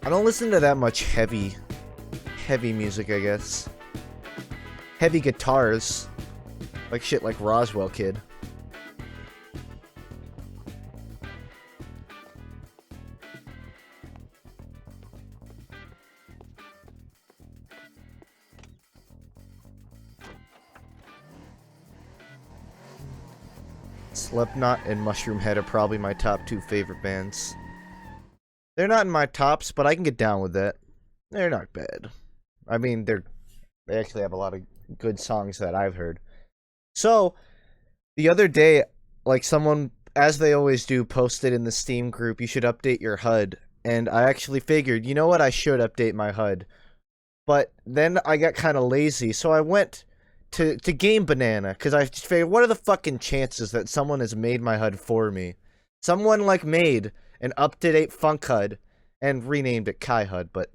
I don't listen to that much heavy music, I guess. Heavy guitars. Like shit like Roswell Kid. Slipknot and Mushroom Head are probably my top 2 favorite bands. They're not in my tops, but I can get down with that. They're not bad. I mean, they actually have a lot of good songs that I've heard. So, the other day, like someone, as they always do, posted in the Steam group, you should update your HUD. And I actually figured, you know what, I should update my HUD. But then I got kind of lazy, so I went to Game Banana, because I just figured, what are the fucking chances that someone has made my HUD for me? Someone, like, made an up-to-date Funk HUD and renamed it Kai HUD, but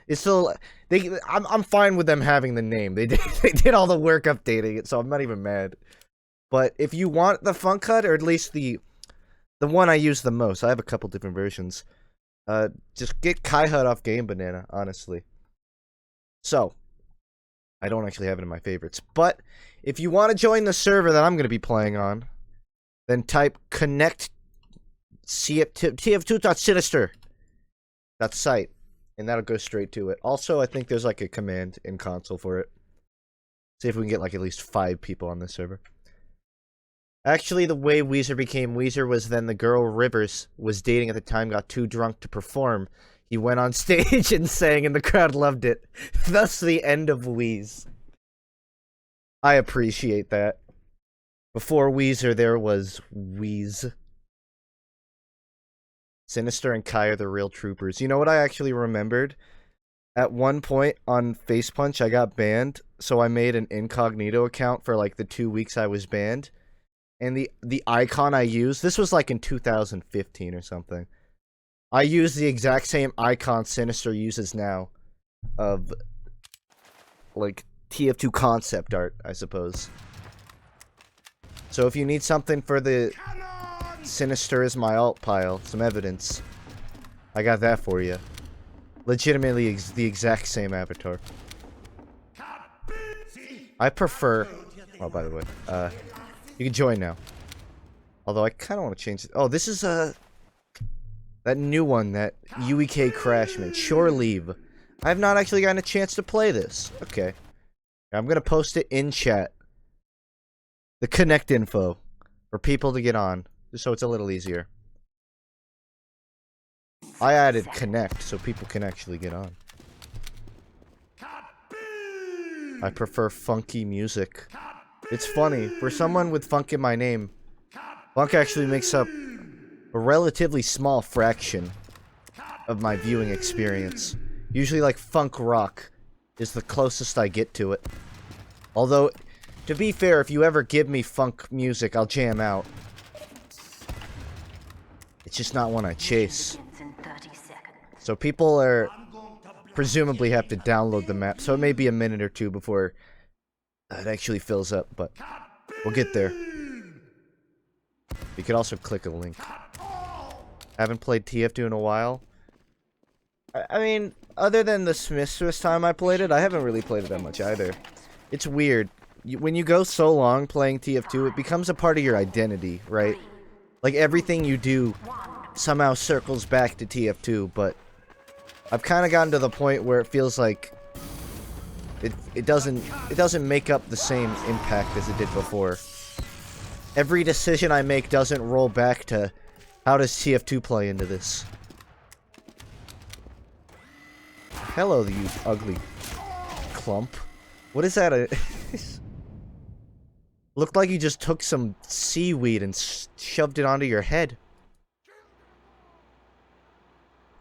it's still... I'm fine with them having the name. They did all the work updating it, so I'm not even mad. But if you want the Funk HUD, or at least the one I use the most, I have a couple different versions, just get Kai HUD off Game Banana, honestly. So, I don't actually have it in my favorites. But if you want to join the server that I'm going to be playing on, then type connect tf2.sinister.site, and that'll go straight to it. Also, I think there's like a command in console for it. See if we can get like at least 5 people on this server. Actually, the way Weezer became Weezer was then the girl Rivers was dating at the time got too drunk to perform. He went on stage and sang, and the crowd loved it. Thus, the end of Weez. I appreciate that. Before Weezer, there was Weez. Sinister and Kai are the real troopers. You know what I actually remembered? At one point on Face Punch, I got banned, so I made an incognito account for like the 2 weeks I was banned. And the icon I used, this was like in 2015 or something. I use the exact same icon Sinister uses now, of, like, TF2 concept art, I suppose. So if you need something for the Sinister is my alt pile, some evidence, I got that for you. Legitimately the exact same avatar. I prefer... Oh, by the way, you can join now. Although I kind of want to change it. Oh, this is, that new one, that UEK Crashman, Shore Leave. I have not actually gotten a chance to play this. Okay. I'm gonna post it in chat. The connect info for people to get on, just so it's a little easier. I added connect so people can actually get on. I prefer funky music. It's funny, for someone with funk in my name, funk actually makes up a relatively small fraction of my viewing experience. Usually, like, funk rock is the closest I get to it. Although, to be fair, if you ever give me funk music, I'll jam out. It's just not one I chase. So people are presumably have to download the map, so it may be a minute or two before it actually fills up, but we'll get there. You could also click a link. Haven't played TF2 in a while. I mean, other than the Smith's time I played it, I haven't really played it that much either. It's weird. When you go so long playing TF2, it becomes a part of your identity, right? Like, everything you do somehow circles back to TF2, but I've kind of gotten to the point where it feels like it doesn't make up the same impact as it did before. Every decision I make doesn't roll back to how does TF2 play into this. Hello, you ugly clump. What is that? Looked like you just took some seaweed and shoved it onto your head.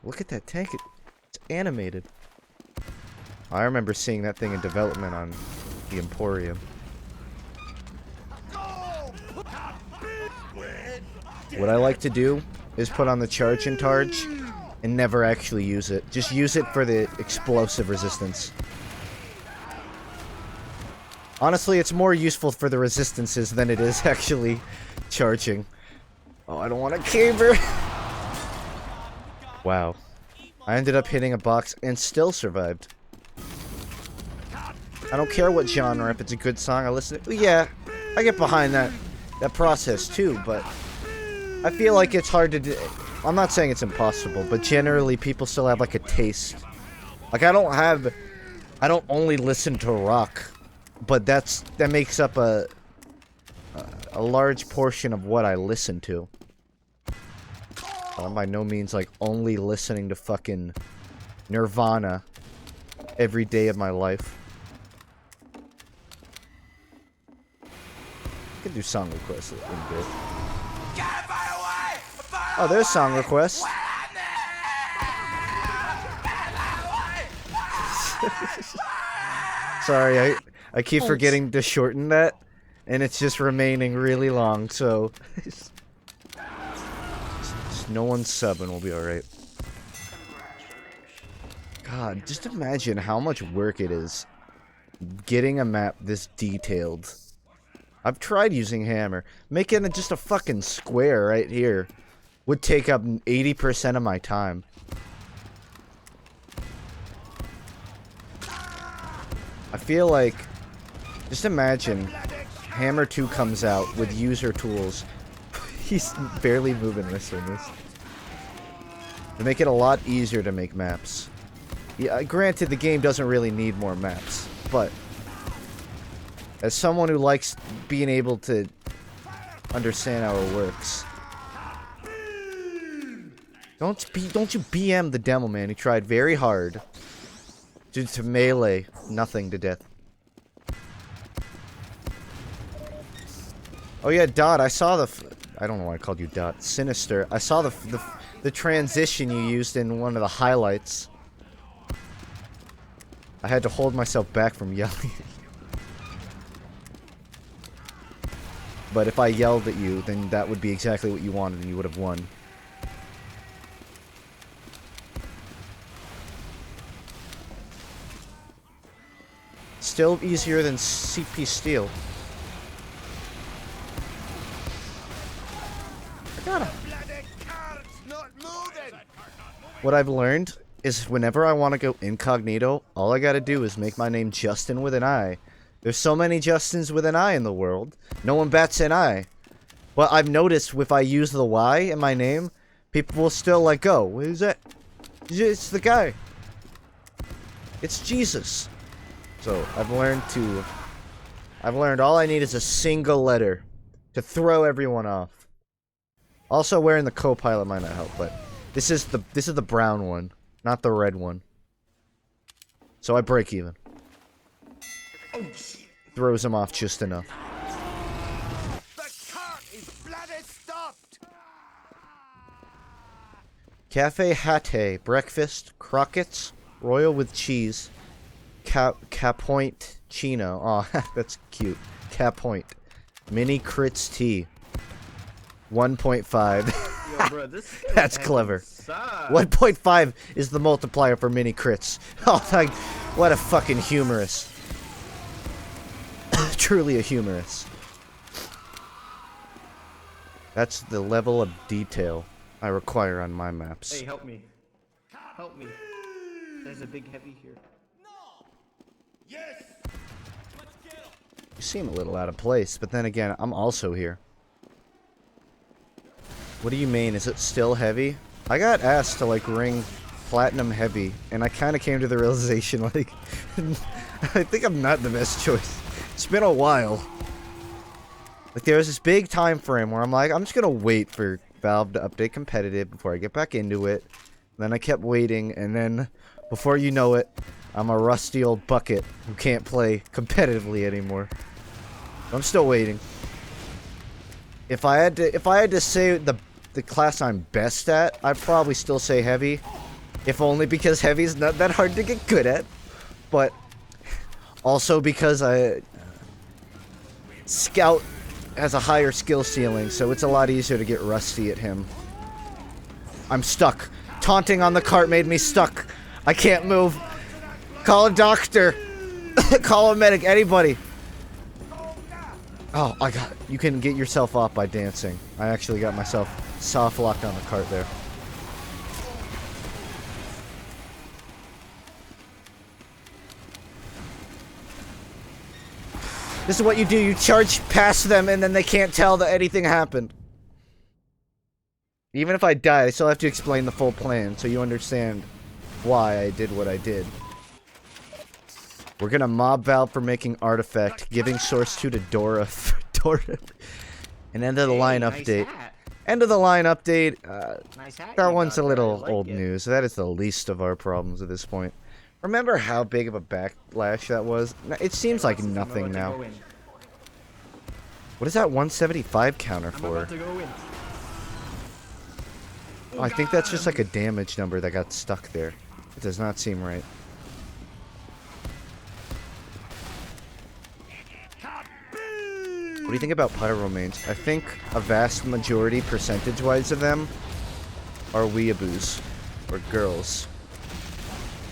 Look at that tank. It's animated. I remember seeing that thing in development on the Emporium. What I like to do is put on the charge and targe and never actually use it. Just use it for the explosive resistance. Honestly, it's more useful for the resistances than it is actually charging. Oh, I don't want a caber. Wow. I ended up hitting a box and still survived. I don't care what genre, if it's a good song, I listen to. Yeah, I get behind that process too, but I feel like it's hard to do. I'm not saying it's impossible, but generally people still have like a taste. Like I don't only listen to rock, but that makes up a large portion of what I listen to. I'm by no means like only listening to fucking Nirvana every day of my life. I could do song requests. Good. Oh, there's song requests. Sorry, I keep forgetting to shorten that, and it's just remaining really long, so just no one's subbing, we'll be alright. God, just imagine how much work it is getting a map this detailed. I've tried using hammer. Making it just a fucking square right here would take up 80% of my time. I feel like, just imagine, Hammer 2 comes out with user tools. He's barely moving this in this. To make it a lot easier to make maps. Yeah, granted the game doesn't really need more maps, but as someone who likes being able to understand how it works. Don't you BM the demo man. He tried very hard to melee nothing to death. Oh yeah, Dot, I saw I don't know why I called you Dot. Sinister. I saw the transition you used in one of the highlights. I had to hold myself back from yelling at you. But if I yelled at you, then that would be exactly what you wanted and you would have won. Still easier than CP Steel. I got him. What I've learned is whenever I want to go incognito, all I gotta do is make my name Justin with an I. There's so many Justins with an I in the world. No one bats an eye. But I've noticed if I use the Y in my name, people will still like go. Who's that? It's the guy. It's Jesus. So I've learned all I need is a single letter to throw everyone off. Also, wearing the co-pilot might not help, but this is the brown one, not the red one. So I break even. Throws him off just enough. The cart is bloody stopped. Cafe Hatte, breakfast, croquettes, royal with cheese, Capoint Chino. Oh, that's cute. Capoint. Mini crits tea. 1.5. Yo, bro, this That's clever. sucks. 1.5 is the multiplier for mini crits. Oh, like, what a fucking humorous. Truly a humorous. That's the level of detail I require on my maps. Hey, help me. Help me. There's a big heavy here. Yes. You seem a little out of place, but then again, I'm also here. What do you mean? Is it still heavy? I got asked to, like, ring platinum heavy, and I kind of came to the realization, like, I think I'm not the best choice. It's been a while. Like, there was this big time frame where I'm like, I'm just gonna wait for Valve to update competitive before I get back into it. Then I kept waiting, and then, before you know it, I'm a rusty old bucket who can't play competitively anymore. I'm still waiting. If I had to say the class I'm best at, I'd probably still say heavy. If only because heavy's not that hard to get good at. But also because Scout has a higher skill ceiling, so it's a lot easier to get rusty at him. I'm stuck. Taunting on the cart made me stuck. I can't move. Call a doctor. Call a medic. Anybody. Oh, I got it. You can get yourself off by dancing. I actually got myself soft locked on the cart there. This is what you do. You charge past them and then they can't tell that anything happened. Even if I die, I still have to explain the full plan so you understand why I did what I did. We're gonna mob Valve for making Artifact, giving Source 2 to Dora. An end of the line update. End of the line update. That one's a little old news. That is the least of our problems at this point. Remember how big of a backlash that was? It seems like nothing now. What is that 175 counter for? Oh, I think that's just like a damage number that got stuck there. It does not seem right. What do you think about pyromains? I think a vast majority, percentage-wise, of them are weeaboos, or girls.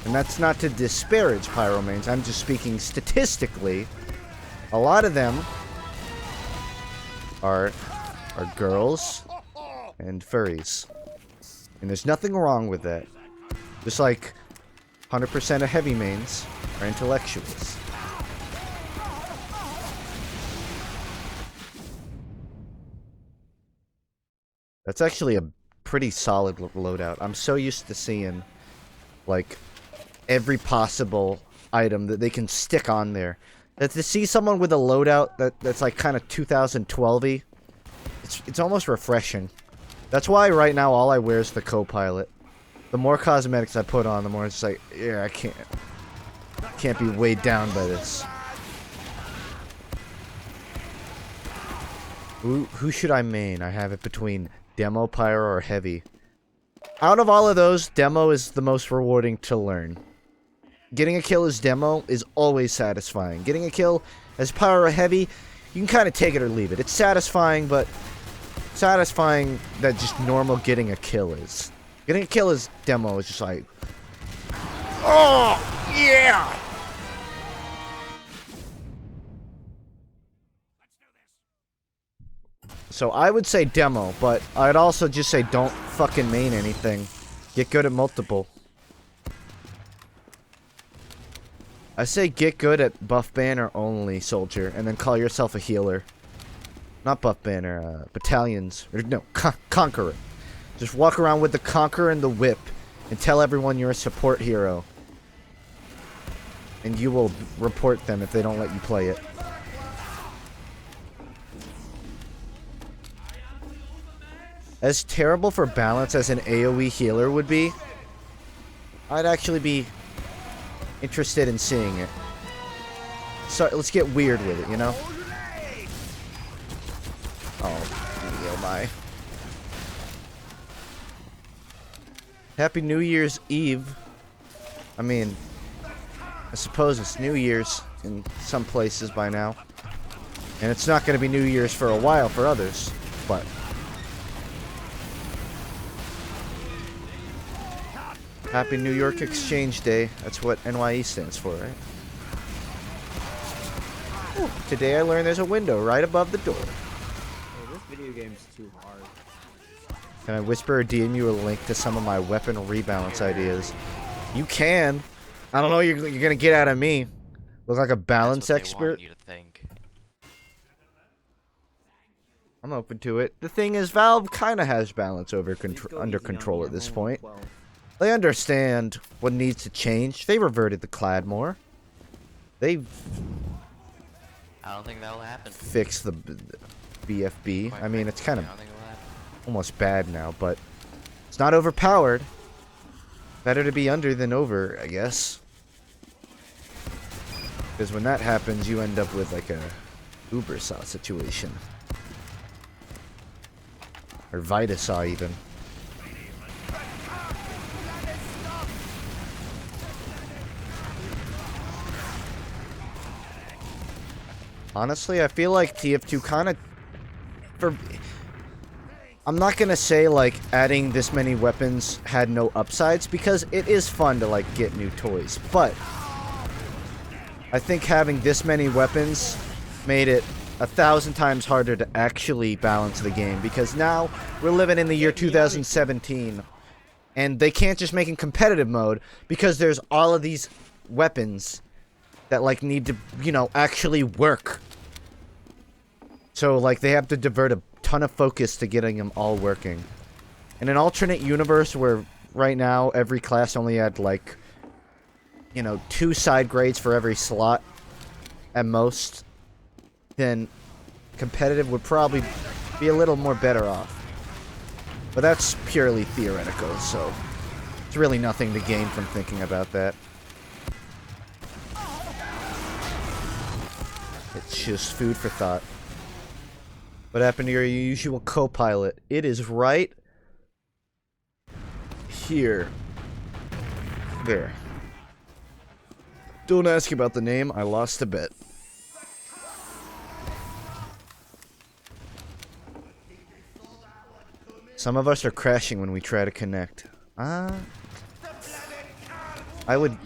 And that's not to disparage pyromains, I'm just speaking statistically. A lot of them are girls and furries. And there's nothing wrong with that. Just like 100% of heavy mains are intellectuals. That's actually a pretty solid loadout. I'm so used to seeing, like, every possible item that they can stick on there. That to see someone with a loadout that's like kind of 2012-y, it's almost refreshing. That's why right now all I wear is the co-pilot. The more cosmetics I put on, the more it's like, yeah, I can't be weighed down by this. Who should I main? I have it between Demo, Pyro, or Heavy. Out of all of those, Demo is the most rewarding to learn. Getting a kill as Demo is always satisfying. Getting a kill as Pyro or Heavy, you can kind of take it or leave it. It's satisfying, but satisfying that just normal getting a kill is. Getting a kill as Demo is just like, oh, yeah! So I would say Demo, but I'd also just say don't fucking main anything. Get good at multiple. I say get good at buff banner only, soldier, and then call yourself a healer. Not buff banner, battalions. Or, no, conqueror. Just walk around with the conqueror and the whip, and tell everyone you're a support hero. And you will report them if they don't let you play it. As terrible for balance as an AoE healer would be, I'd actually be interested in seeing it. So let's get weird with it, you know? Oh my. Happy New Year's Eve. I mean, I suppose it's New Year's in some places by now. And it's not going to be New Year's for a while for others, but Happy New York Exchange Day. That's what NYE stands for, right? Ooh, today I learned there's a window right above the door. Hey, this video game's too hard. Can I whisper or DM you a link to some of my weapon rebalance ideas? You can. I don't know what you're gonna get out of me. Look like a balance expert. You to think. I'm open to it. The thing is, Valve kind of has balance under control at this point. They understand what needs to change. They reverted the clad more. They I don't think that'll happen. fixed the BFB. I mean, it's kind of almost bad now, but it's not overpowered. Better to be under than over, I guess. Because when that happens, you end up with like a Ubersaw situation. Or Vitasaw even. Honestly, I feel like TF2 kind of... I'm not gonna say, like, adding this many weapons had no upsides, because it is fun to, like, get new toys. But I think having this many weapons made it 1,000 times harder to actually balance the game, because now we're living in the year 2017, and they can't just make in competitive mode, because there's all of these weapons that, like, need to, you know, actually work So, like, they have to divert a ton of focus to getting them all working. In an alternate universe where right now every class only had, like, you know, 2 side grades for every slot at most, then competitive would probably be a little more better off. But that's purely theoretical, so it's really nothing to gain from thinking about that. It's just food for thought. What happened to your usual co-pilot? It is right here. There. Don't ask about the name. I lost a bet. Some of us are crashing when we try to connect. I would...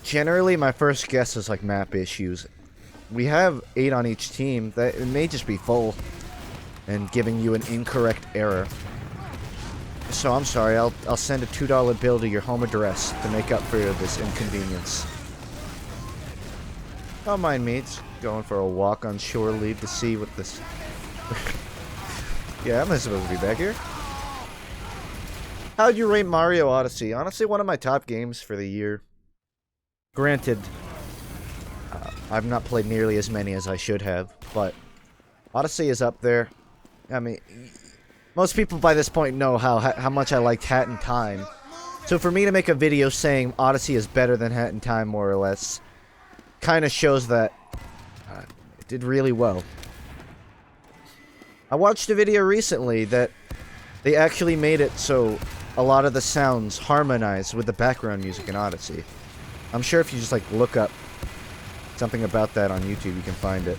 Generally, my first guess is like map issues. We have 8 on each team. That it may just be full and giving you an incorrect error. So I'm sorry. I'll send a $2 bill to your home address to make up for this inconvenience. Don't mind me. It's going for a walk on shore leave to see what this... Yeah, I'm not supposed to be back here. How'd you rate Mario Odyssey? Honestly, one of my top games for the year. Granted, I've not played nearly as many as I should have, but Odyssey is up there. I mean, most people by this point know how much I liked Hat in Time. So for me to make a video saying Odyssey is better than Hat in Time, more or less, kind of shows that it did really well. I watched a video recently that they actually made it so a lot of the sounds harmonize with the background music in Odyssey. I'm sure if you just like look up something about that on YouTube, you can find it.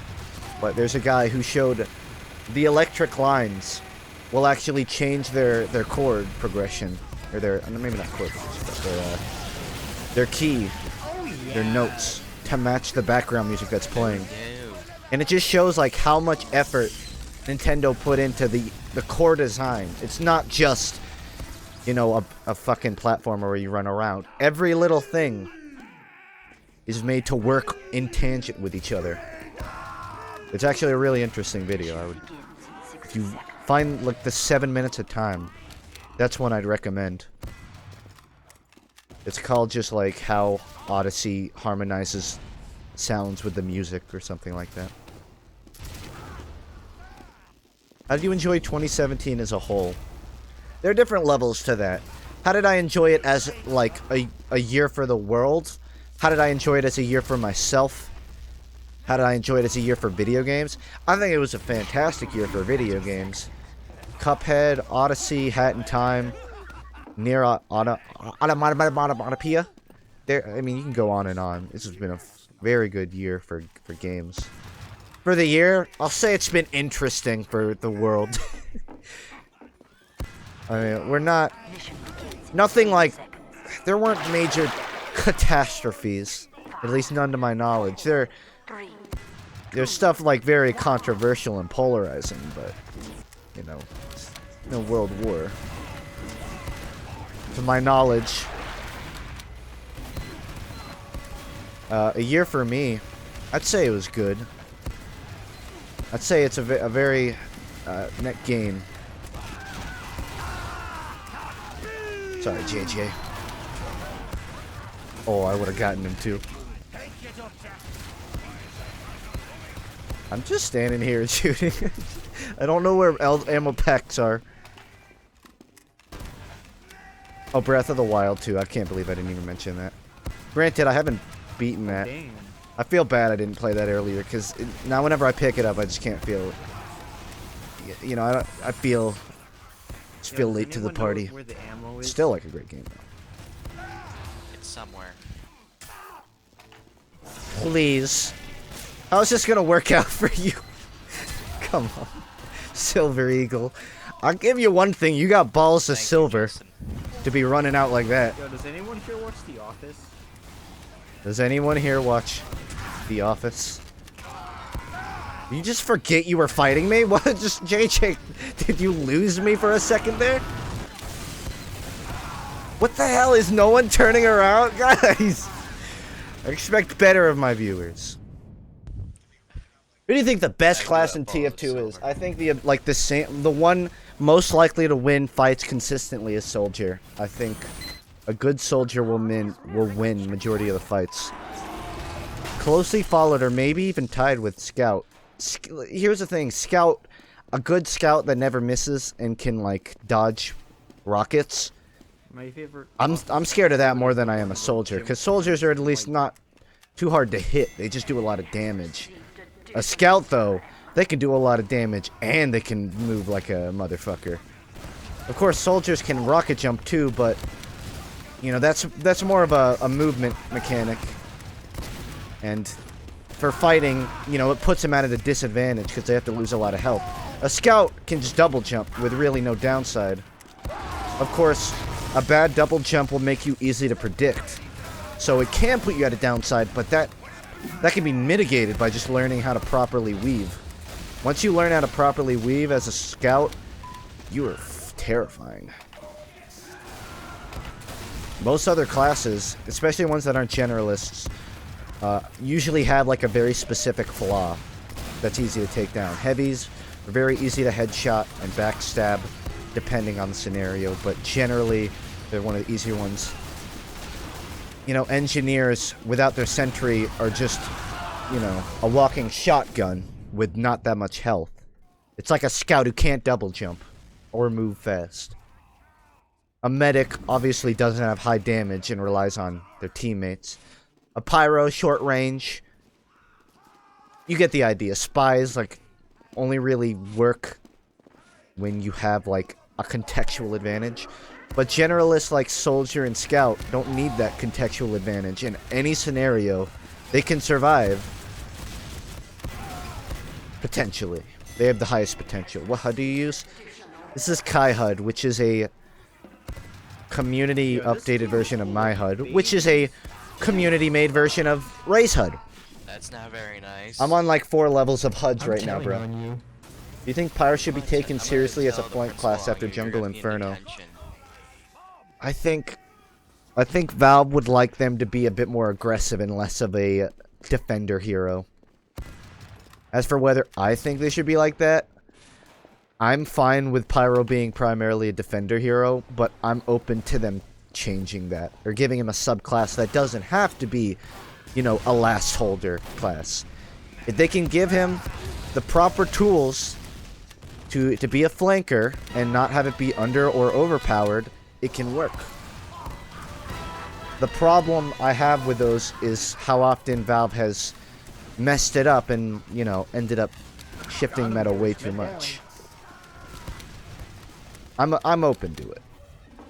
But there's a guy who showed the electric lines will actually change their chord progression, or their, maybe not chord progression, but their key, their notes, to match the background music that's playing. And it just shows like how much effort Nintendo put into the core design. It's not just, you know, a fucking platformer where you run around. Every little thing is made to work in tangent with each other. It's actually a really interesting video. If you find like the 7 minutes of time, that's one I'd recommend. It's called just like how Odyssey harmonizes sounds with the music or something like that. How did you enjoy 2017 as a whole? There are different levels to that. How did I enjoy it as like a year for the world? How did I enjoy it as a year for myself? How did I enjoy it as a year for video games? I think it was a fantastic year for video games. Cuphead, Odyssey, Hat in Time, Nier Automata. There, I mean, you can go on and on. This has been a very good year for games. For the year, I'll say it's been interesting for the world. I mean, we're not... Nothing like... There weren't major catastrophes. At least none to my knowledge. There's stuff like very controversial and polarizing, but... You know, no world war. To my knowledge... a year for me, I'd say it was good. I'd say it's a very net gain. Sorry, JJ. Oh, I would have gotten him too. I'm just standing here and shooting. I don't know where ammo packs are. Oh, Breath of the Wild too. I can't believe I didn't even mention that. Granted, I haven't beaten that. Damn. I feel bad I didn't play that earlier, because now whenever I pick it up, I just can't feel... You know, I feel late to the party. Where the ammo is? Still like a great game, though. It's somewhere. Please. How's this gonna work out for you? Come on. Silver Eagle. I'll give you one thing, you got balls of silver to be running out like that. Yo, does anyone here watch The Office? Does anyone here watch The Office? Did you just forget you were fighting me? What? Just, JJ, did you lose me for a second there? What the hell? Is no one turning around? Guys! I expect better of my viewers. Who do you think the best I class grew in up all TF2 is? silver. I think the one most likely to win fights consistently is Soldier. I think a good soldier will win majority of the fights. Closely followed or maybe even tied with Scout. Here's the thing, Scout, a good Scout that never misses and can like dodge rockets. My favorite. I'm scared of that more than I am a soldier, because soldiers are at least not too hard to hit. They just do a lot of damage. A Scout, though, they can do a lot of damage, and they can move like a motherfucker. Of course, soldiers can rocket jump too, but, you know, that's more of a movement mechanic. And for fighting, you know, it puts them at a disadvantage, because they have to lose a lot of health. A Scout can just double jump with really no downside. Of course, a bad double jump will make you easy to predict. So it can put you at a downside, but that can be mitigated by just learning how to properly weave. Once you learn how to properly weave as a Scout, you are terrifying. Most other classes, especially ones that aren't generalists, usually have like a very specific flaw that's easy to take down. Heavies are very easy to headshot and backstab depending on the scenario, but generally they're one of the easier ones. You know, engineers without their sentry are just, you know, a walking shotgun with not that much health. It's like a Scout who can't double jump or move fast. A medic obviously doesn't have high damage and relies on their teammates. A pyro, short range. You get the idea. Spies, like, only really work when you have, like, a contextual advantage. But generalists like Soldier and Scout don't need that contextual advantage. In any scenario, they can survive. Potentially. They have the highest potential. What HUD do you use? This is Kai HUD, which is a community updated version of my HUD, which is a community-made version of Ray's HUD. That's not very nice. I'm on like 4 levels of HUDs right now, telling bro. on you. Do you think Pyro should be I'm gonna taken tell seriously as a the flank principal class on after you, you're Jungle gonna be in Inferno? detention. I think Valve would like them to be a bit more aggressive and less of a defender hero. As for whether I think they should be like that, I'm fine with Pyro being primarily a defender hero, but I'm open to them changing that, or giving him a subclass that doesn't have to be, you know, a last holder class. If they can give him the proper tools to be a flanker and not have it be under or overpowered, it can work. The problem I have with those is how often Valve has messed it up and, you know, ended up shifting meta way too much. I'm open to it.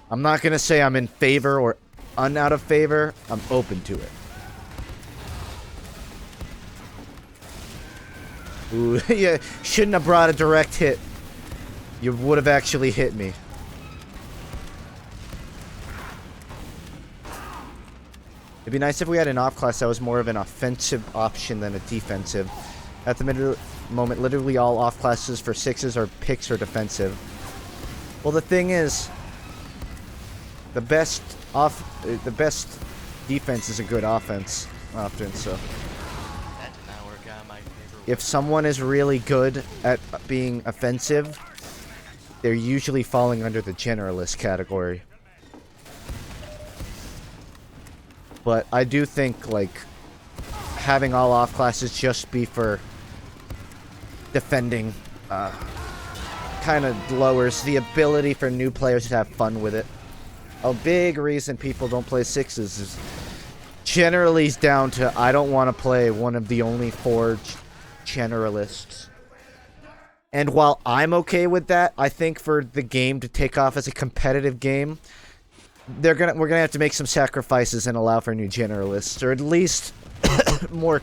I'm not gonna say I'm in favor or out of favor. I'm open to it. Ooh, yeah, shouldn't have brought a direct hit. You would have actually hit me. It'd be nice if we had an off class that was more of an offensive option than a defensive. At the moment, literally all off classes for 6s or picks are defensive. Well, the thing is, the best defense is a good offense often. So, That did not work out in my favor. if someone is really good at being offensive, they're usually falling under the generalist category. But I do think, like, having all off classes just be for defending kind of lowers the ability for new players to have fun with it. A big reason people don't play 6s is generally down to I don't want to play one of the only 4 generalists. And while I'm okay with that, I think for the game to take off as a competitive game, we're gonna have to make some sacrifices and allow for new generalists, or at least more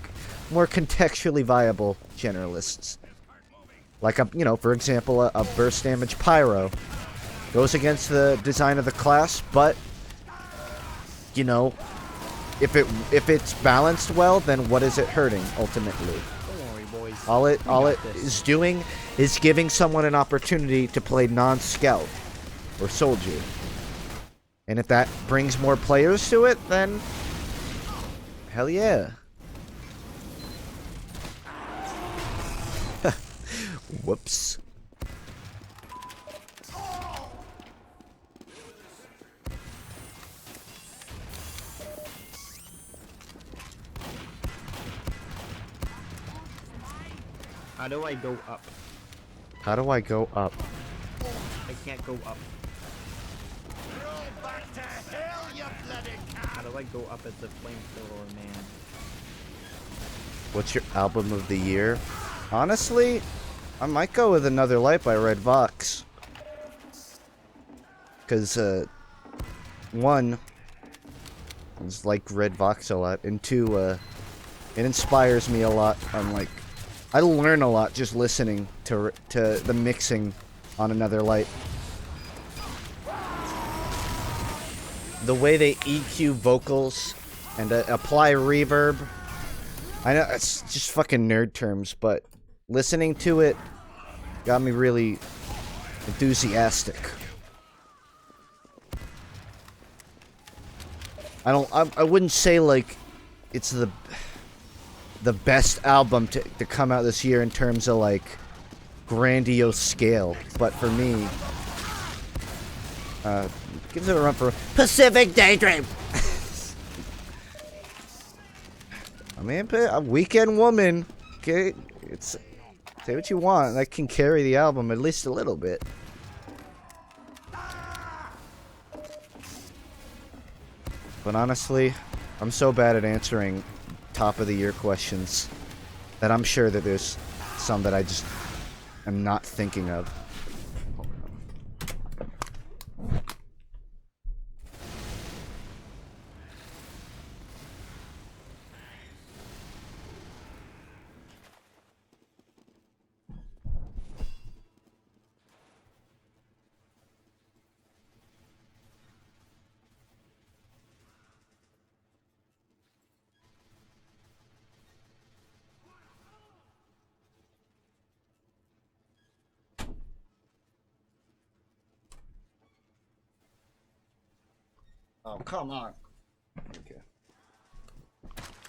contextually viable generalists. Like for example, a burst damage pyro goes against the design of the class, but you know, if it's balanced well, then what is it hurting ultimately? Don't worry, boys. All it got this. is doing is giving someone an opportunity to play non-scout or soldier. And if that brings more players to it, then hell yeah. Whoops. How do I go up? How do I go up? I can't go up. Roll back to hell, you bloody How do I go up as the flamethrower man? What's your album of the year? Honestly, I might go with Another Light by Red Vox. Because, one, I just like Red Vox a lot, and two, it inspires me a lot. I learn a lot just listening to the mixing on Another Light. The way they EQ vocals and apply reverb. I know it's just fucking nerd terms, but listening to it got me really enthusiastic. I wouldn't say like it's the best album to come out this year in terms of like grandiose scale, but for me, gives it a run for Pacific Daydream. I mean, a Weekend Woman. Okay, say what you want. That can carry the album at least a little bit. But honestly, I'm so bad at answering top of the year questions that I'm sure that there's some that I just am not thinking of. Oh, come on. Okay.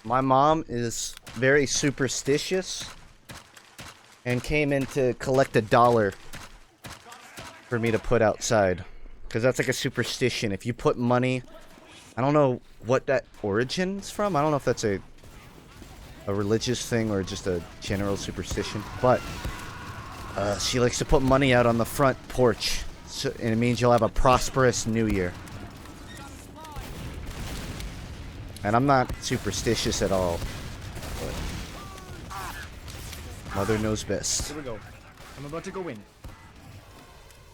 My mom is very superstitious and came in to collect $1 for me to put outside. Because that's like a superstition. If you put money, I don't know what that origins from. I don't know if that's a religious thing or just a general superstition. But she likes to put money out on the front porch. So, and it means you'll have a prosperous new year. And I'm not superstitious at all. But Mother knows best. Here we go. I'm about to go in.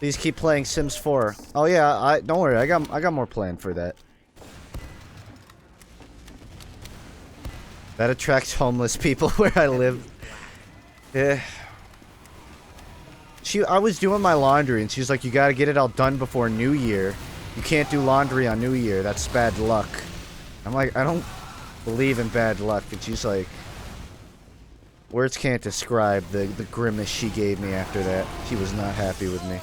Please keep playing Sims 4. Oh yeah, don't worry. I got more planned for that. That attracts homeless people where I live. Yeah. I was doing my laundry and she's like, "You got to get it all done before New Year. You can't do laundry on New Year. That's bad luck." I'm like, I don't believe in bad luck. And she's like, words can't describe the grimace she gave me after that. She was not happy with me.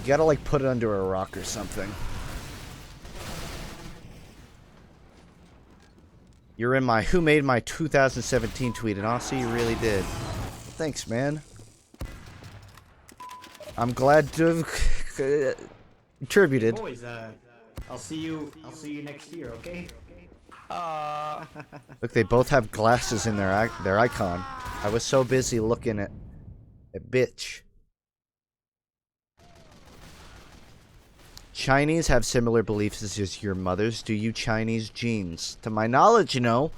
You gotta like put it under a rock or something. You're in my who made my 2017 tweet, and also you really did. Thanks, man. I'm glad to have contributed. Boys, I'll see you next year, okay? Look, they both have glasses in their icon. I was so busy looking at bitch. Chinese have similar beliefs as your mothers. Do you Chinese genes? To my knowledge, no.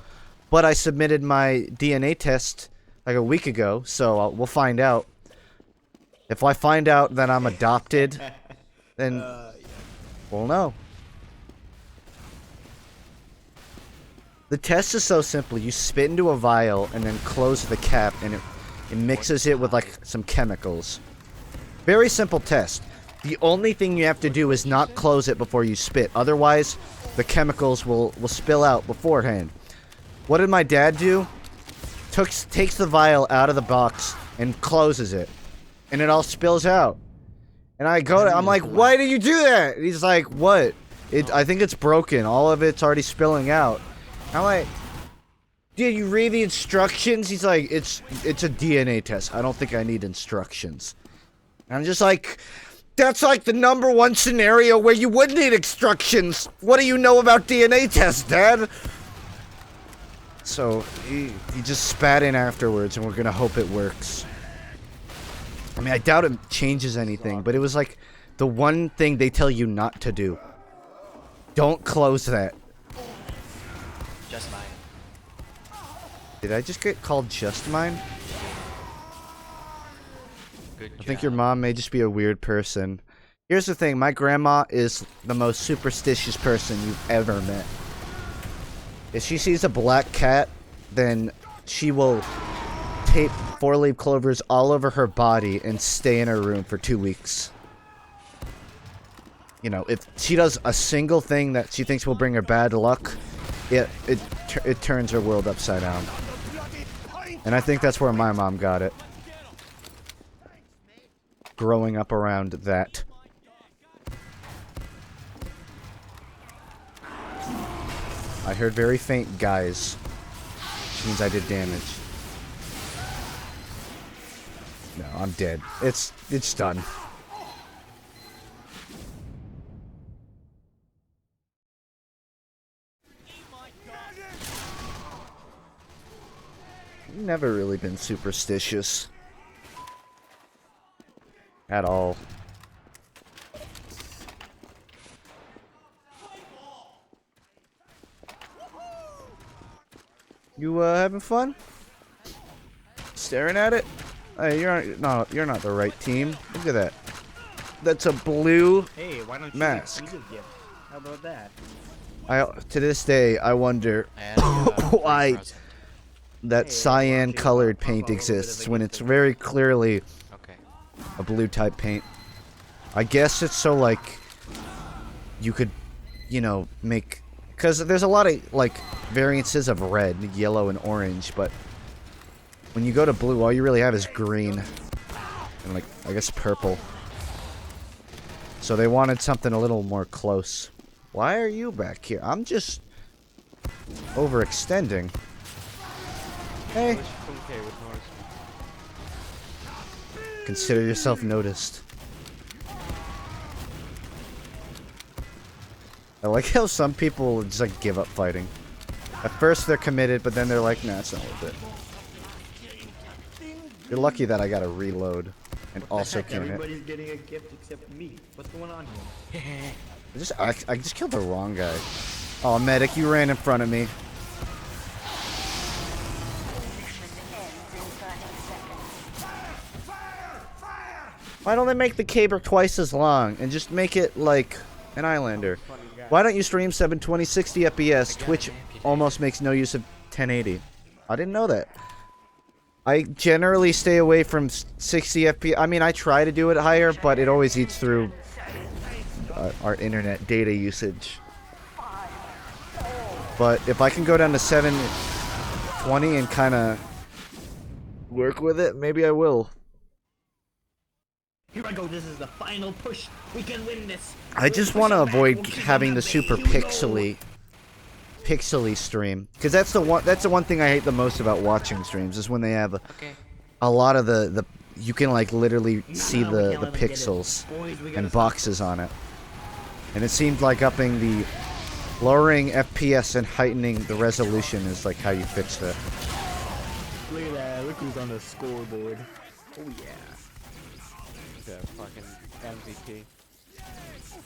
But I submitted my DNA test like a week ago, so we'll find out. If I find out that I'm adopted, then we'll know. The test is so simple. You spit into a vial and then close the cap, and it mixes it with like some chemicals. Very simple test. The only thing you have to do is not close it before you spit. Otherwise, the chemicals will spill out beforehand. What did my dad do? Takes the vial out of the box and closes it. And it all spills out. And I'm like, why did you do that? And he's like, what? I think it's broken. All of it's already spilling out. I'm like, did you read the instructions? He's like, it's a DNA test. I don't think I need instructions. And I'm just like, that's like the #1 scenario where you would need instructions. What do you know about DNA tests, Dad? So he just spat in afterwards, and we're gonna hope it works. I mean, I doubt it changes anything, but it was like the one thing they tell you not to do. Don't close that. Just mine. Did I just get called just mine? Good job. I think your mom may just be a weird person. Here's the thing, my grandma is the most superstitious person you've ever met. If she sees a black cat, then she will tape 4-leaf clovers all over her body and stay in her room for 2 weeks. You know, if she does a single thing that she thinks will bring her bad luck, it turns her world upside down. And I think that's where my mom got it. Growing up around that. I heard very faint guys. Which means I did damage. No, I'm dead. It's done. Never really been superstitious. At all. You having fun? Staring at it? Hey, you're not the right team. Look at that. That's a blue Hey, why don't you mask. get Weezer gift? How about that? To this day I wonder I had a, why present. that Hey, cyan watch it, colored pop paint a little bit of exists when it's anything. very clearly Okay. a blue type paint. I guess it's so like you could, you know, make, because there's a lot of like variances of red, yellow, and orange, but when you go to blue, all you really have is green and like I guess purple. So they wanted something a little more close. Why are you back here? I'm just overextending. Hey, consider yourself noticed. I like how some people just like give up fighting. At first they're committed, but then they're like, nah, it's not worth it. You're lucky that I gotta reload and also Heck, can't hit. everybody's getting a gift except me. What's going on here? I just killed the wrong guy. Oh, medic, you ran in front of me. Why don't they make the caber twice as long and just make it like an Islander? Why don't you stream 720 60 FPS? Twitch almost makes no use of 1080. I didn't know that. I generally stay away from 60 FPS. I mean, I try to do it higher, but it always eats through our internet data usage. But if I can go down to 720 and kind of work with it, maybe I will. Here I go. This is the final push. We can win this. I just want to avoid having the super pixely stream, because that's the one thing I hate the most about watching streams is when they have a lot of the you can like literally see the pixels and boxes on it, and it seemed like upping the lowering FPS and heightening the resolution is like how you fix that. Look at that. Look who's on the scoreboard. Oh yeah. The fucking MVP.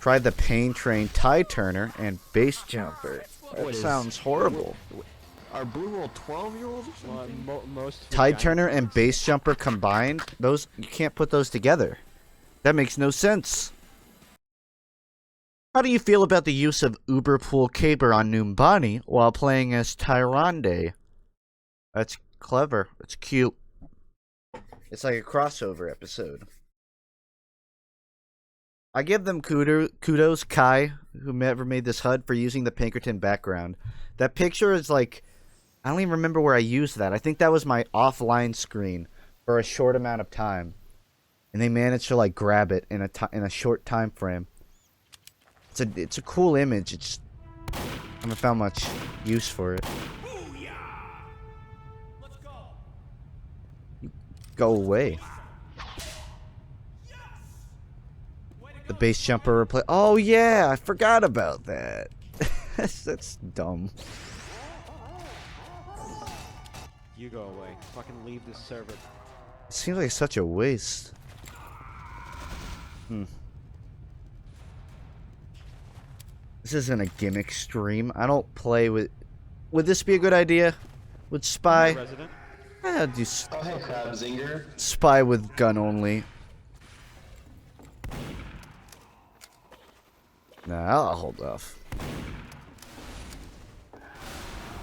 Tried the pain train tie turner and base jumper. That What is- sounds horrible. Are blue all 12-year-olds or something? Most Tide turner and base jumper combined, those you can't put those together. That makes no sense. How do you feel about the use of Uberpool Caber on Numbani while playing as Tyrande? That's clever. It's cute. It's like a crossover episode. I give them kudos, Kai, whoever made this HUD, for using the Pinkerton background. That picture is like, I don't even remember where I used that. I think that was my offline screen for a short amount of time, and they managed to like grab it in a short time frame. It's a cool image. I haven't found much use for it. Go away. The base jumper replay. Oh yeah, I forgot about that. That's dumb. You go away. Fucking leave this server. It seems like such a waste. This isn't a gimmick stream. I don't play with... Would this be a good idea? Would spy... Resident? Eh, do Oh, hey, Zinger. spy with gun only. Nah, I'll hold off.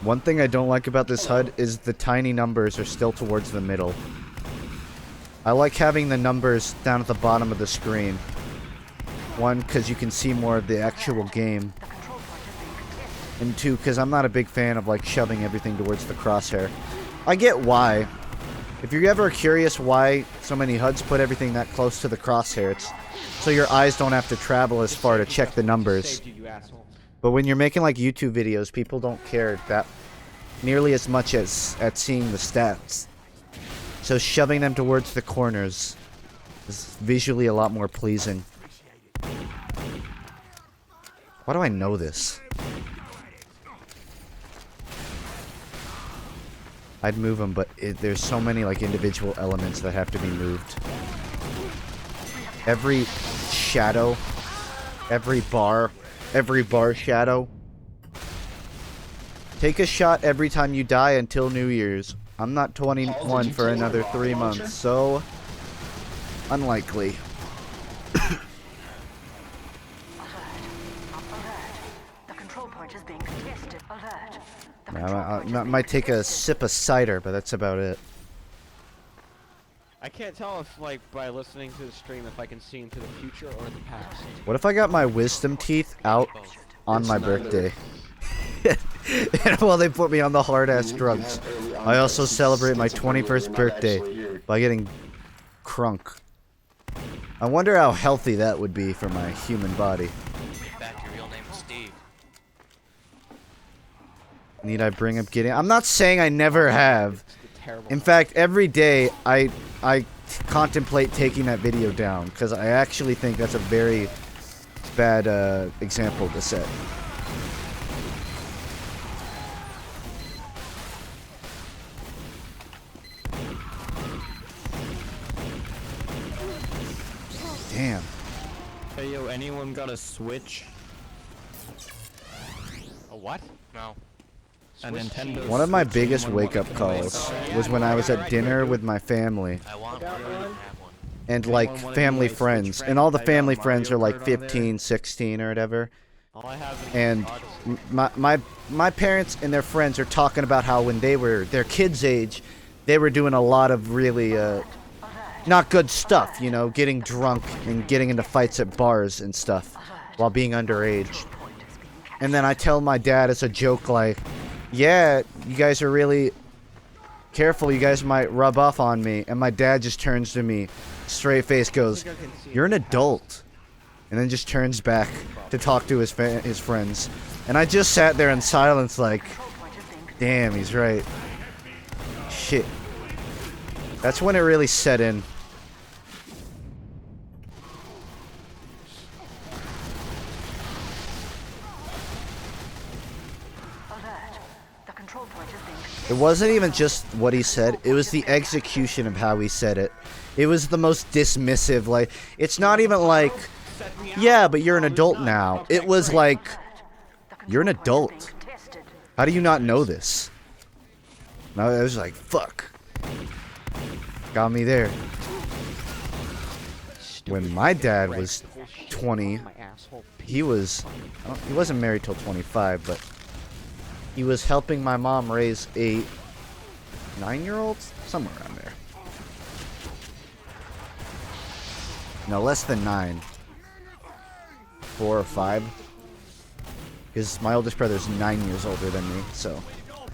One thing I don't like about this HUD is the tiny numbers are still towards the middle. I like having the numbers down at the bottom of the screen. One, because you can see more of the actual game. And two, because I'm not a big fan of like shoving everything towards the crosshair. I get why. If you're ever curious why so many HUDs put everything that close to the crosshair, it's so your eyes don't have to travel as far to check the numbers. Saved you, you asshole. But when you're making like YouTube videos, people don't care that nearly as much as at seeing the stats. So shoving them towards the corners is visually a lot more pleasing. Why do I know this? I'd move them, but there's so many like individual elements that have to be moved. Every shadow, every bar shadow. Take a shot every time you die until New Year's. I'm not 21 for another 3 months, so unlikely. I might take a sip of cider, but that's about it. I can't tell if, like, by listening to the stream, if I can see into the future or the past. What if I got my wisdom teeth out on my birthday? Well, they put me on the hard-ass drugs. I also celebrate my 21st birthday by getting crunk. I wonder how healthy that would be for my human body. In fact, your real name is Steve. Need I bring up getting... I'm not saying I never have. Terrible. In fact, every day I contemplate taking that video down because I actually think that's a very bad example to set. Damn. Hey yo, anyone got a Switch? A what? No. A Nintendo. One of my Switch? biggest Anyone wake-up want to calls play? was when I was at dinner with my family I want one. I don't have one. and Anyone like wanna be family my Switch friends, friend? and all the I got family Mario friends are like Kart on there. 15, 16 or whatever. All I have is And Odyssey. my parents and their friends are talking about how when they were their kids' age, they were doing a lot of really not good stuff, you know, getting drunk and getting into fights at bars and stuff while being underage. And then I tell my dad as a joke like, yeah, you guys are really careful, you guys might rub off on me. And my dad just turns to me, straight face goes, you're an adult. And then just turns back to talk to his friends. And I just sat there in silence like, damn, he's right. Shit. That's when it really set in. It wasn't even just what he said, it was the execution of how he said it. It was the most dismissive, like, it's not even like, yeah, but you're an adult now. It was like, you're an adult. How do you not know this? And I was like, fuck. Got me there. When my dad was 20, My asshole. he wasn't married till 25, but he was helping my mom raise a 9-year-old? Somewhere around there. No, less than 9. 4 or 5. Because my oldest brother's 9 years older than me, so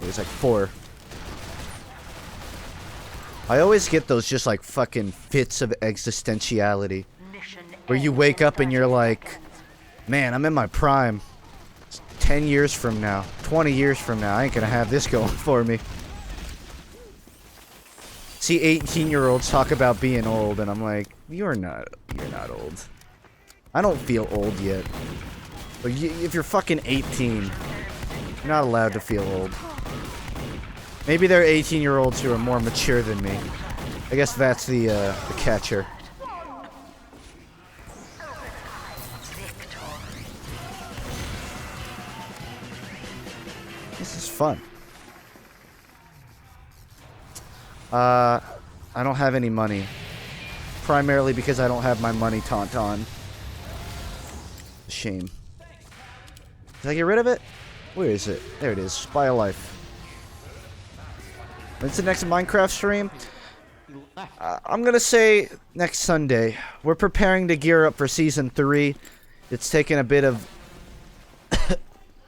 he was like 4. I always get those just like fucking fits of existentiality. Where you wake up and you're like, man, I'm in my prime. 10 years from now, 20 years from now, I ain't gonna have this going for me. see 18-year-olds talk about being old, and I'm like, you're not old. I don't feel old yet. But if you're fucking 18, you're not allowed to feel old. Maybe there are 18-year-olds who are more mature than me. I guess that's the catcher. This is fun. I don't have any money. Primarily because I don't have my money taunt on. Shame. Did I get rid of it? Where is it? There it is. Buy a life. When's the next Minecraft stream? I'm gonna say next Sunday. We're preparing to gear up for Season 3. It's taken a bit of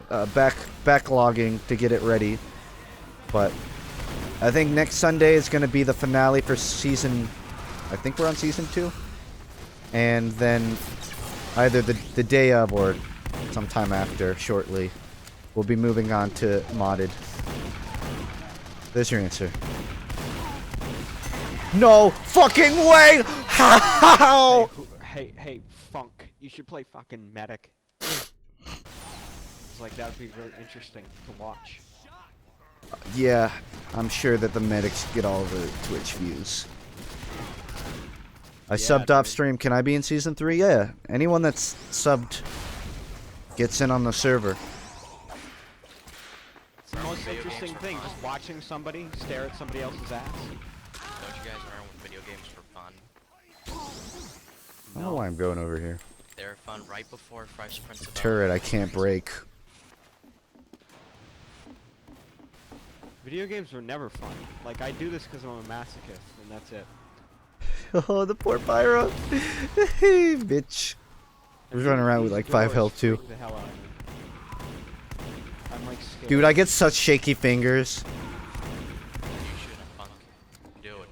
backlogging to get it ready. But I think next Sunday is gonna be the finale for Season... I think we're on Season 2. And then either the day of or sometime after, shortly, we'll be moving on to modded. There's your answer. No fucking way! How? Hey, Funk. You should play fucking Medic. It's like that would be really interesting to watch. Yeah, I'm sure that the medics get all the Twitch views. I subbed off stream. Can I be in Season 3? Yeah. Anyone that's subbed gets in on the server. It's the most interesting thing, just watching somebody stare at somebody else's ass. Don't you guys learn with video games for fun? I don't know why I'm going over here. They're fun right before Fresh Prince of Turret, I can't break. Video games were never fun. Like, I do this because I'm a masochist, and that's it. Oh, the poor Pyro. Bitch. I was running around with like 5 health too. The hell out of me. I'm like scared. Dude, I get such shaky fingers. You shouldn't, Funk. Do it.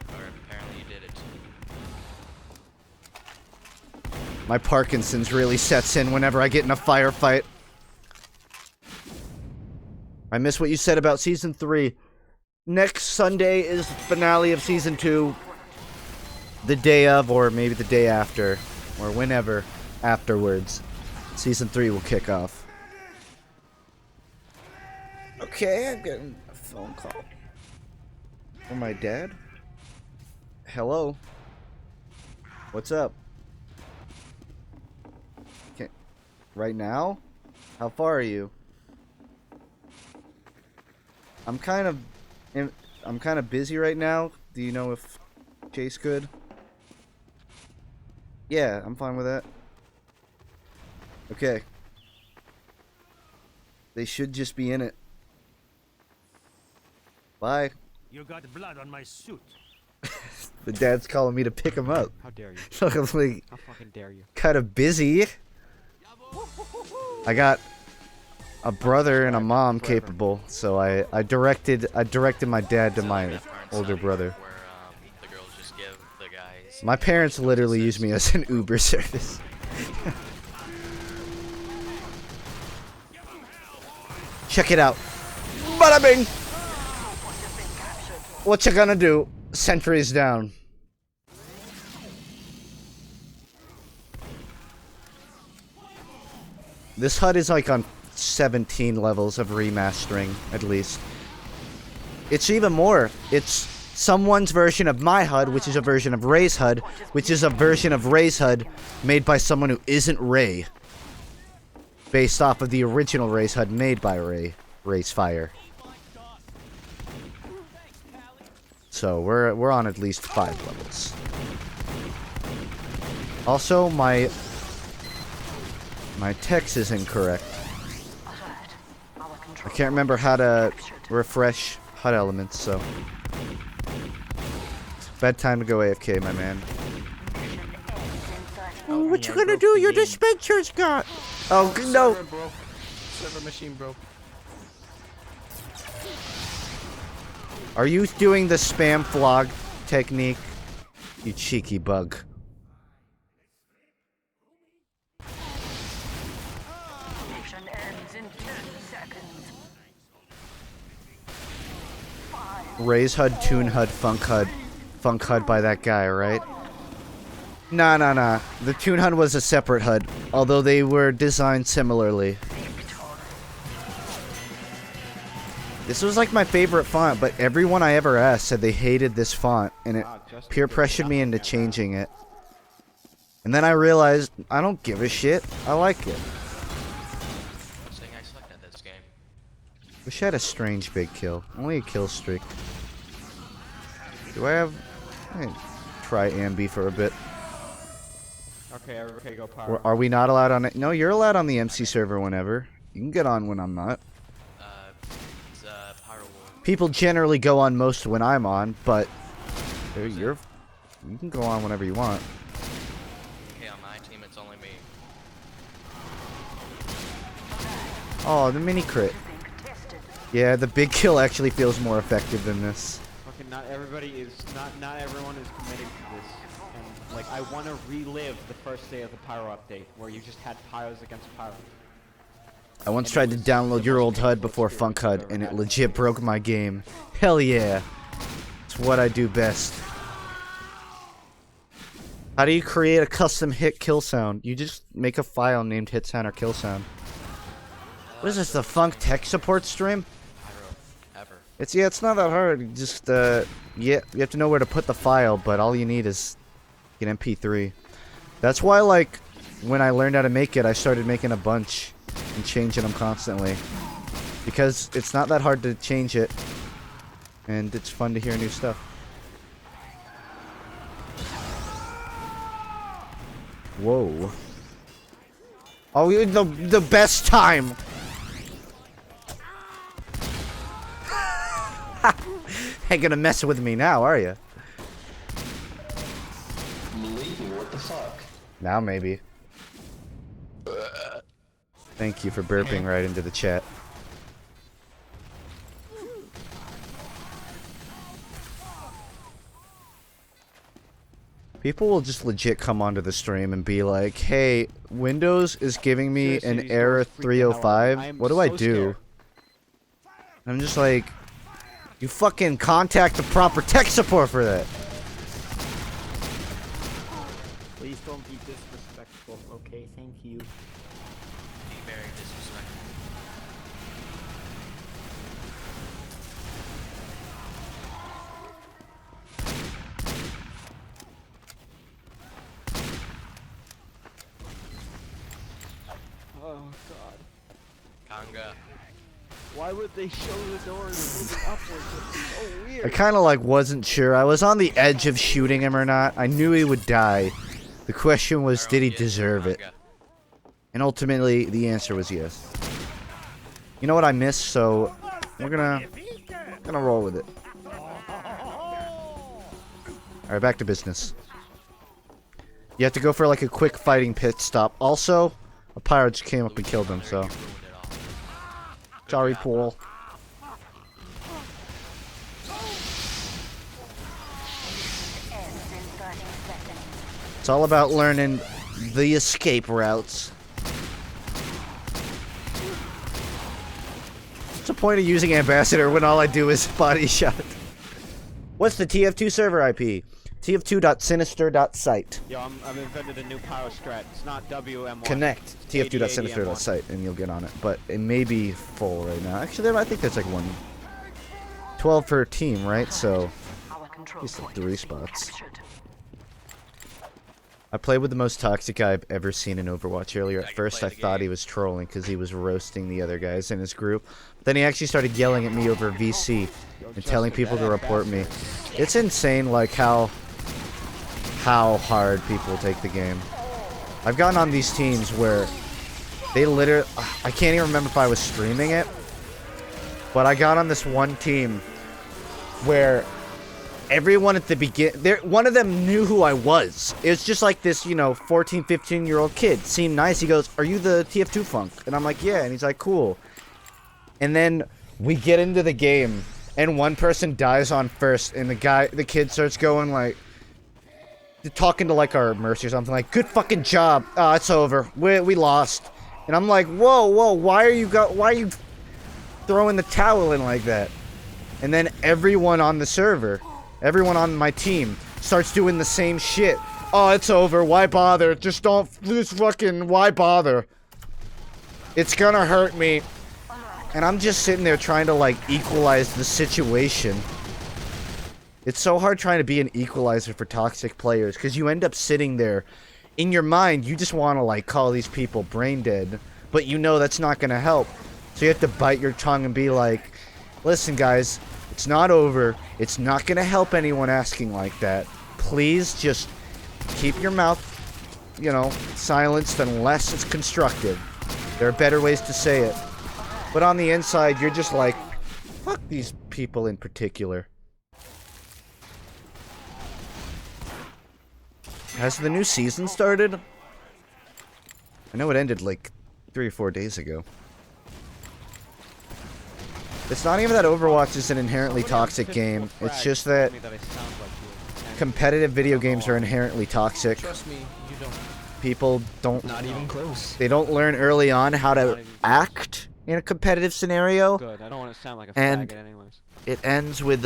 Or apparently you did it. My Parkinson's really sets in whenever I get in a firefight. I miss what you said about Season 3. Next Sunday is the finale of Season 2. The day of, or maybe the day after, or whenever afterwards, Season 3 will kick off. Okay, I'm getting a phone call from my dad. Hello. What's up? Okay. Right now? How far are you? I'm kind of busy right now. Do you know if Chase could? Yeah, I'm fine with that. Okay. They should just be in it. Bye. You got blood on my suit. The dad's calling me to pick him up. How dare you? So I'm like, How fucking dare you? kind of busy. I got a brother and a mom capable, so I directed my dad to my older brother. Where the girls just give the guys. My parents literally use me as an Uber service. Check it out. Bada bing! What you gonna do? Sentries down. This HUD is like on 17 levels of remastering, at least. It's even more. It's someone's version of my HUD, which is a version of Ray's HUD, which is a version of Ray's HUD made by someone who isn't Ray. Based off of the original Ray's HUD made by Ray. Ray's Fire. So we're on at least 5 levels. Also, my text is incorrect. I can't remember how to refresh HUD elements, so bedtime to go AFK, my man. Oh, what you gonna do? Your dispenser's got. Oh no! Server broke. Server machine broke. Are you doing the spam flog technique? You cheeky bug. Mission ends in 10 seconds. Raise HUD, Tune HUD, Funk HUD by that guy, right? Nah. The Tune HUD was a separate HUD, although they were designed similarly. This was like my favorite font, but everyone I ever asked said they hated this font, and it peer pressured me into changing it. And then I realized, I don't give a shit. I like it. Saying I sucked at this game. Wish I had a strange big kill. Only a kill streak. Do I have... I can try Ambi for a bit. Okay, go power. Or are we not allowed on it? No, you're allowed on the MC server whenever. You can get on when I'm not. It's Pyro War. People generally go on most when I'm on, but... You can go on whenever you want. Okay, on my team it's only me. Oh, the mini crit. Yeah, the big kill actually feels more effective than this. Fucking not everybody is not everyone is committing to this. And like I want to relive the first day of the Pyro update where you just had Pyros against Pyro. I once tried to download your old HUD before Funk HUD, and it legit broke my game. Hell yeah. It's what I do best. How do you create a custom hit kill sound? You just make a file named hit sound or kill sound. What is this, the Funk tech support stream? Pyro. Ever. It's not that hard. You just you have to know where to put the file, but all you need is an MP3. That's why, like, when I learned how to make it, I started making a bunch and changing them constantly. Because it's not that hard to change it, and it's fun to hear new stuff. Whoa. Oh, the best time! Ain't gonna mess with me now, are you? What the fuck? Now maybe. Thank you for burping right into the chat. People will just legit come onto the stream and be like, hey, Windows is giving me Seriously, an these error doors freak the hell out of me. 305. I am What do I so do? scared. I'm just like, you fucking contact the proper tech support for that. Please don't be disrespectful, okay? Thank you. Be very disrespectful. Oh god. Kanga. Why would they show the doors moving upwards? It's so weird. I kind of like wasn't sure. I was on the edge of shooting him or not. I knew he would die. The question was, did he deserve it? And ultimately, the answer was yes. You know what I missed, so we're gonna roll with it. Alright, back to business. You have to go for like a quick fighting pit stop. Also, a pirate just came up and killed him, so. Sorry, Paul. It's all about learning the escape routes. What's the point of using Ambassador when all I do is body shot? What's the TF2 server IP? tf2.sinister.site. Yo, I've invented a new Pyro strat. It's not WM1. Connect tf2.sinister.site and you'll get on it. But it may be full right now. Actually, I think there's like 12 per team, right? So, at least 3 spots. I played with the most toxic guy I've ever seen in Overwatch earlier. At first, I thought he was trolling because he was roasting the other guys in his group. But then he actually started yelling at me over VC and telling people to report me. It's insane, like, how hard people take the game. I've gotten on these teams where they literally... I can't even remember if I was streaming it. But I got on this one team where... everyone at the one of them knew who I was. It was just like this, 14, 15-year-old kid. Seemed nice. He goes, "Are you the TF2 Funk?" And I'm like, "Yeah." And he's like, "Cool." And then we get into the game, and one person dies on first, and the kid starts going like, talking to like our mercy or something like, "Good fucking job. It's over. We lost." And I'm like, "Whoa, why are you throwing the towel in like that?" And then everyone on the server, everyone on my team, starts doing the same shit. Oh, it's over. Why bother? Just don't. Just fucking. Why bother? It's gonna hurt me. And I'm just sitting there trying to, like, equalize the situation. It's so hard trying to be an equalizer for toxic players, because you end up sitting there. In your mind, you just want to, like, call these people brain dead. But you know that's not gonna help. So you have to bite your tongue and be like, listen, guys, it's not over. It's not gonna help anyone asking like that. Please just keep your mouth, you know, silenced unless it's constructive. There are better ways to say it. But on the inside, you're just like, fuck these people in particular. Has the new season started? I know it ended like 3 or 4 days ago. It's not even that Overwatch is an inherently toxic game. It's just that competitive video games are inherently toxic. Trust me, you don't. People don't... Not even close. They don't learn early on how to act in a competitive scenario. Good. I don't want to sound like a And- faggot anyways. It ends with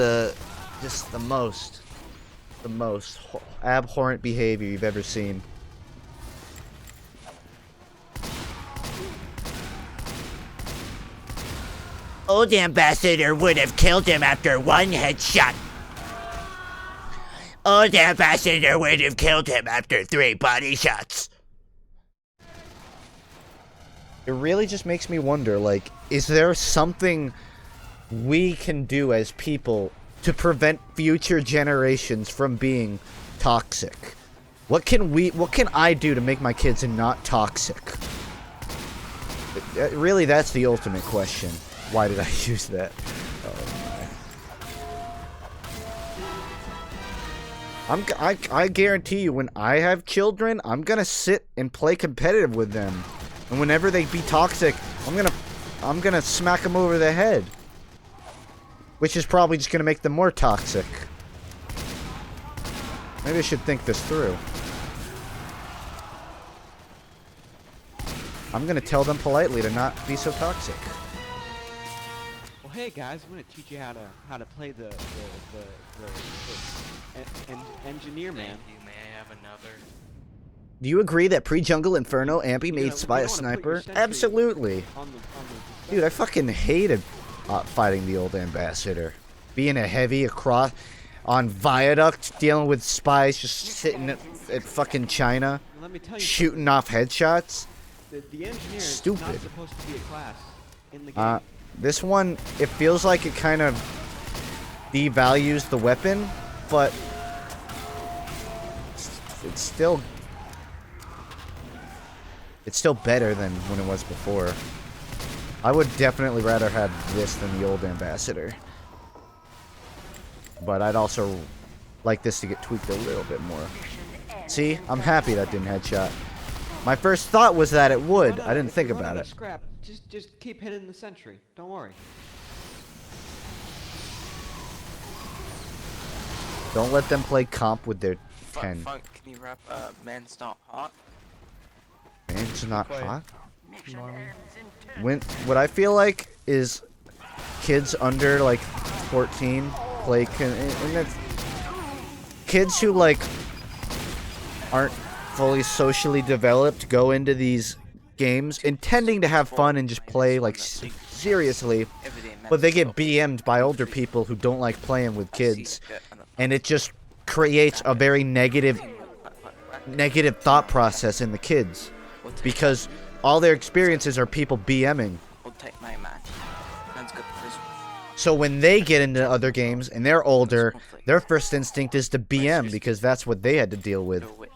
just the most abhorrent behavior you've ever seen. Old ambassador would have killed him after one headshot. Old ambassador would have killed him after 3 body shots. It really just makes me wonder, like, is there something we can do as people to prevent future generations from being toxic? What can I do to make my kids not toxic? Really, that's the ultimate question. Why did I use that? I guarantee you, when I have children, I'm gonna sit and play competitive with them. And whenever they be toxic, I'm gonna smack them over the head. Which is probably just gonna make them more toxic. Maybe I should think this through. I'm gonna tell them politely to not be so toxic. Well, hey guys, I'm gonna teach you how to play the engineer man. Thank you. May I have another? Do you agree that pre-jungle Inferno Ambi You made know, Spy you a don't wanna put your sniper? sentry Absolutely. On the Dude, I fucking hated fighting the old ambassador. Being a heavy across on Viaduct, dealing with spies just sitting at fucking China, Let me tell you, shooting off headshots. the engineer Stupid. is not supposed to be a class in the game. This one, it feels like it kind of devalues the weapon, but it's still better than when it was before. I would definitely rather have this than the old ambassador. But I'd also like this to get tweaked a little bit more. See? I'm happy that didn't headshot. My first thought was that it would. No, I didn't if think you run about out of it. Scrap. Just keep hitting the sentry. Don't worry. Don't let them play comp with their 10. Funk, can you rap Man's Not Hot? Man's not Play. hot. What I feel like is kids under like 14 play and that's kids who like aren't fully socially developed go into these games intending to have fun and just play like seriously, but they get BM'd by older people who don't like playing with kids, and it just creates a very negative thought process in the kids because all their experiences are people BMing. We'll take my man. Man's good for this one. So when they get into other games and they're older, their first instinct is to BM because that's what they had to deal with. Do it.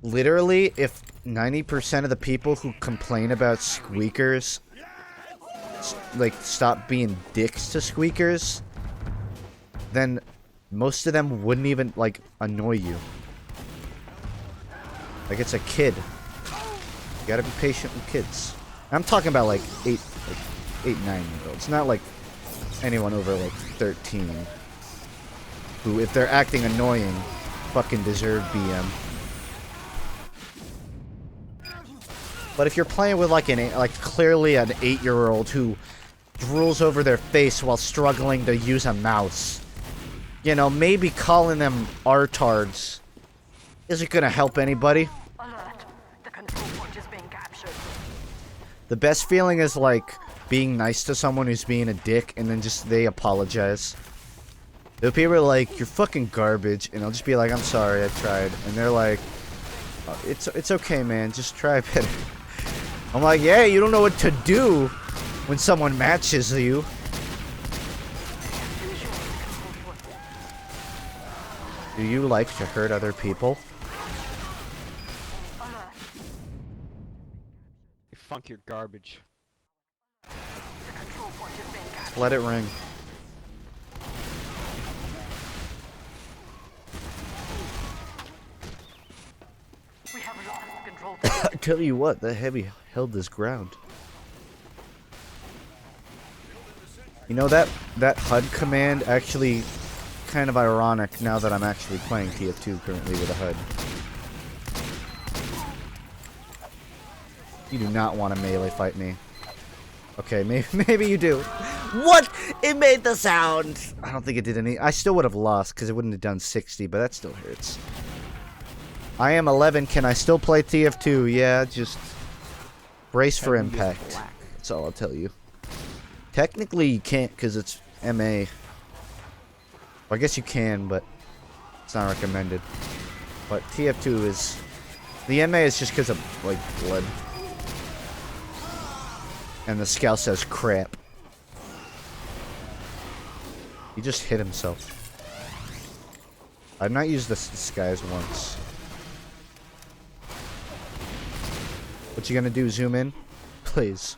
Literally, if 90% of the people who complain about squeakers like stop being dicks to squeakers, then most of them wouldn't even like annoy you. Like it's a kid. You gotta be patient with kids. I'm talking about like 8, 9-year-olds, not like anyone over like 13 who, if they're acting annoying, fucking deserve BM. But if you're playing with like clearly an 8-year-old who drools over their face while struggling to use a mouse. You know, maybe calling them artards isn't gonna help anybody. Alert. The control point is being captured. The best feeling is like being nice to someone who's being a dick and then just they apologize. The people are like, you're fucking garbage, and I'll just be like, I'm sorry, I tried. And they're like, oh, it's okay, man, just try better. I'm like, yeah, you don't know what to do when someone matches you. Do you like to hurt other people? You funk your garbage. Let it ring. We have lost the control point. I tell you what, the heavy held this ground. You know, that HUD command actually kind of ironic now that I'm actually playing TF2 currently with a HUD. You do not want to melee fight me. Okay, maybe you do. What? It made the sound! I don't think it did any. I still would have lost because it wouldn't have done 60, but that still hurts. I am 11. Can I still play TF2? Yeah, just brace for impact. That's all I'll tell you. Technically, you can't because it's MA. Well, I guess you can, but it's not recommended. But TF2 is... The MA is just because of, like, blood. And the scout says crap. He just hit himself. I've not used this disguise once. What you gonna do? Zoom in? Please.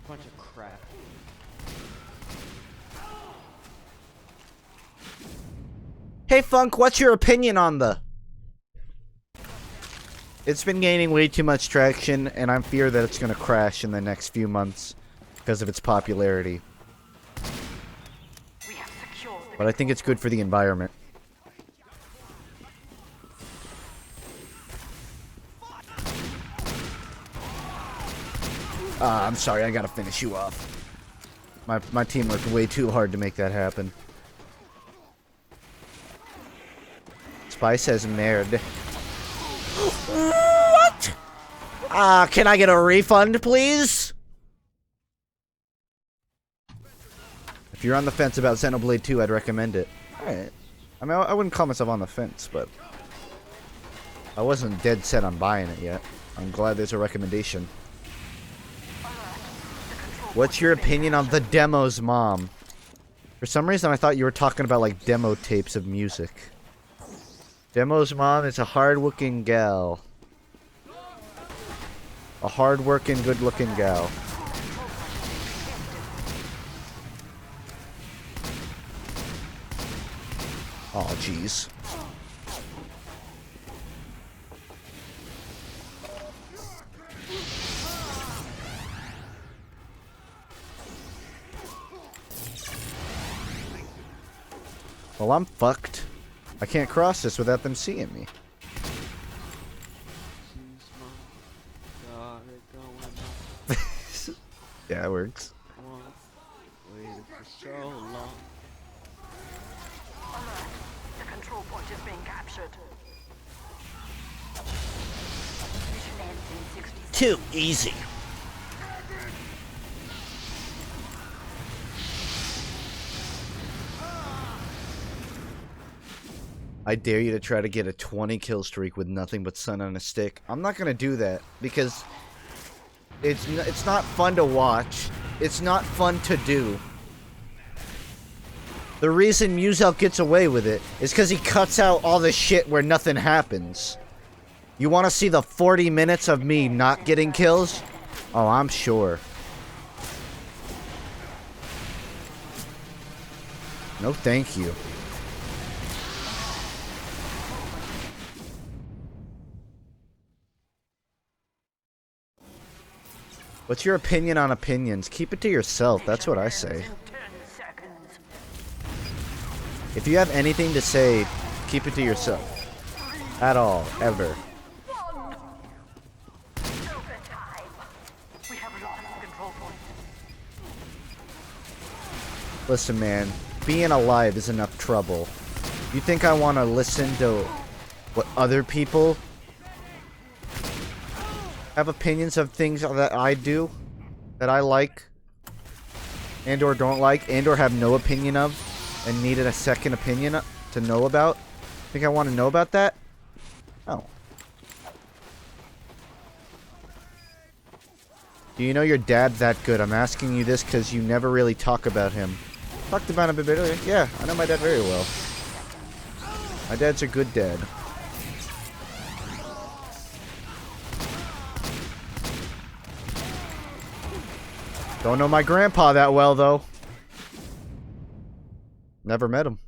Bunch of crap. Hey Funk, what's your opinion on the... It's been gaining way too much traction, and I fear that it's gonna crash in the next few months because of its popularity. We have secured the But I think it's good for the environment. I'm sorry, I gotta finish you off. My team worked way too hard to make that happen. Spy says merde. What? Can I get a refund, please? If you're on the fence about Xenoblade 2, I'd recommend it. Alright. I mean, I wouldn't call myself on the fence, but... I wasn't dead set on buying it yet. I'm glad there's a recommendation. What's your opinion on the demo's mom? For some reason, I thought you were talking about, like, demo tapes of music. Demo's mom is a hard-looking gal. A hard-working, good-looking gal. Oh, jeez. Well, I'm fucked. I can't cross this without them seeing me. Yeah, it works. Waited for so long. alert. The control point is being captured. Mission ends in 60 seconds. Too easy. I dare you to try to get a 20 kill streak with nothing but sun on a stick. I'm not gonna do that because it's not fun to watch. It's not fun to do. The reason Muzel gets away with it is because he cuts out all the shit where nothing happens. You want to see the 40 minutes of me not getting kills? Oh, I'm sure. No, thank you. What's your opinion on opinions? Keep it to yourself. That's what I say. 10 seconds. If you have anything to say, keep it to yourself. At all. Ever. Overtime. We have lost the control point. Listen, man, being alive is enough trouble. You think I want to listen to what other people have opinions of things that I do, that I like, and or don't like, and or have no opinion of, and needed a second opinion to know about? Think I want to know about that? No. Do you know your dad's that good? I'm asking you this because you never really talk about him. Talked about him a bit earlier. Yeah, I know my dad very well. My dad's a good dad. Don't know my grandpa that well, though. Never met him.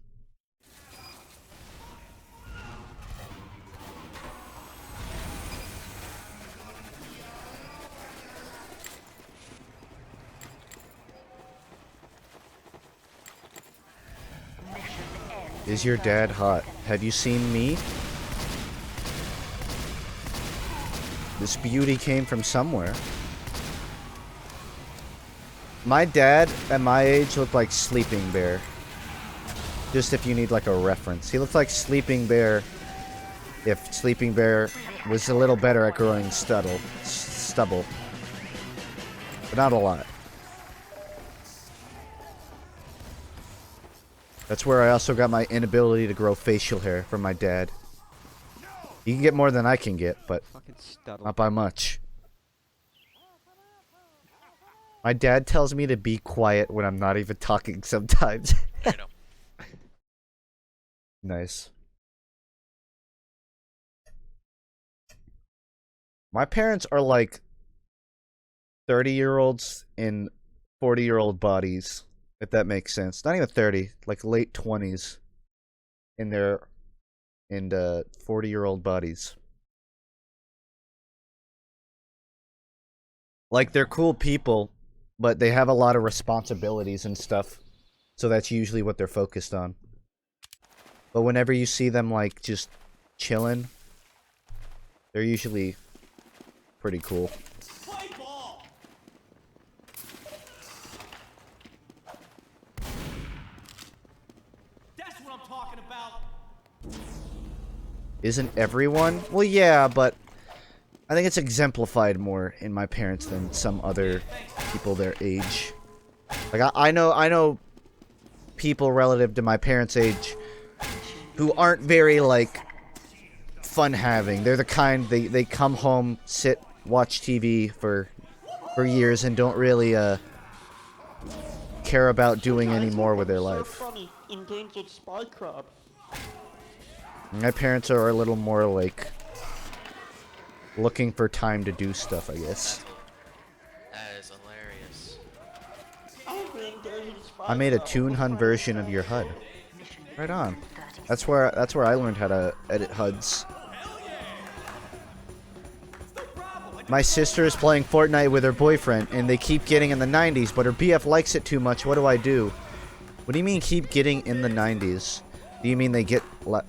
Is your dad hot? Have you seen me? This beauty came from somewhere. My dad, at my age, looked like Sleeping Bear. Just if you need like a reference. He looked like Sleeping Bear if Sleeping Bear was a little better at growing stubble. But not a lot. That's where I also got my inability to grow facial hair from my dad. He can get more than I can get, but not by much. My dad tells me to be quiet when I'm not even talking sometimes. I know. Nice. My parents are like 30-year-olds in 40-year-old bodies. If that makes sense. Not even 30, like late 20s in their 40-year-old bodies. Like they're cool people, but they have a lot of responsibilities and stuff. So that's usually what they're focused on. But whenever you see them like just chilling, they're usually pretty cool. Isn't everyone? Well, yeah, but I think it's exemplified more in my parents than some other people their age. Like I know people relative to my parents' age who aren't very like fun having. They're the kind they come home, sit, watch TV for years and don't really care about doing any more with their life. Endangered spy crab. My parents are a little more like looking for time to do stuff, I guess. That is hilarious. I made a Toon Hun version of your HUD. Right on. That's where I learned how to edit HUDs. My sister is playing Fortnite with her boyfriend, and they keep getting in the 90s, but her BF likes it too much. What do I do? What do you mean keep getting in the 90s? Do you mean they get... What?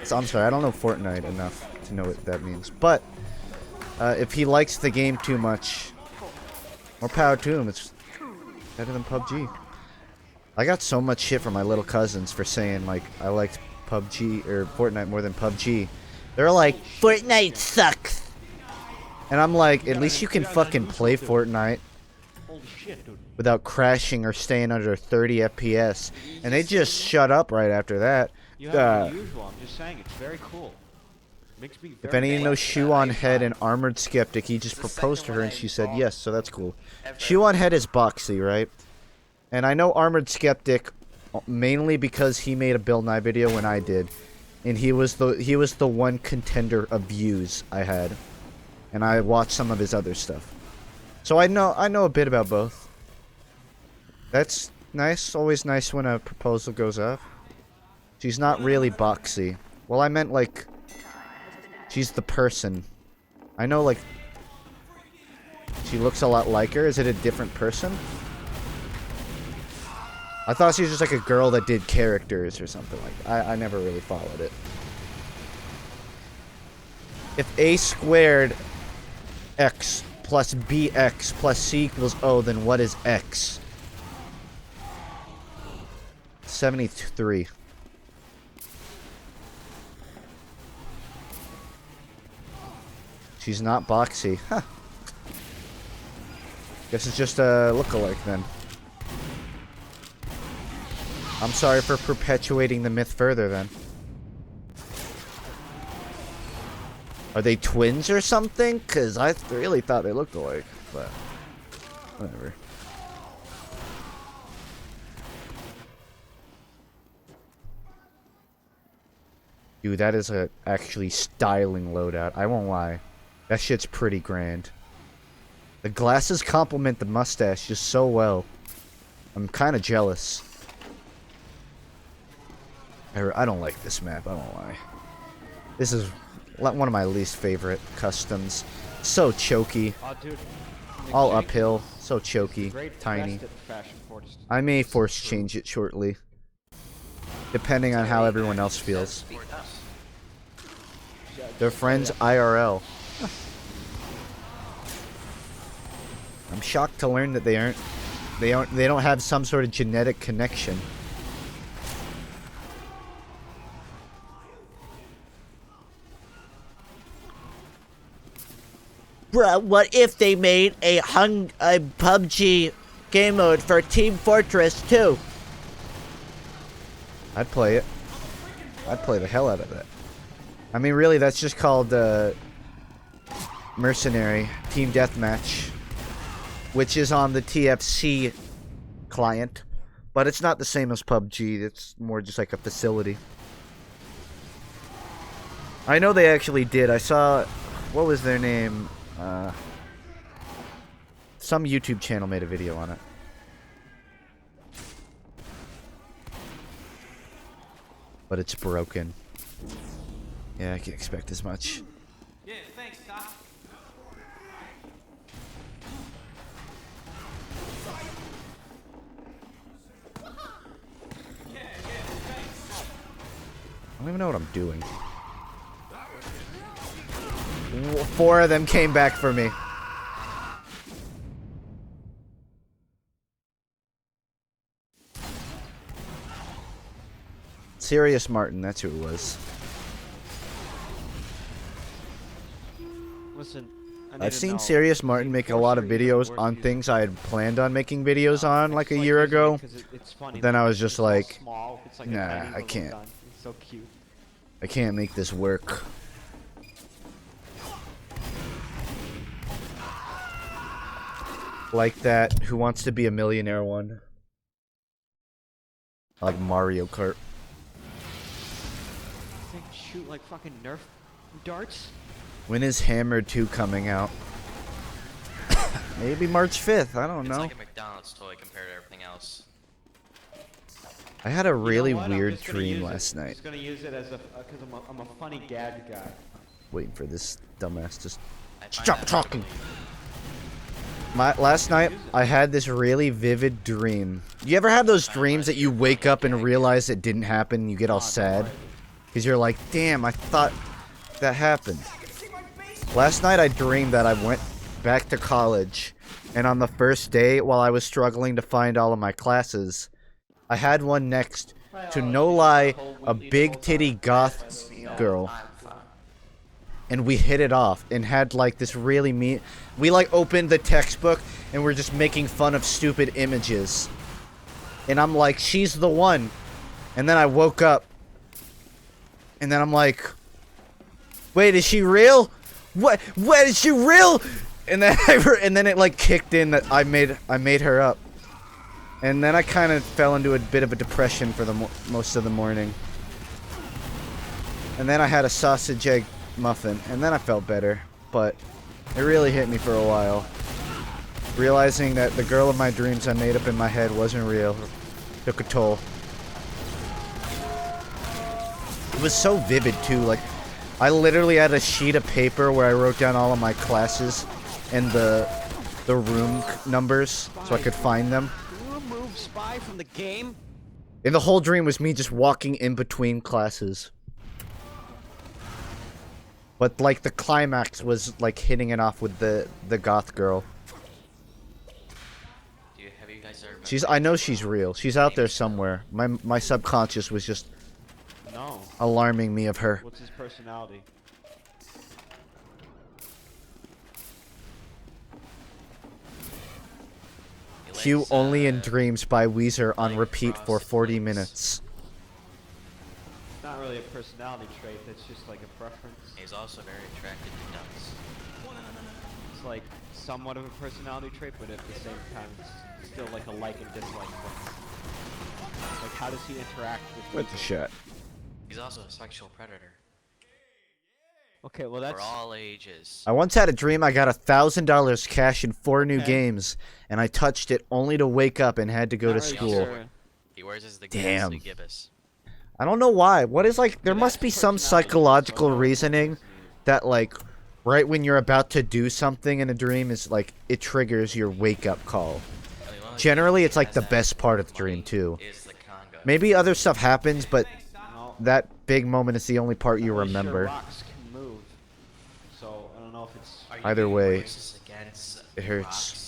So, I'm sorry, I don't know Fortnite enough to know what that means. But, if he likes the game too much, more power to him. It's better than PUBG. I got so much shit from my little cousins for saying, like, I liked PUBG, or Fortnite more than PUBG. They're like, Fortnite sucks. and I'm like, at least you can fucking play Fortnite without crashing or staying under 30 FPS. And they just shut up right after that. You have the usual. I'm just saying, it's very cool. Makes me very If any of you know Shoe on Head and Armored Skeptic, he just proposed to her and she said yes, so that's cool. Shoe on Head is boxy, right? And I know Armored Skeptic mainly because he made a Bill Nye video when I did. And he was the one contender of views I had. And I watched some of his other stuff. So I know a bit about both. That's nice. Always nice when a proposal goes off. She's not really boxy. Well, I meant like she's the person. I know like she looks a lot like her. Is it a different person? I thought she was just like a girl that did characters or something like that. I never really followed it. If a squared x plus bx plus c equals O, then what is x? 73. She's not boxy. Huh. Guess it's just a lookalike then. I'm sorry for perpetuating the myth further then. Are they twins or something? Because I really thought they looked alike, but whatever. Dude, that is a actually styling loadout. I won't lie. That shit's pretty grand. The glasses complement the mustache just so well. I'm kind of jealous. I don't like this map, I won't lie. This is one of my least favorite customs. So choky. Oh, dude. All uphill. So choky. Great Tiny. best at fashion force. I may force change it shortly. Depending on how everyone else feels. They're friends IRL. I'm shocked to learn that they don't have some sort of genetic connection. Bruh, what if they made a PUBG game mode for Team Fortress 2? I'd play it. I'd play the hell out of that. I mean, really, that's just called Mercenary Team Deathmatch, which is on the TFC client, but it's not the same as PUBG. It's more just like a facility. I know they actually did. I saw, what was their name? Some YouTube channel made a video on it. But it's broken. Yeah, I can expect as much. Yeah, thanks, Doc. I don't even know what I'm doing. 4 of them came back for me. Sirius Martin, that's who it was. Listen, I've seen Sirius Martin make a lot of videos on things I had planned on making videos on like a year ago. Then I was just like, nah, I can't. It's so cute. I can't make this work. Like that Who Wants to Be a Millionaire one. Like Mario Kart. They shoot like fucking Nerf darts. When is Hammer 2 coming out? Maybe March 5th, I don't It's know. like a McDonald's toy compared to everything else. I had a really You know what? I'm weird just gonna dream use last I'm night. just gonna use it as a, cause I'm a funny gag guy. Waiting for this dumbass to I find stop that talking. really- Last night, I had this really vivid dream. You ever have those dreams that you wake up and realize it didn't happen and you get all sad? Because you're like, damn, I thought that happened. Last night, I dreamed that I went back to college, and on the first day, while I was struggling to find all of my classes, I had one next to, no lie, a big titty goth girl. And we hit it off and had like this really mean. We like opened the textbook and we're just making fun of stupid images. And I'm like, she's the one. And then I woke up. And then I'm like, wait, is she real? What? Is she real? And then it like kicked in that I made her up. And then I kind of fell into a bit of a depression for the most of the morning. And then I had a sausage egg muffin, and then I felt better, but it really hit me for a while. Realizing that the girl of my dreams I made up in my head wasn't real took a toll. It was so vivid too, like I literally had a sheet of paper where I wrote down all of my classes and the room numbers so I could find them. Can you remove Spy from the game? And the whole dream was me just walking in between classes. But like the climax was like hitting it off with the goth girl. Have you guys ever? I know she's real. She's out there somewhere. My subconscious was just No. alarming me of her. What's his personality? Cue Only in Dreams by Weezer on repeat for 40 minutes. It's not really a personality trait, that's just like a preference. He's also very attracted to ducks. It's like somewhat of a personality trait, but at the same time, it's still like a like and dislike thing. Like, how does he interact with With the people? shot. He's also a sexual predator. Okay, well that's... For all ages. I once had a dream I got $1,000 cash in 4 new games, and I touched it only to wake up and had to go to Not really school. sure. He wears his the Damn. ghastly gibbous. I don't know why. What is like? There But must that's be some personality, psychological so- reasoning that like, right when you're about to do something in a dream is like it triggers your wake up call. I mean, one of the Generally, things it's like has the that best part of the money dream too. is the conga. Maybe other stuff happens, but No, that big moment is the only part you I'm pretty sure remember. rocks can move, so I don't know if it's... Are you Either doing way, voices against it hurts. rocks?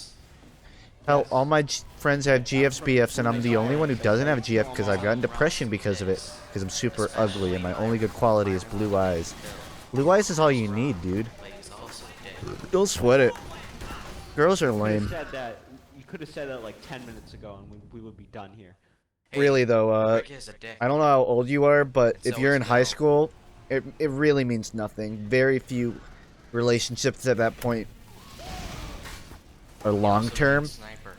Hell, all my friends have GFs, BFs, and I'm the only one who doesn't have a GF because I've gotten depression because of it. Because I'm super ugly, and my only good quality is blue eyes. Blue eyes is all you need, dude. Like, he's also a dick. Don't sweat it. Girls are You lame. could have said that like 10 minutes ago and we would be done here. Really though, Rick is a dick. I don't know how old you are, but if So you're is in high Bill. school, it really means nothing. Very few relationships at that point are long Also term. being a sniper.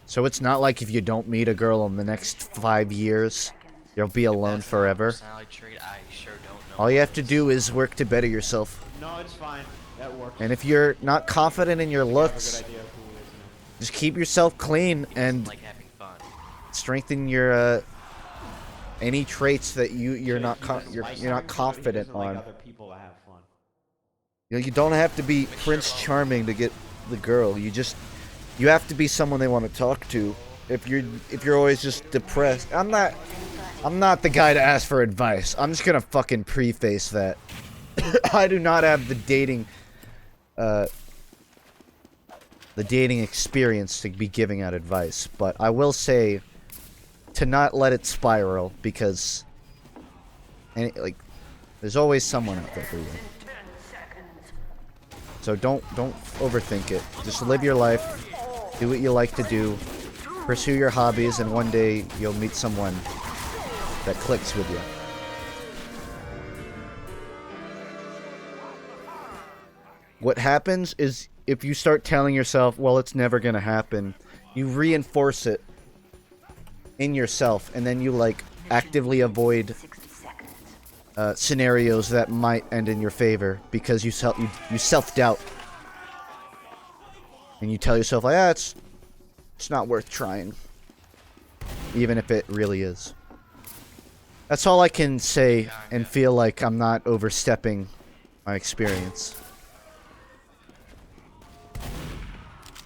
So it's not like if you don't meet a girl in the next 5 years, you'll be alone That's not a forever. personality trait, I sure don't know All you what have to is. do is work to better yourself. No, it's fine. That works. And if you're not confident in your I have looks, a good idea of who he is now. just keep yourself clean He doesn't and like having fun. strengthen your any traits that you're So not he doesn't you're like not having fun, but he confident doesn't like on. other people to have fun. You don't have to be Prince Charming to get the girl. You have to be someone they want to talk to. If you're always just depressed, I'm not the guy to ask for advice. I'm just gonna fucking preface that. I do not have the dating experience to be giving out advice, but I will say to not let it spiral because there's always someone out there for you. 10 seconds. So don't overthink it. Just live your life, do what you like to do, pursue your hobbies, and one day you'll meet someone that clicks with you. What happens is if you start telling yourself, well, it's never gonna happen, you reinforce it in yourself, and then you like actively avoid 60 seconds. scenarios that might end in your favor because you self-doubt. And you tell yourself, like, it's not worth trying. Even if it really is. That's all I can say and feel like I'm not overstepping my experience.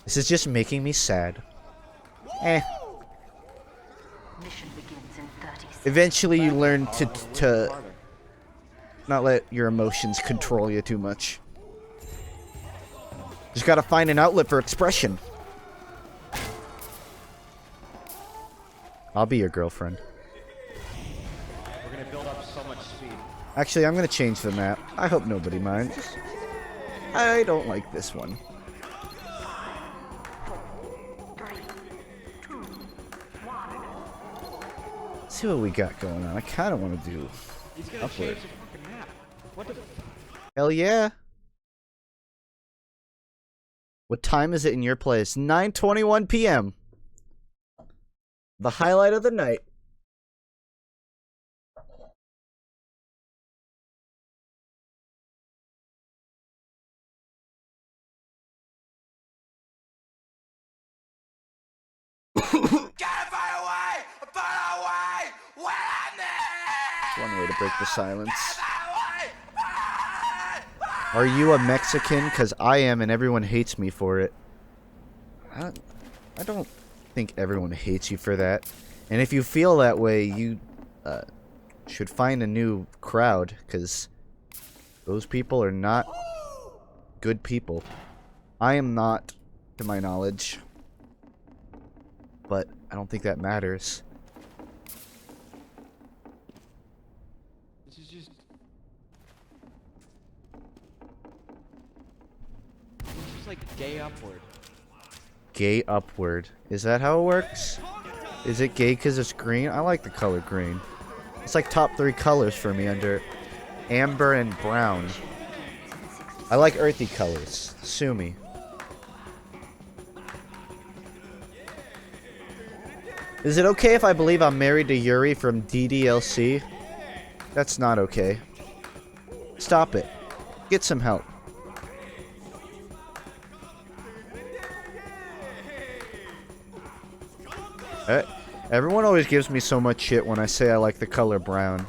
This is just making me sad. Mission begins in 30 seconds. Eventually you learn to not let your emotions control you too much. Just gotta find an outlet for expression. I'll be your girlfriend. We're gonna build up so much speed. Actually, I'm gonna change the map. I hope nobody minds. I don't like this one. 3, 2, 1. Let's see what we got going on. I kinda wanna do He's gonna upward. change the fucking map. What the f... Hell yeah. What time is it in your place? 9:21 p.m. The highlight of the night. One way to break the silence. Are you a Mexican? Because I am, and everyone hates me for it. I don't think everyone hates you for that. And if you feel that way, you should find a new crowd, because Those people are not good people. I am not, to my knowledge. But I don't think that matters. This is just... It's just like gay upward. Gay upward. Is that how it works? Is it gay because it's green? I like the color green. It's like top 3 colors for me under amber and brown. I like earthy colors. Sue me. Is it okay if I believe I'm married to Yuri from DDLC? That's not okay. Stop it. Get some help. Everyone always gives me so much shit when I say I like the color brown.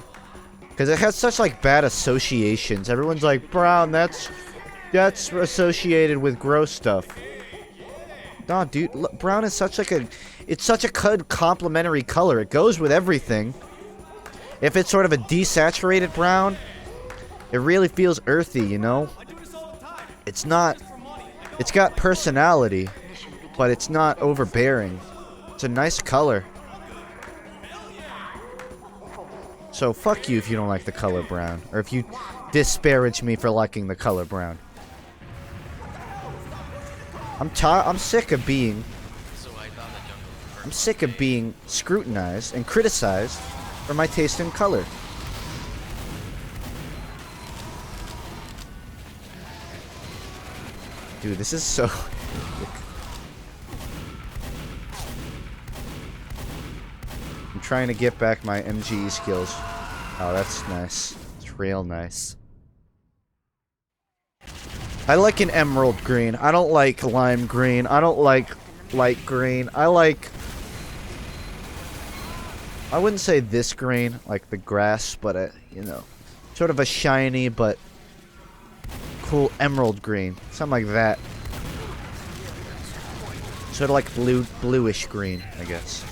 Because it has such, like, bad associations. Everyone's like, brown, that's associated with gross stuff. Nah, dude, look, brown is such, like, it's such a good complementary color. It goes with everything. If it's sort of a desaturated brown, it really feels earthy, you know? It's not, it's got personality, but it's not overbearing. It's a nice color. So fuck you if you don't like the color brown, or if you disparage me for liking the color brown. I'm sick of being scrutinized and criticized for my taste in color. Dude, this is so... I'm trying to get back my MGE skills. Oh, that's nice. It's real nice. I like an emerald green. I don't like lime green. I don't like light green. I wouldn't say this green, like the grass, but you know, sort of a shiny but cool emerald green. Something like that. Sort of like bluish green, I guess.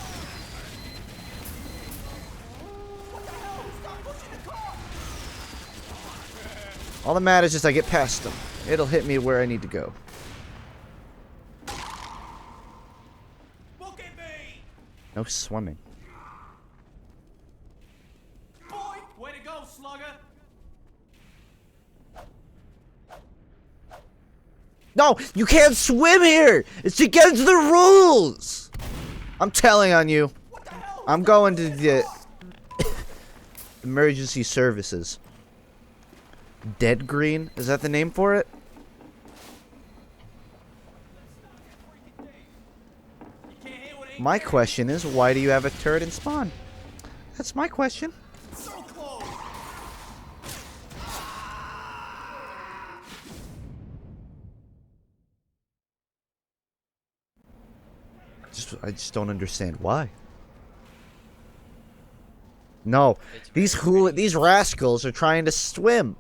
All that matters is I get past them. It'll hit me where I need to go. Look at me! No swimming. Boy, way to go, slugger! No, you can't swim here! It's against the rules! I'm telling on you. I'm going to the emergency services. Dead green? Is that the name for it? My question is, why do you have a turret in spawn? That's my question. So close! I just don't understand why. No, these rascals are trying to swim.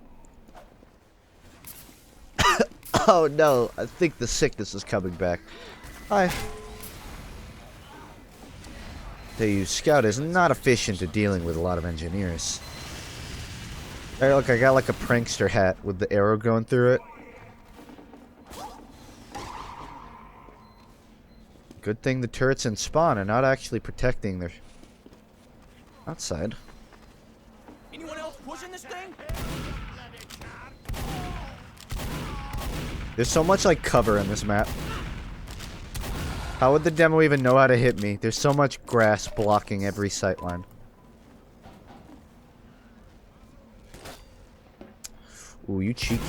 Oh no, I think the sickness is coming back. Hi. The scout is not efficient at dealing with a lot of engineers. Hey, look, I got like a prankster hat with the arrow going through it. Good thing the turrets in spawn are not actually protecting their outside. Anyone else pushing this thing? There's so much like cover in this map. How would the demo even know how to hit me? There's so much grass blocking every sightline. Ooh, you cheeky.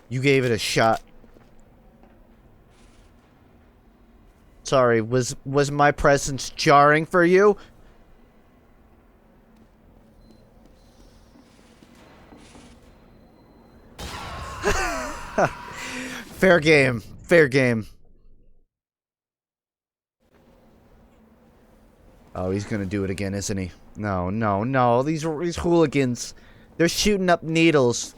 You gave it a shot. Sorry, was my presence jarring for you? Fair game. Fair game. Oh, he's gonna do it again, isn't he? No, no, no. These hooligans. They're shooting up needles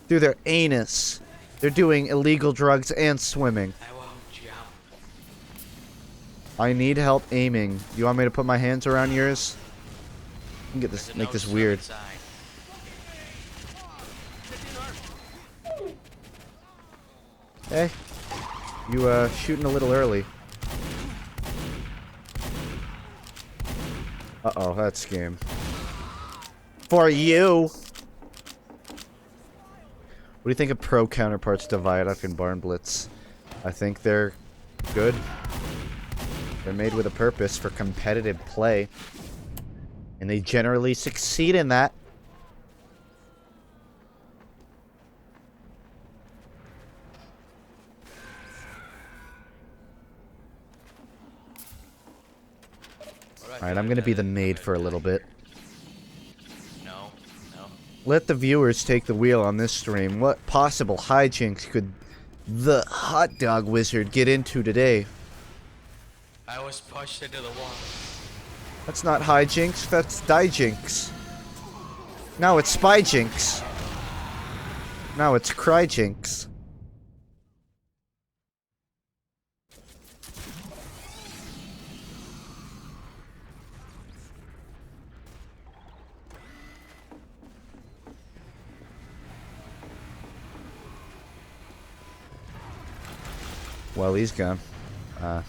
through their anus. They're doing illegal drugs and swimming. I won't jump. I need help aiming. You want me to put my hands around yours? I can get this, There's make no this sun weird. inside. Hey, you shooting a little early. Uh-oh, that's game. For you! What do you think of pro counterparts to Viaduct and Barn Blitz? I think they're good. They're made with a purpose for competitive play. And they generally succeed in that. Alright, I'm gonna be the maid for a little bit. No, no. Let the viewers take the wheel on this stream. What possible hijinks could the hot dog wizard get into today? I was pushed into the wall. That's not hijinks, that's dijinks. Now it's spyjinks. Now it's cryjinks. Well, he's gone. I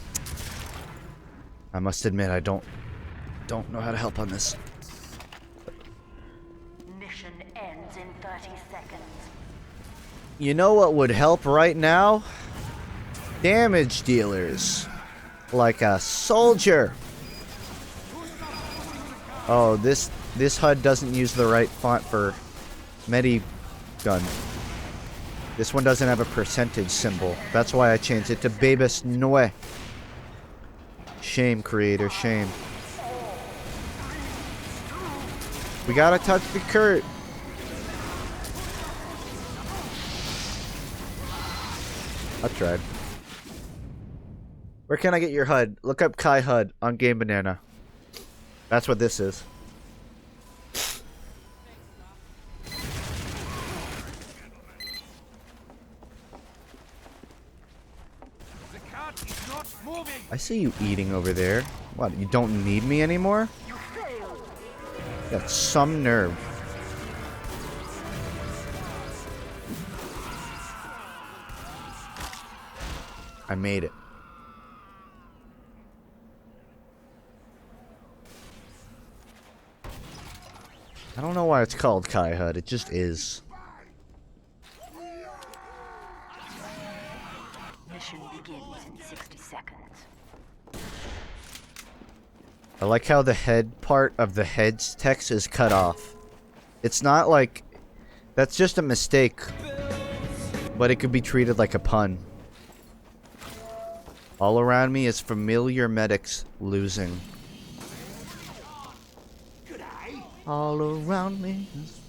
must admit, I don't know how to help on this. Mission ends in 30 seconds. You know what would help right now? Damage dealers. Like a soldier. Oh, this HUD doesn't use the right font for Medi gun. This one doesn't have a percentage symbol. That's why I changed it to Babus Noe. Shame, creator, shame. We gotta touch the Kurt. I tried. Where can I get your HUD? Look up Kai HUD on Game Banana. That's what this is. I see you eating over there. What, you don't need me anymore? That's some nerve. I made it. I don't know why it's called Kai HUD, it just is. Mission begins in 60 seconds. I like how the head part of the head's text is cut off. It's not like... That's just a mistake. But it could be treated like a pun. All around me is familiar medics losing. All around me is...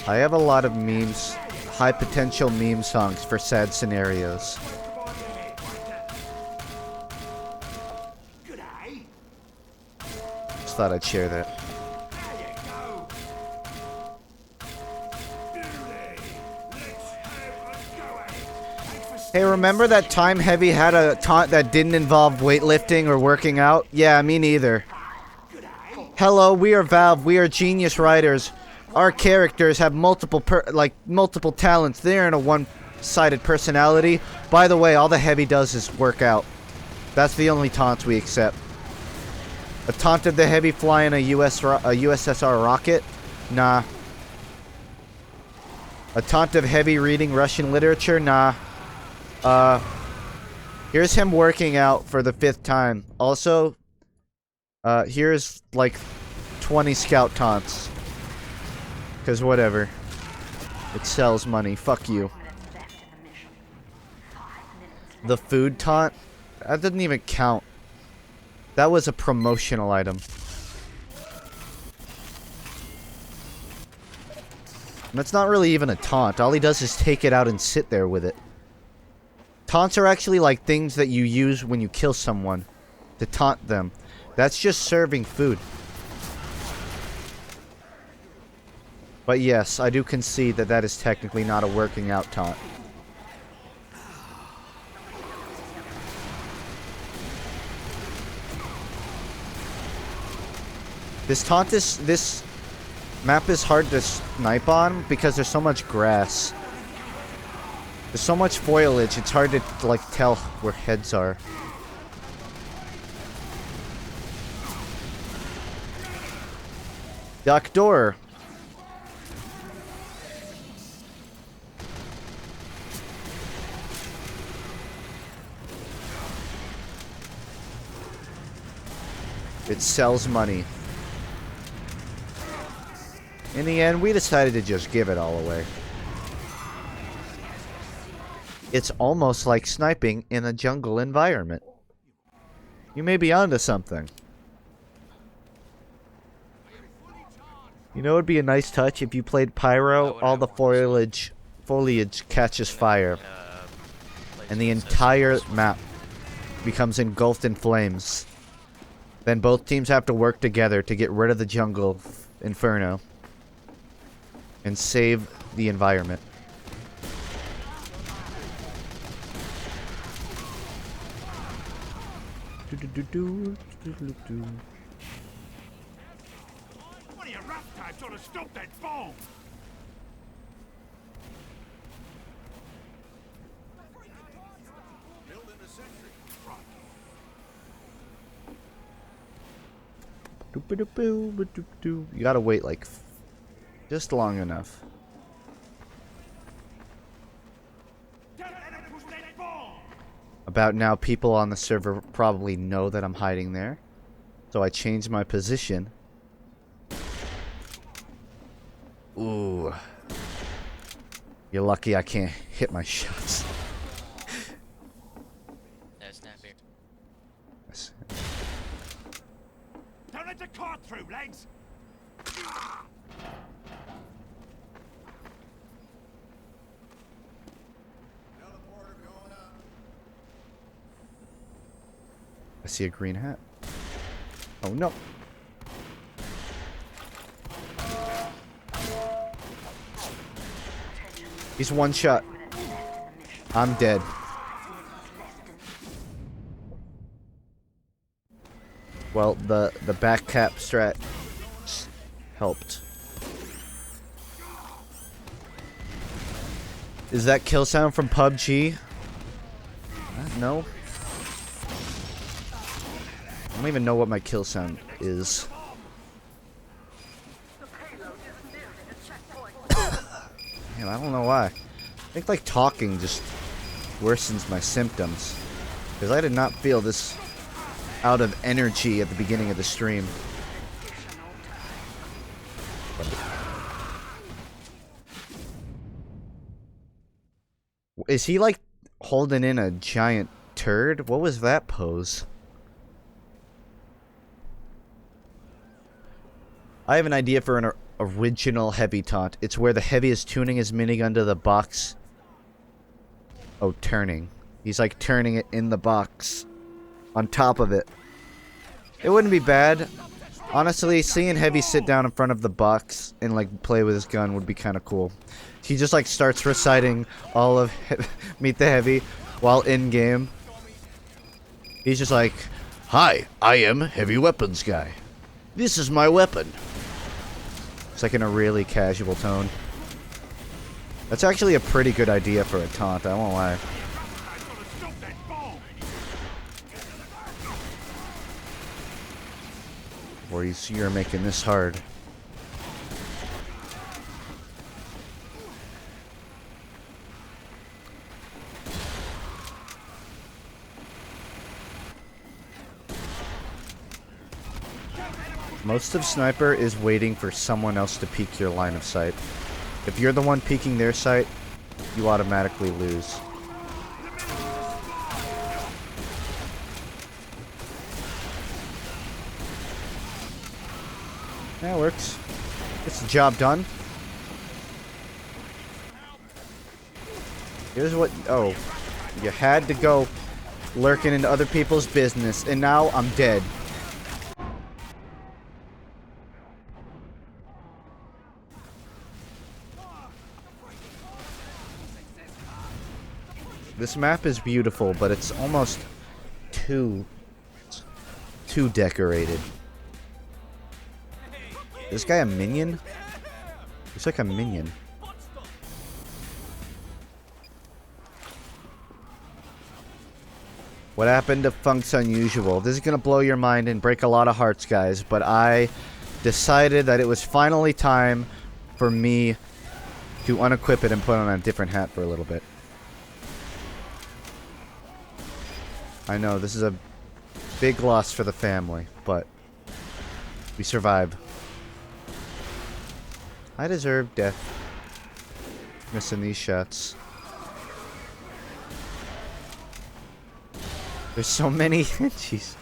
I have a lot of memes, high potential meme songs for sad scenarios. Just thought I'd share that. Hey, remember that time Heavy had a taunt that didn't involve weightlifting or working out? Yeah, me neither. Hello, we are Valve. We are genius writers. Our characters have multiple talents. They aren't a one-sided personality. By the way, all the Heavy does is work out. That's the only taunts we accept. A taunt of the Heavy flying a USSR rocket? Nah. A taunt of Heavy reading Russian literature? Nah. Here's him working out for the 5th time. Also, here's like 20 scout taunts. Cause whatever. It sells money. Fuck you. The food taunt? That doesn't even count. That was a promotional item. That's not really even a taunt. All he does is take it out and sit there with it. Taunts are actually like things that you use when you kill someone to taunt them. That's just serving food. But yes, I do concede that that is technically not a working out taunt. This taunt is... Map is hard to snipe on because there's so much grass. There's so much foliage, it's hard to, like, tell where heads are. Duck door. It sells money. In the end, we decided to just give it all away. It's almost like sniping in a jungle environment. You may be onto something. You know, it'd be a nice touch if you played Pyro, all the foliage catches fire, and the entire map becomes engulfed in flames. Then both teams have to work together to get rid of the jungle inferno and save the environment. One of your rough types ought to stop that bomb! Building a sentry. You gotta wait like just long enough. Don't let him push that bomb! About now, people on the server probably know that I'm hiding there, so I changed my position. Ooh. You're lucky I can't hit my shots. There's snap here. Don't let the cart through, lads! I see a green hat. Oh no. He's one shot. I'm dead. Well, the back cap strat helped. Is that kill sound from PUBG? No. I don't even know what my kill sound is. Man, I don't know why. I think like talking just worsens my symptoms. Because I did not feel this out of energy at the beginning of the stream. Is he like holding in a giant turd? What was that pose? I have an idea for an original heavy taunt. It's where the heavy is tuning his minigun to the box. Oh, turning. He's like turning it in the box. On top of it. It wouldn't be bad. Honestly, seeing Heavy sit down in front of the box and like play with his gun would be kind of cool. He just like starts reciting all of Meet the Heavy while in game. He's just like, "Hi, I am Heavy Weapons Guy. This is my weapon." It's like in a really casual tone. That's actually a pretty good idea for a taunt, I won't lie. Or you're making this hard. Most of Sniper is waiting for someone else to peek your line of sight. If you're the one peeking their sight, you automatically lose. That works. Gets the job done. Here's what... Oh. You had to go lurking into other people's business, and now I'm dead. This map is beautiful, but it's almost too decorated. Is this guy a minion? Looks like a minion. What happened to Funk's Unusual? This is gonna blow your mind and break a lot of hearts, guys, but I decided that it was finally time for me to unequip it and put on a different hat for a little bit. I know, this is a big loss for the family, but we survived. I deserve death. Missing these shots. There's so many. Jeez.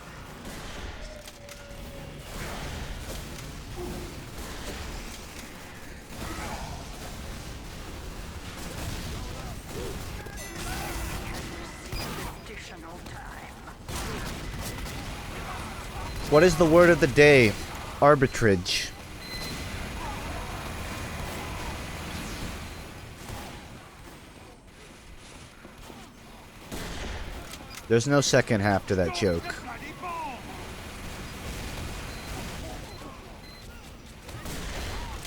Additional time. What is the word of the day? Arbitrage. There's no second half to that joke.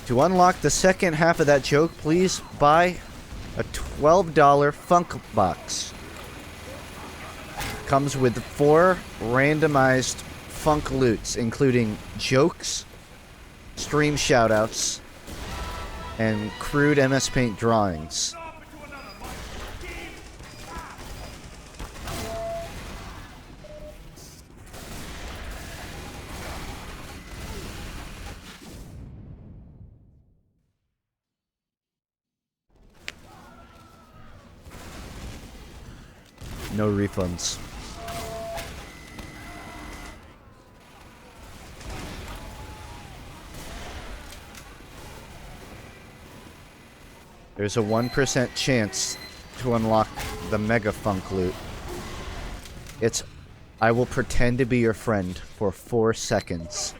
To unlock the second half of that joke, please buy a $12 Funk box. Comes with 4 randomized Funk loots, including jokes, stream shoutouts, and crude MS Paint drawings. No refunds. There's a 1% chance to unlock the Mega Funk loot. It's, I will pretend to be your friend for 4 seconds.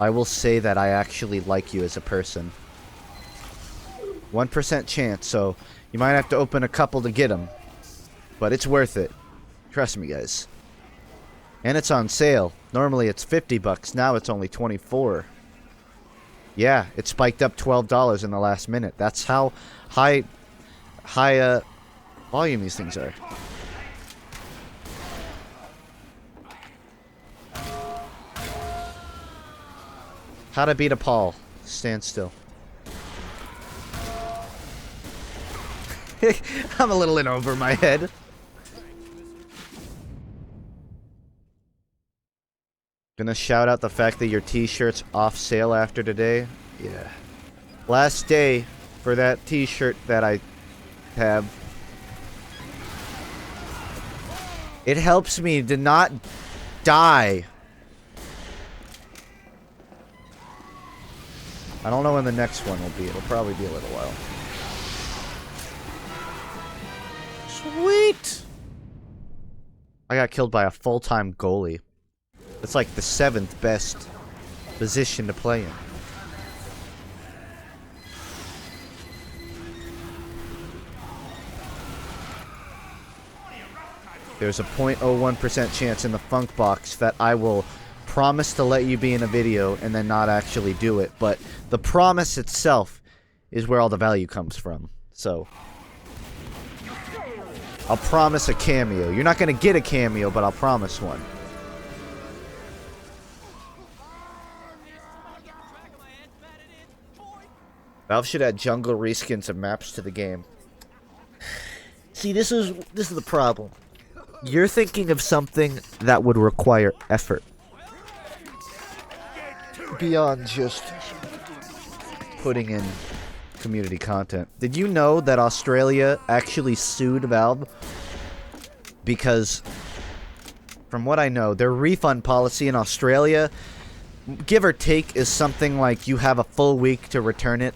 I will say that I actually like you as a person. 1% chance, so you might have to open a couple to get them. But it's worth it. Trust me, guys. And it's on sale. Normally it's 50 bucks. Now it's only 24. Yeah, it spiked up $12 in the last minute. That's how high volume these things are. How to beat a Paul. Stand still. I'm a little in over my head. Gonna shout out the fact that your t-shirt's off sale after today. Yeah. Last day for that t-shirt that I have. It helps me to not die. I don't know when the next one will be. It'll probably be a little while. Sweet! I got killed by a full-time goalie. It's like the 7th best position to play in. There's a 0.01% chance in the Funk box that I will promise to let you be in a video and then not actually do it. But the promise itself is where all the value comes from. So I'll promise a cameo. You're not going to get a cameo, but I'll promise one. Valve should add jungle reskins and maps to the game. See, this is the problem. You're thinking of something that would require effort. Beyond just putting in community content. Did you know that Australia actually sued Valve? Because, from what I know, their refund policy in Australia, give or take, is something like you have a full week to return it.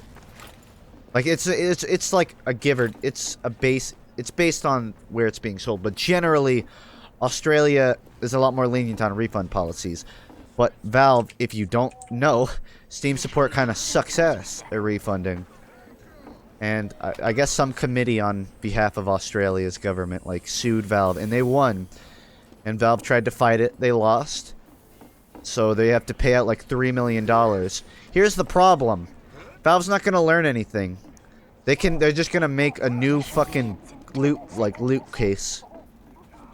Like it's like a giver. It's based on where it's being sold, but generally, Australia is a lot more lenient on refund policies. But Valve, if you don't know, Steam support kind of sucks ass at refunding. And I guess some committee on behalf of Australia's government sued Valve, and they won. And Valve tried to fight it. They lost. So they have to pay out like $3 million. Here's the problem. Valve's not gonna learn anything. They're just gonna make a new fucking loot case.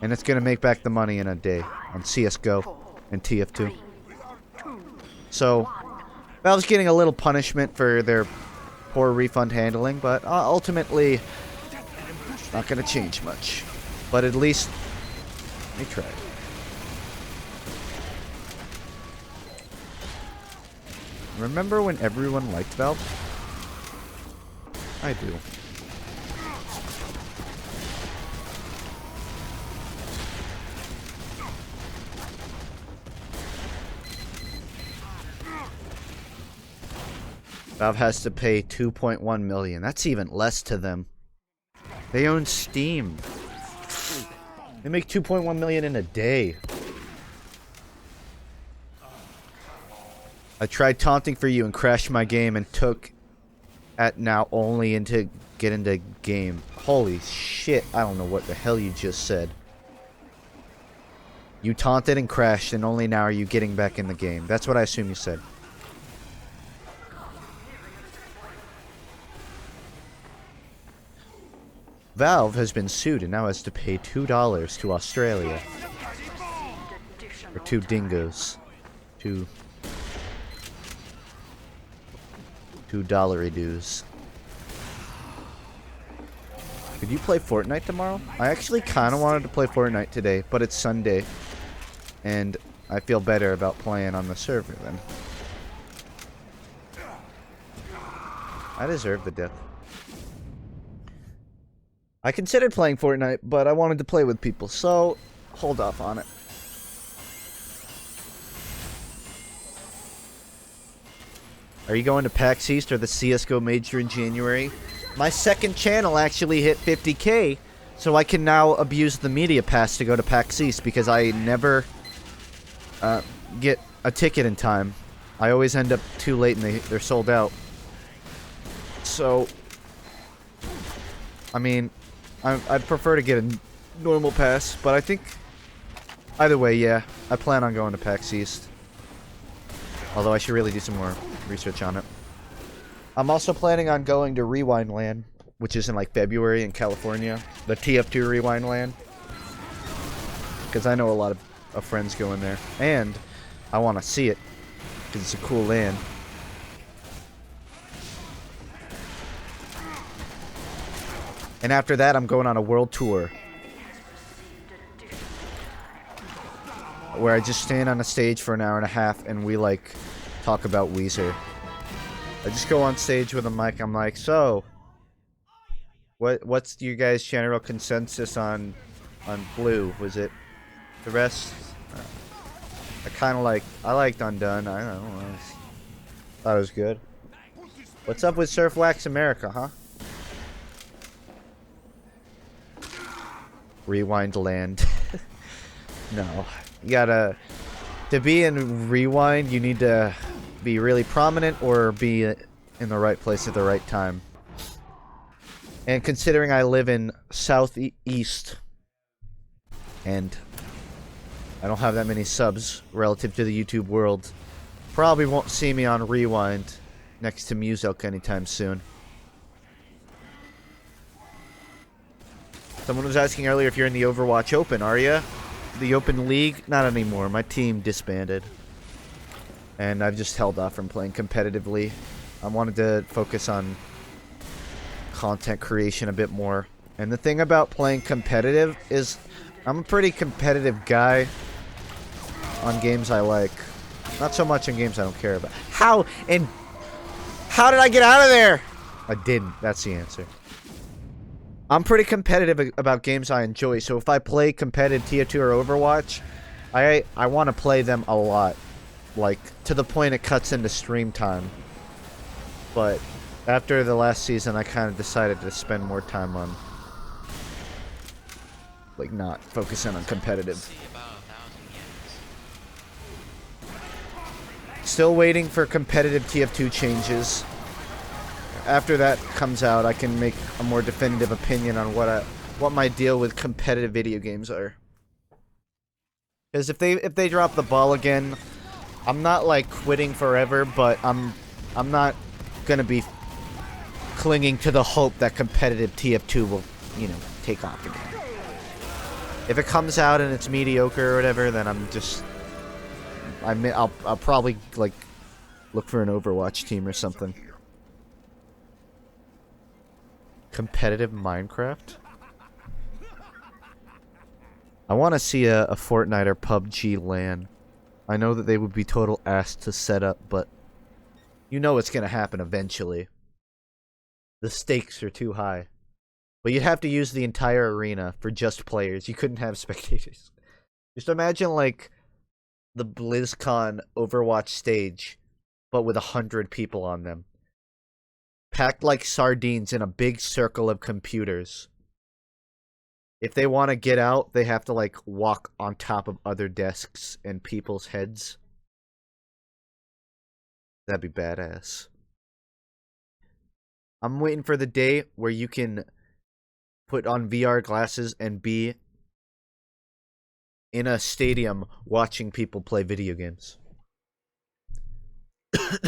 And it's gonna make back the money in a day on CSGO and TF2. So, Valve's getting a little punishment for their poor refund handling, but ultimately, not gonna change much. But at least, they tried. Remember when everyone liked Valve? I do. Valve has to pay 2.1 million. That's even less to them. They own Steam. They make 2.1 million in a day. I tried taunting for you and crashed my game and took at now only into get into game. Holy shit, I don't know what the hell you just said. You taunted and crashed and only now are you getting back in the game. That's what I assume you said. Valve has been sued and now has to pay $2 to Australia. Or 2 dingoes. $2 dues. Could you play Fortnite tomorrow? I actually kind of wanted to play Fortnite today, but it's Sunday. And I feel better about playing on the server then. I deserve the death. I considered playing Fortnite, but I wanted to play with people, so hold off on it. Are you going to PAX East or the CSGO Major in January? My second channel actually hit 50K, so I can now abuse the media pass to go to PAX East because I never get a ticket in time. I always end up too late and they're sold out. So, I mean, I'd prefer to get a normal pass, but I think either way, yeah, I plan on going to PAX East. Although I should really do some more research on it. I'm also planning on going to Rewind Land, which is in like February in California. The TF2 Rewind Land. Because I know a lot of friends going there. And I want to see it. Because it's a cool land. And after that, I'm going on a world tour. Where I just stand on a stage for an hour and a half and we like talk about Weezer. I just go on stage with a mic. I'm like, so, what's your guys' general consensus on Blue? Was it the rest? I liked Undone. I don't know. Thought it was good. What's up with Surf Wax America, huh? Rewind Land. No. You gotta... To be in Rewind, you need to be really prominent or be in the right place at the right time. And considering I live in Southeast, and I don't have that many subs relative to the YouTube world, probably won't see me on Rewind next to Muselk anytime soon. Someone was asking earlier if you're in the Overwatch Open, are you? The Open League? Not anymore. My team disbanded. And I've just held off from playing competitively. I wanted to focus on content creation a bit more. And the thing about playing competitive is I'm a pretty competitive guy on games I like. Not so much on games I don't care about. How did I get out of there? I didn't. That's the answer. I'm pretty competitive about games I enjoy, so if I play competitive Tier 2 or Overwatch, I want to play them a lot. Like, to the point it cuts into stream time. But after the last season, I kind of decided to spend more time on, like, not focusing on competitive. Still waiting for competitive TF2 changes. After that comes out, I can make a more definitive opinion on what my deal with competitive video games are. Because if they drop the ball again, I'm not like quitting forever, but I'm not gonna be clinging to the hope that competitive TF2 will, you know, take off again. If it comes out and it's mediocre or whatever, then I'll probably like look for an Overwatch team or something. Competitive Minecraft? I want to see a Fortnite or PUBG LAN. I know that they would be total ass to set up, but you know it's gonna happen eventually. The stakes are too high. But you'd have to use the entire arena for just players. You couldn't have spectators. Just imagine like the BlizzCon Overwatch stage, but with 100 people on them. Packed like sardines in a big circle of computers. If they want to get out, they have to like walk on top of other desks and people's heads. That'd be badass. I'm waiting for the day where you can put on VR glasses and be in a stadium watching people play video games.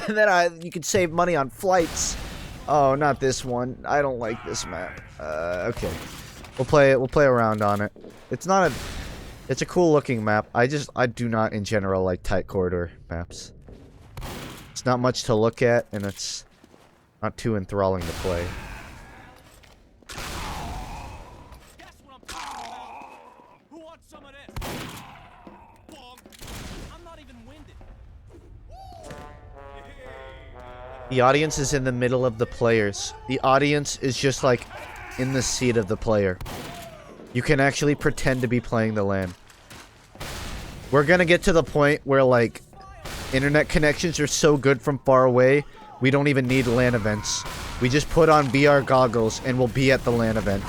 And then you could save money on flights. Oh, not this one. I don't like this map. Okay. We'll play around on it. It's a cool looking map. I do not in general like tight corridor maps. It's not much to look at and it's not too enthralling to play. Who wants some of this? Bonk. I'm not even winded. The audience is in the middle of the players. The audience is just like in the seat of the player. You can actually pretend to be playing the LAN. We're gonna get to the point where like internet connections are so good from far away, we don't even need LAN events. We just put on VR goggles and we'll be at the LAN event.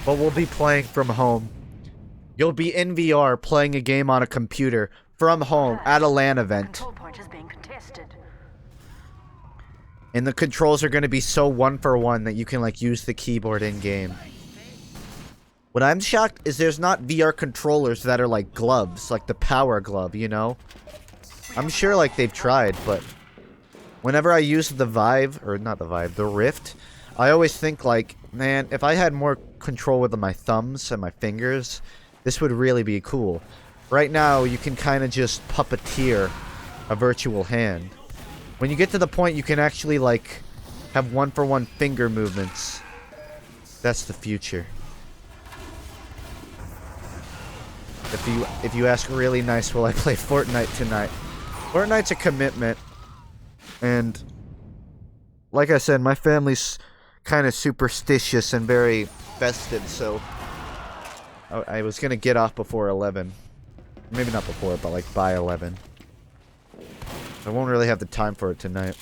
But we'll be playing from home. You'll be in VR playing a game on a computer from home at a LAN event. Control point is being contested. And the controls are going to be so one-for-one that you can like use the keyboard in-game. What I'm shocked is there's not VR controllers that are like gloves, like the power glove, you know? I'm sure like they've tried, but whenever I use the Vive, or not the Vive, the Rift, I always think like, man, if I had more control with my thumbs and my fingers, this would really be cool. Right now, you can kind of just puppeteer a virtual hand. When you get to the point you can actually like have one-for-one finger movements, that's the future. If you ask really nice, will I play Fortnite tonight? Fortnite's a commitment, and like I said, my family's kind of superstitious and very festive, so I was gonna get off before 11. Maybe not before, but like by 11. I won't really have the time for it tonight.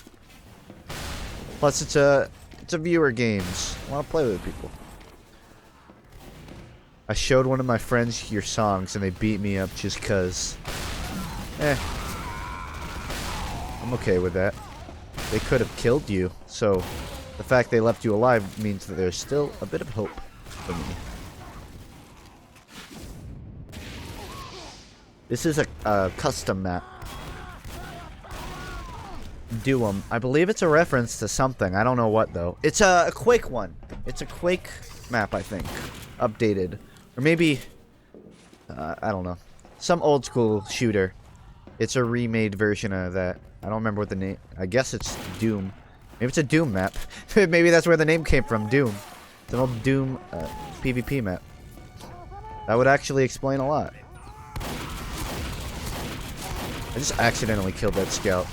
Plus, it's a viewer games. I want to play with people. I showed one of my friends your songs, and they beat me up just cause. I'm okay with that. They could have killed you, so the fact they left you alive means that there's still a bit of hope for me. This is a custom map. Doom. I believe it's a reference to something. I don't know what, though. It's a Quake one. It's a Quake map, I think. Updated. Or maybe... I don't know. Some old school shooter. It's a remade version of that. I don't remember what the name... I guess it's Doom. Maybe it's a Doom map. Maybe that's where the name came from. Doom. It's an old Doom PvP map. That would actually explain a lot. I just accidentally killed that scout.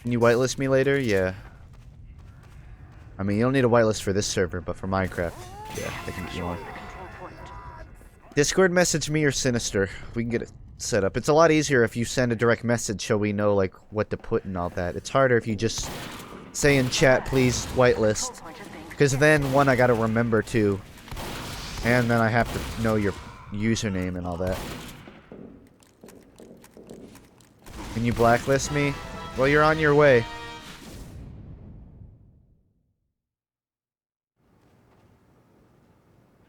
Can you whitelist me later? Yeah. I mean, you don't need a whitelist for this server, but for Minecraft, yeah, I can get you on. Discord message me or Sinister. We can get it set up. It's a lot easier if you send a direct message so we know, like, what to put and all that. It's harder if you just say in chat, please whitelist. Because then, one, I gotta remember to. And then I have to know your username and all that. Can you blacklist me? Well, you're on your way.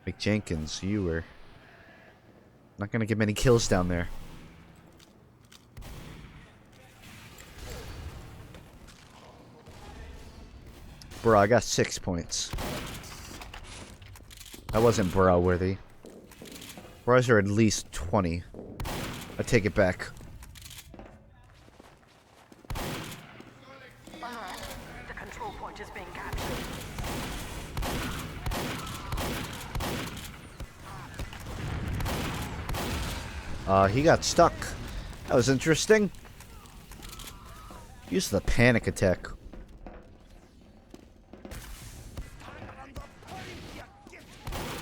Mick Jenkins, you were not gonna get many kills down there. Bro, I got 6 points. That wasn't bro worthy. Bros are at least 20. I take it back. The control point is being captured. He got stuck. That was interesting. Use the panic attack.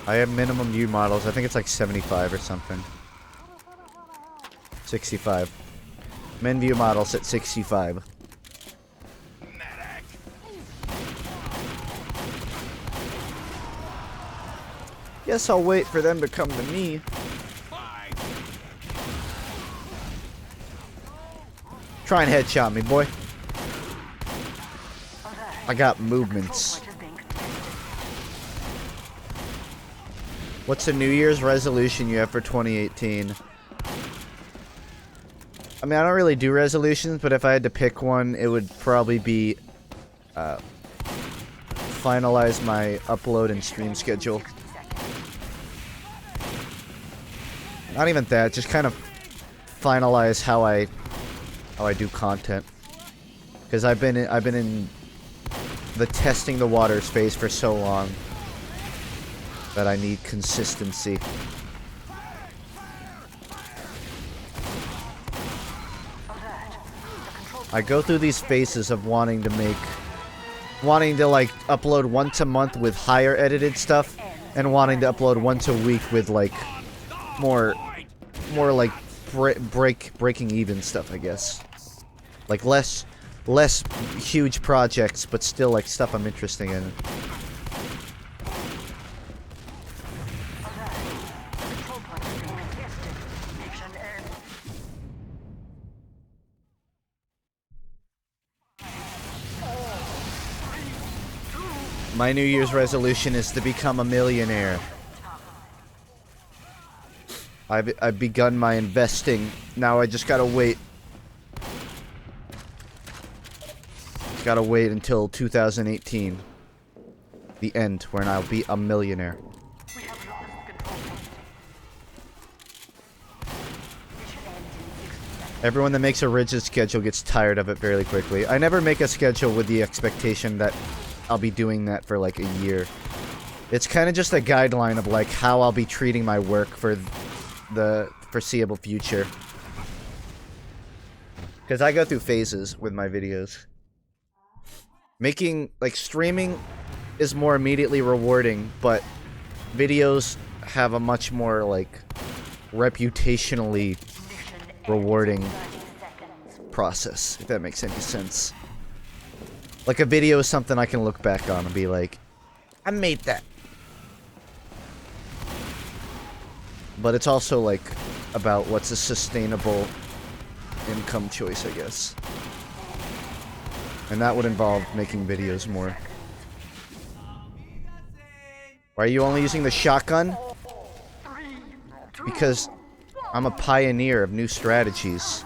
I have minimum view models. I think it's like 75 or something. 65. Men view models at 65. Guess I'll wait for them to come to me. Try and headshot me, boy. I got movements. What's the New Year's resolution you have for 2018? I mean, I don't really do resolutions, but if I had to pick one, it would probably be finalize my upload and stream schedule. Not even that, just kind of finalize how I do content. Because I've been in the testing the waters phase for so long that I need consistency. I go through these phases of wanting to like upload once a month with higher edited stuff, and wanting to upload once a week with like more like breaking even stuff, I guess. Like less huge projects, but still like stuff I'm interested in. My New Year's resolution is to become a millionaire. I've begun my investing. Now I just gotta wait. Just gotta wait until 2018. The end, when I'll be a millionaire. Everyone that makes a rigid schedule gets tired of it fairly quickly. I never make a schedule with the expectation that I'll be doing that for like a year. It's kind of just a guideline of like how I'll be treating my work for the foreseeable future. Because I go through phases with my videos. Making, like, streaming is more immediately rewarding, but videos have a much more, like, reputationally rewarding process, if that makes any sense. Like, a video is something I can look back on and be like, I made that. But it's also, like, about what's a sustainable income choice, I guess. And that would involve making videos more. Why are you only using the shotgun? Because I'm a pioneer of new strategies.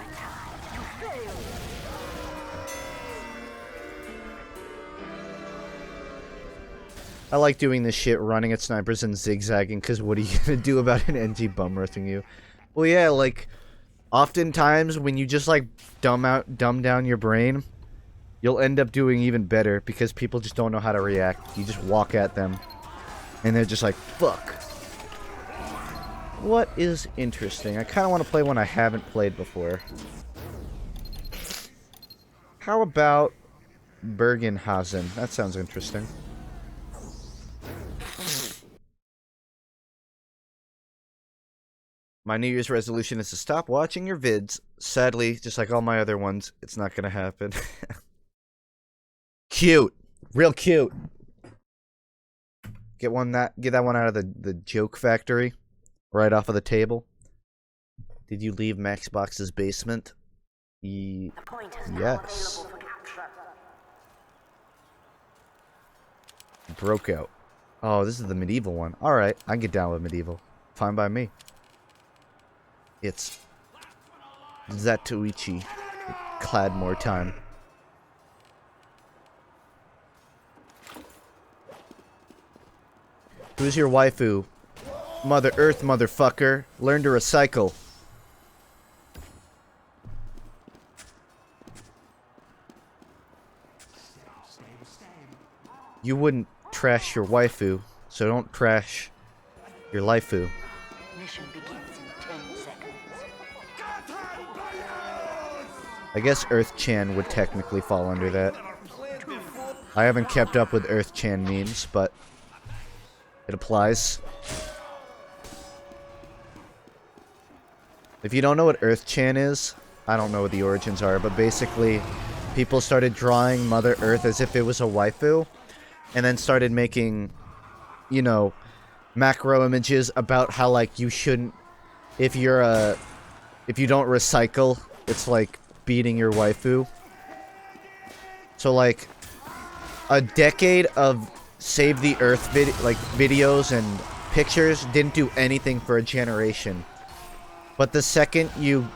I like doing this shit, running at snipers and zigzagging, because what are you gonna do about an NG bum rushing you? Well, yeah, like, oftentimes when you just, like, dumb down your brain, you'll end up doing even better, because people just don't know how to react. You just walk at them, and they're just like, fuck. What is interesting? I kind of want to play one I haven't played before. How about Bergenhausen? That sounds interesting. My New Year's resolution is to stop watching your vids. Sadly, just like all my other ones, it's not gonna happen. Cute. Real cute. Get that one out of the joke factory. Right off of the table. Did you leave Maxbox's basement? Yes. Broke out. Oh, this is the medieval one. Alright, I can get down with medieval. Fine by me. It's Zatoichi. Cladmore time. Who's your waifu? Mother Earth, motherfucker. Learn to recycle. You wouldn't trash your waifu, so don't trash your laifu. Mission begins in 10 seconds. I guess Earth-chan would technically fall under that. I haven't kept up with Earth-chan memes, but it applies. If you don't know what Earth-chan is, I don't know what the origins are, but basically, people started drawing Mother Earth as if it was a waifu, and then started making, you know, macro images about how, like, you shouldn't, if you don't recycle, it's like beating your waifu. So, like, a decade of Save the Earth videos and pictures didn't do anything for a generation. But the second you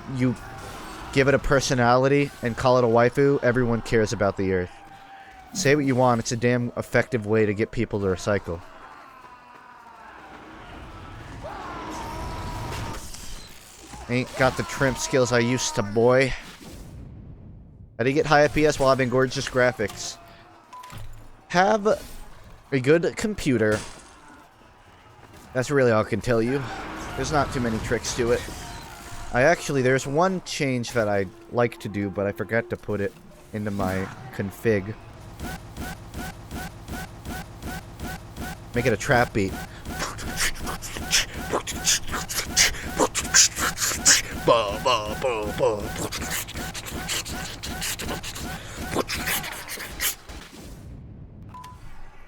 give it a personality and call it a waifu, everyone cares about the Earth. Say what you want, it's a damn effective way to get people to recycle. Ain't got the trimp skills I used to, boy. How do you get high FPS while having gorgeous graphics? Have a good computer. That's really all I can tell you. There's not too many tricks to it. There's one change that I like to do, but I forgot to put it into my config. Make it a trap beat.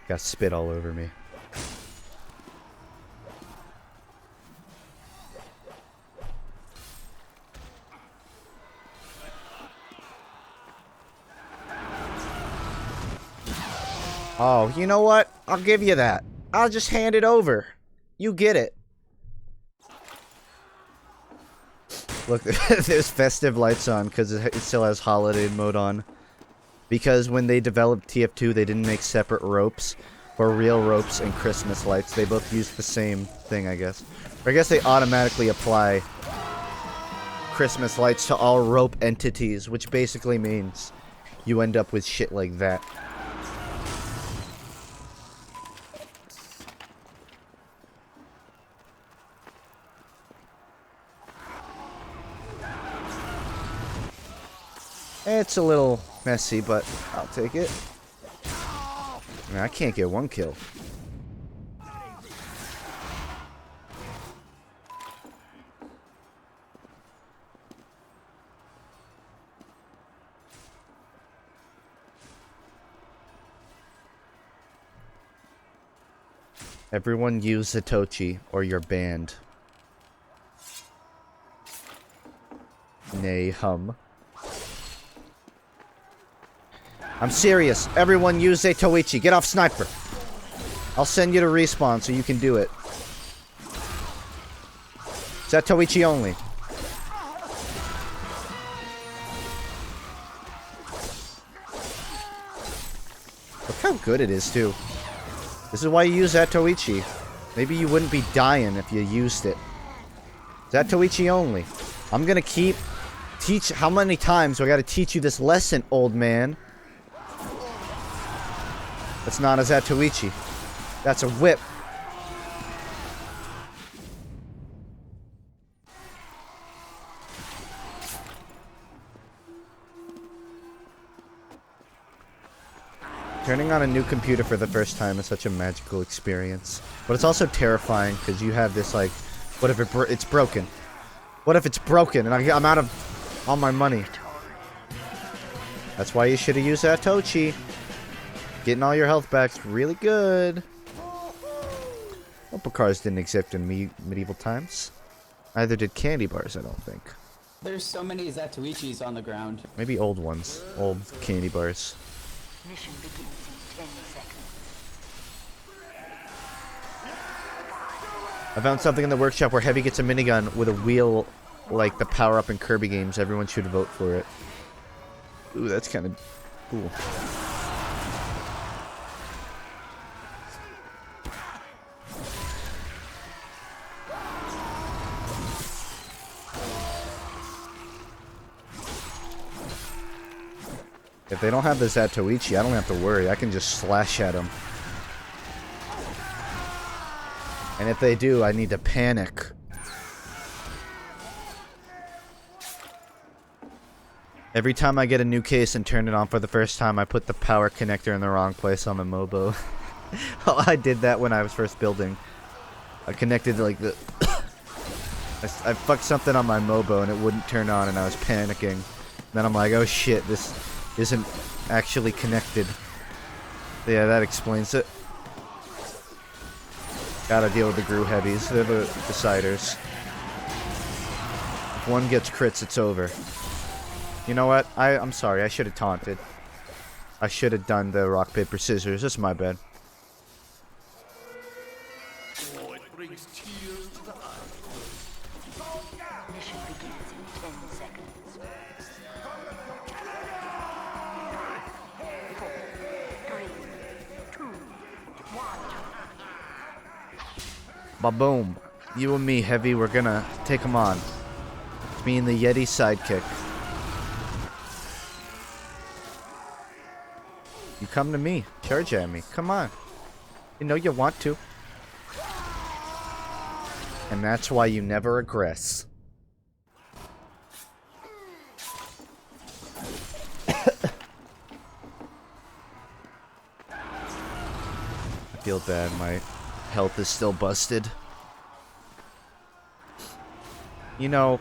Got spit all over me. Oh, you know what? I'll give you that. I'll just hand it over. You get it. Look, there's festive lights on because it still has holiday mode on. Because when they developed TF2, they didn't make separate ropes for real ropes and Christmas lights. They both use the same thing, I guess. Or I guess they automatically apply Christmas lights to all rope entities, which basically means you end up with shit like that. It's a little messy, but I'll take it. I mean, I can't get one kill. Everyone use Zatochi or you're banned. Nay, hum. I'm serious. Everyone use Zatoichi. Get off sniper. I'll send you to respawn so you can do it. Zatoichi only. Look how good it is, too. This is why you use Zatoichi. Maybe you wouldn't be dying if you used it. Zatoichi only. I'm gonna teach. How many times do I gotta teach you this lesson, old man? That's not a Zatoichi. That's a whip. Turning on a new computer for the first time is such a magical experience. But it's also terrifying because you have this, like, what if it's broken? What if it's broken and I'm out of all my money? That's why you should have used Zatoichi. Getting all your health back's really good. Well, cars didn't exist in medieval times. Neither did candy bars, I don't think. There's so many Zatoichis on the ground. Maybe old ones. Old candy bars. Mission begins in 10 seconds. I found something in the workshop where Heavy gets a minigun with a wheel like the power-up in Kirby games. Everyone should vote for it. Ooh, that's kind of cool. If they don't have the Zatoichi, I don't have to worry. I can just slash at them. And if they do, I need to panic. Every time I get a new case and turn it on for the first time, I put the power connector in the wrong place on the Mobo. Oh, I did that when I was first building. I connected like the... I fucked something on my Mobo and it wouldn't turn on and I was panicking. Then I'm like, oh shit, this isn't actually connected. Yeah, that explains it. Gotta deal with the Gru heavies. They're the deciders. If one gets crits, it's over. You know what? I'm sorry. I should have taunted. I should have done the rock, paper, scissors. That's my bad. Mission begins in 10 seconds. 4, 3, 2, 1. Ba-boom. You and me, Heavy, we're gonna take them on. It's me and the Yeti sidekick. You come to me. Charge at me. Come on. You know you want to. And that's why you never regress. I feel bad. My health is still busted. You know,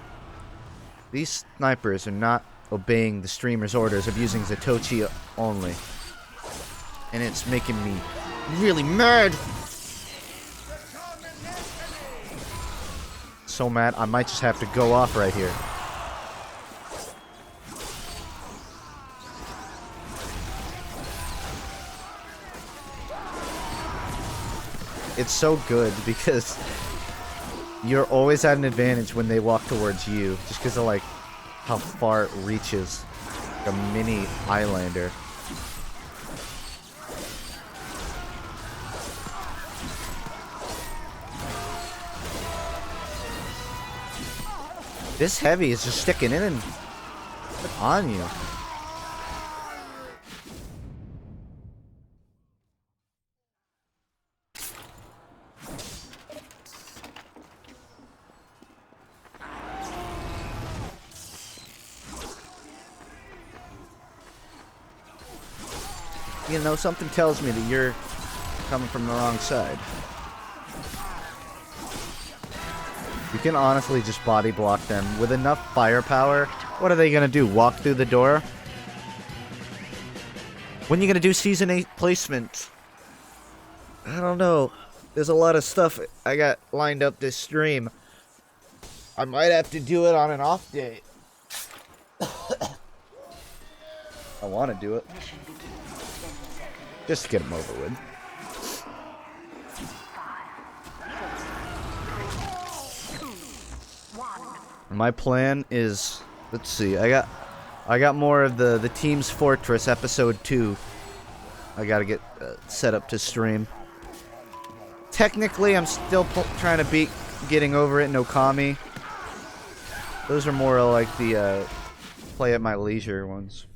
these snipers are not obeying the streamer's orders of using Zatoichi only. And it's making me really mad. So mad, I might just have to go off right here. It's so good because you're always at an advantage when they walk towards you, just because of like how far it reaches, like a mini Highlander. This Heavy is just sticking in and on you. You know, something tells me that you're coming from the wrong side. You can honestly just body block them. With enough firepower, what are they gonna do? Walk through the door? When are you gonna do Season 8 placement? I don't know. There's a lot of stuff I got lined up this stream. I might have to do it on an off day. I want to do it. Just to get them over with. My plan is, let's see, I got more of the Team's Fortress episode 2. I gotta get set up to stream. Technically, I'm still trying to beat getting over it in Okami. Those are more like the play at my leisure ones.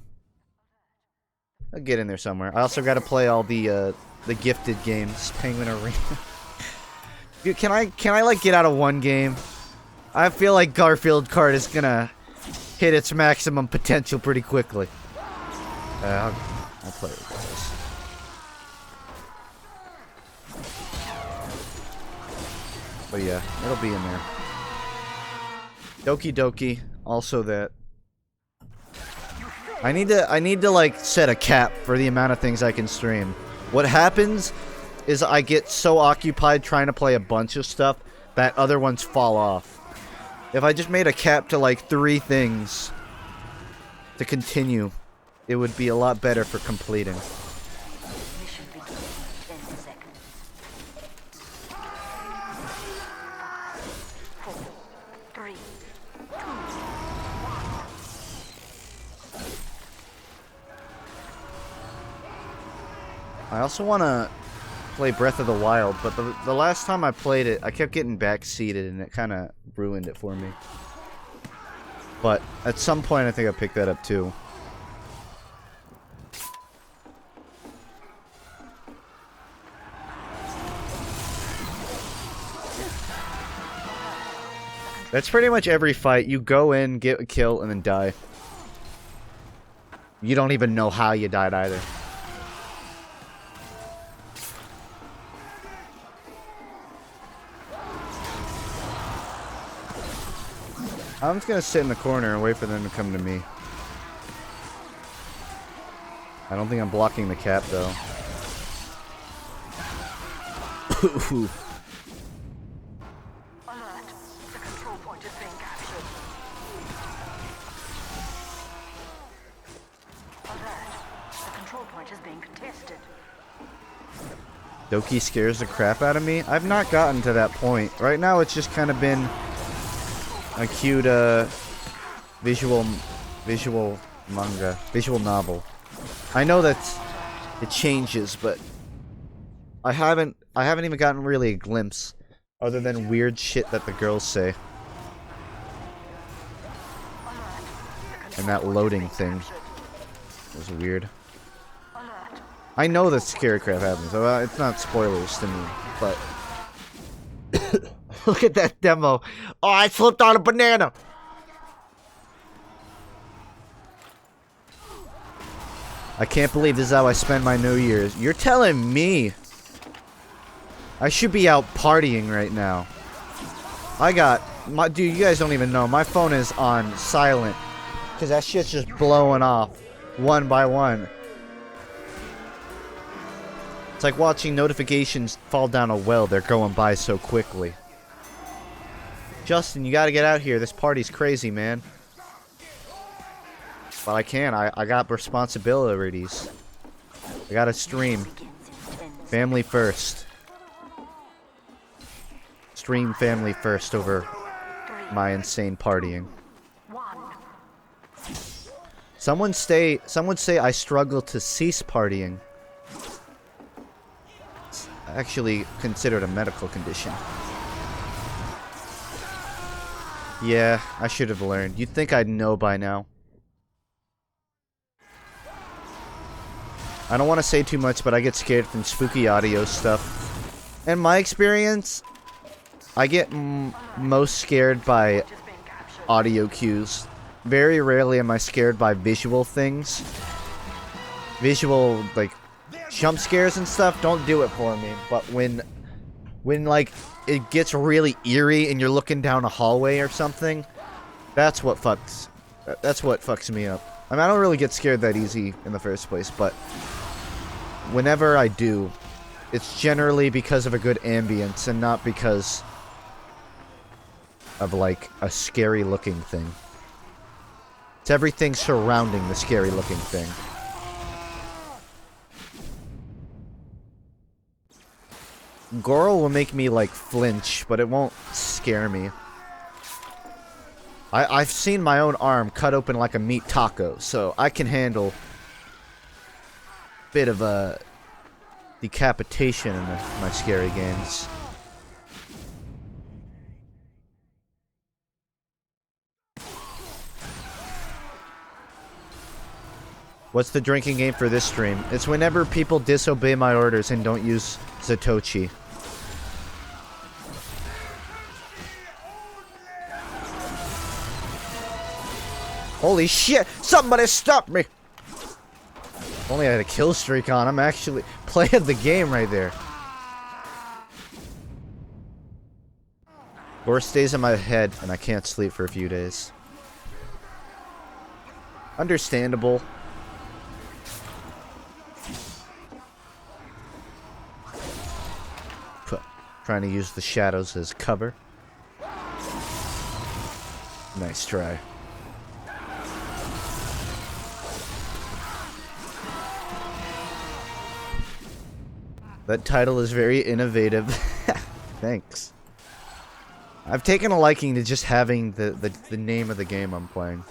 I'll get in there somewhere. I also gotta play all the gifted games, Penguin Arena. Dude, can I like get out of one game? I feel like Garfield Kart is gonna hit its maximum potential pretty quickly. I'll play it with this. But yeah, it'll be in there. Doki Doki, also that. I need to like set a cap for the amount of things I can stream. What happens is I get so occupied trying to play a bunch of stuff that other ones fall off. If I just made a cap to like 3 things to continue, it would be a lot better for completing. Mission begins in 10 seconds. 5, 4, 3, 2, 1. I also want to play Breath of the Wild, but the last time I played it, I kept getting backseated and it kind of ruined it for me. But at some point, I think I'll pick that up too. That's pretty much every fight. You go in, get a kill, and then die. You don't even know how you died either. I'm just gonna sit in the corner and wait for them to come to me. I don't think I'm blocking the cap though. Alert. The control point is being captured. Alert. The control point is being contested. Doki scares the crap out of me. I've not gotten to that point. Right now it's just kind of been a cute visual manga, visual novel. I know that it changes, but I haven't even gotten really a glimpse other than weird shit that the girls say. And that loading thing was weird. I know that scary crap happens, so it's not spoilers to me, but look at that demo. Oh, I slipped on a banana. I can't believe this is how I spend my New Year's. You're telling me I should be out partying right now. Dude, you guys don't even know. My phone is on silent because that shit's just blowing off one by one. It's like watching notifications fall down a well. They're going by so quickly. Justin, you gotta get out here. This party's crazy, man. But I can't. I got responsibilities. I gotta stream. Family first. Stream family first over my insane partying. Some would say I struggle to cease partying. It's actually considered a medical condition. Yeah, I should have learned. You'd think I'd know by now. I don't want to say too much, but I get scared from spooky audio stuff. In my experience, I get most scared by audio cues. Very rarely am I scared by visual things. Visual, like, jump scares and stuff don't do it for me. But when like, it gets really eerie and you're looking down a hallway or something, that's what fucks me up. I mean, I don't really get scared that easy in the first place, but whenever I do, it's generally because of a good ambience and not because of, like, a scary looking thing. It's everything surrounding the scary looking thing. Gore will make me, like, flinch, but it won't scare me. I've seen my own arm cut open like a meat taco, so I can handle a bit of a decapitation in my scary games. What's the drinking game for this stream? It's whenever people disobey my orders and don't use Zatochi. Holy shit! Somebody stop me! If only I had a kill streak on. I'm actually playing the game right there. Gore stays in my head and I can't sleep for a few days. Understandable. Trying to use the shadows as cover. Nice try. That title is very innovative. Thanks. I've taken a liking to just having the name of the game I'm playing.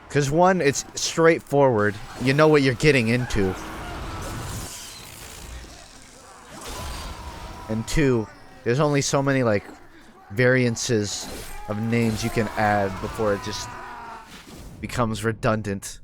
Because one, it's straightforward. You know what you're getting into. And two, there's only so many, like, variances of names you can add before it just becomes redundant.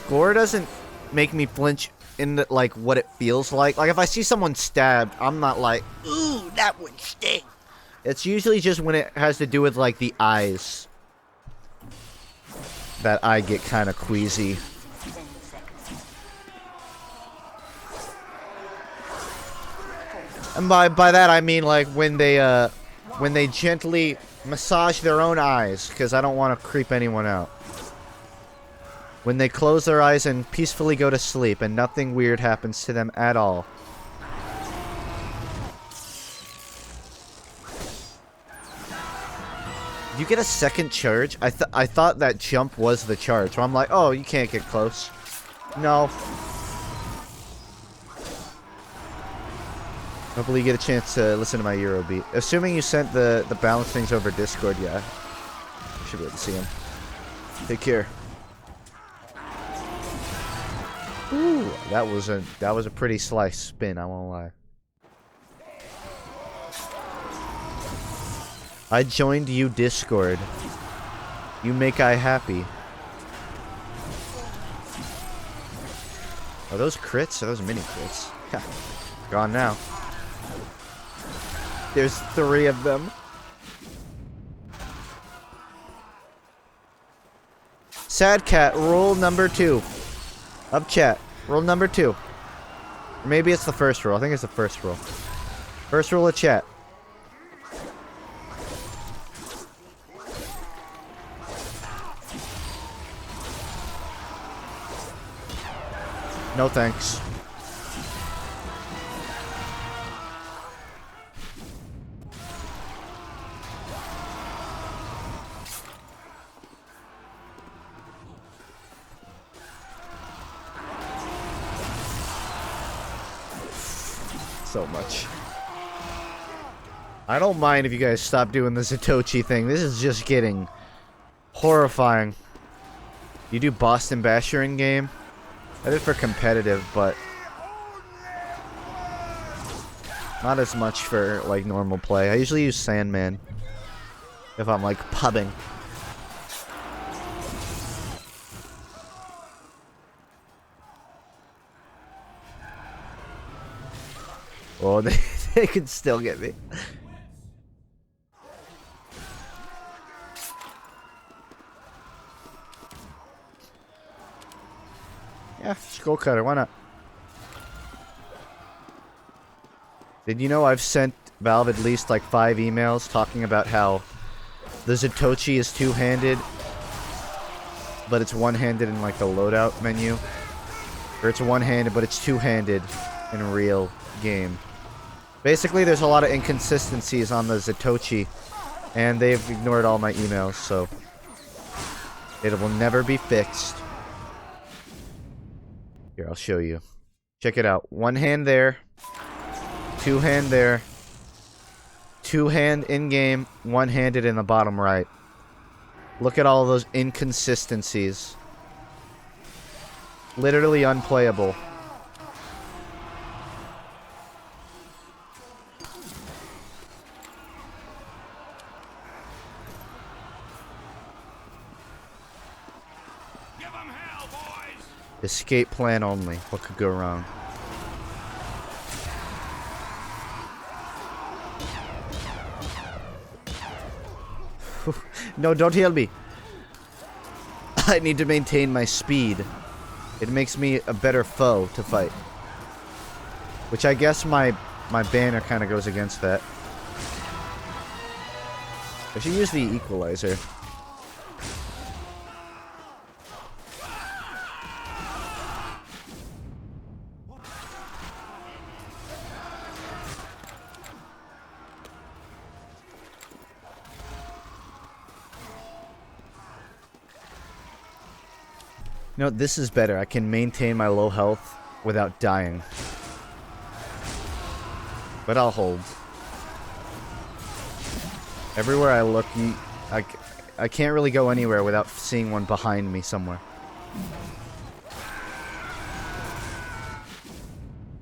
Gore doesn't make me flinch in the, like what it feels like. Like if I see someone stabbed, I'm not like, ooh, that would sting. It's usually just when it has to do with like the eyes that I get kind of queasy. 10 seconds. And by that I mean like when they gently massage their own eyes, because I don't want to creep anyone out. When they close their eyes and peacefully go to sleep and nothing weird happens to them at all. You get a second charge? I thought that jump was the charge. So I'm like, oh, you can't get close. No. Hopefully you get a chance to listen to my Eurobeat. Assuming you sent the balance things over Discord, yeah. Should be able to see them. Take care. Ooh, that was a pretty slice spin, I won't lie. I joined you Discord. You make I happy. Are those crits? Are those mini crits? Ha. Gone now. There's 3 of them. Sad Cat, rule number 2. Up chat. Rule number 2. Or maybe it's the first rule. I think it's the first rule. First rule of chat. No thanks. So much. I don't mind if you guys stop doing the Zatochi thing. This is just getting horrifying. You do Boston Basher in game? I did for competitive, but not as much for like normal play. I usually use Sandman if I'm like pubbing. Oh, they could still get me. Yeah, Skull Cutter, why not? Did you know I've sent Valve at least like 5 emails talking about how the Zatochi is two-handed, but it's one-handed in like the loadout menu? Or it's one-handed, but it's two-handed in real game. Basically, there's a lot of inconsistencies on the Zatochi, and they've ignored all my emails, so it will never be fixed. Here, I'll show you. Check it out. One hand there. Two hand there. Two hand in-game. One-handed in the bottom right. Look at all those inconsistencies. Literally unplayable. Escape plan only. What could go wrong? No, don't heal me. I need to maintain my speed. It makes me a better foe to fight. Which I guess my banner kind of goes against that. I should use the equalizer. No, this is better. I can maintain my low health without dying. But I'll hold. Everywhere I look, I can't really go anywhere without seeing one behind me somewhere.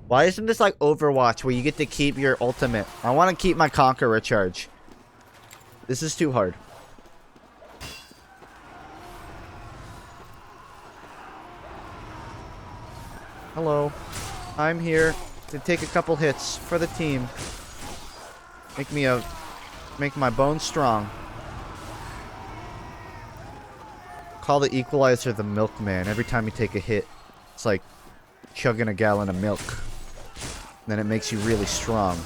Why isn't this like Overwatch where you get to keep your ultimate? I want to keep my Conqueror charge. This is too hard. Hello. I'm here to take a couple hits for the team. Make my bones strong. Call the equalizer the milkman. Every time you take a hit, it's like chugging a gallon of milk. Then it makes you really strong.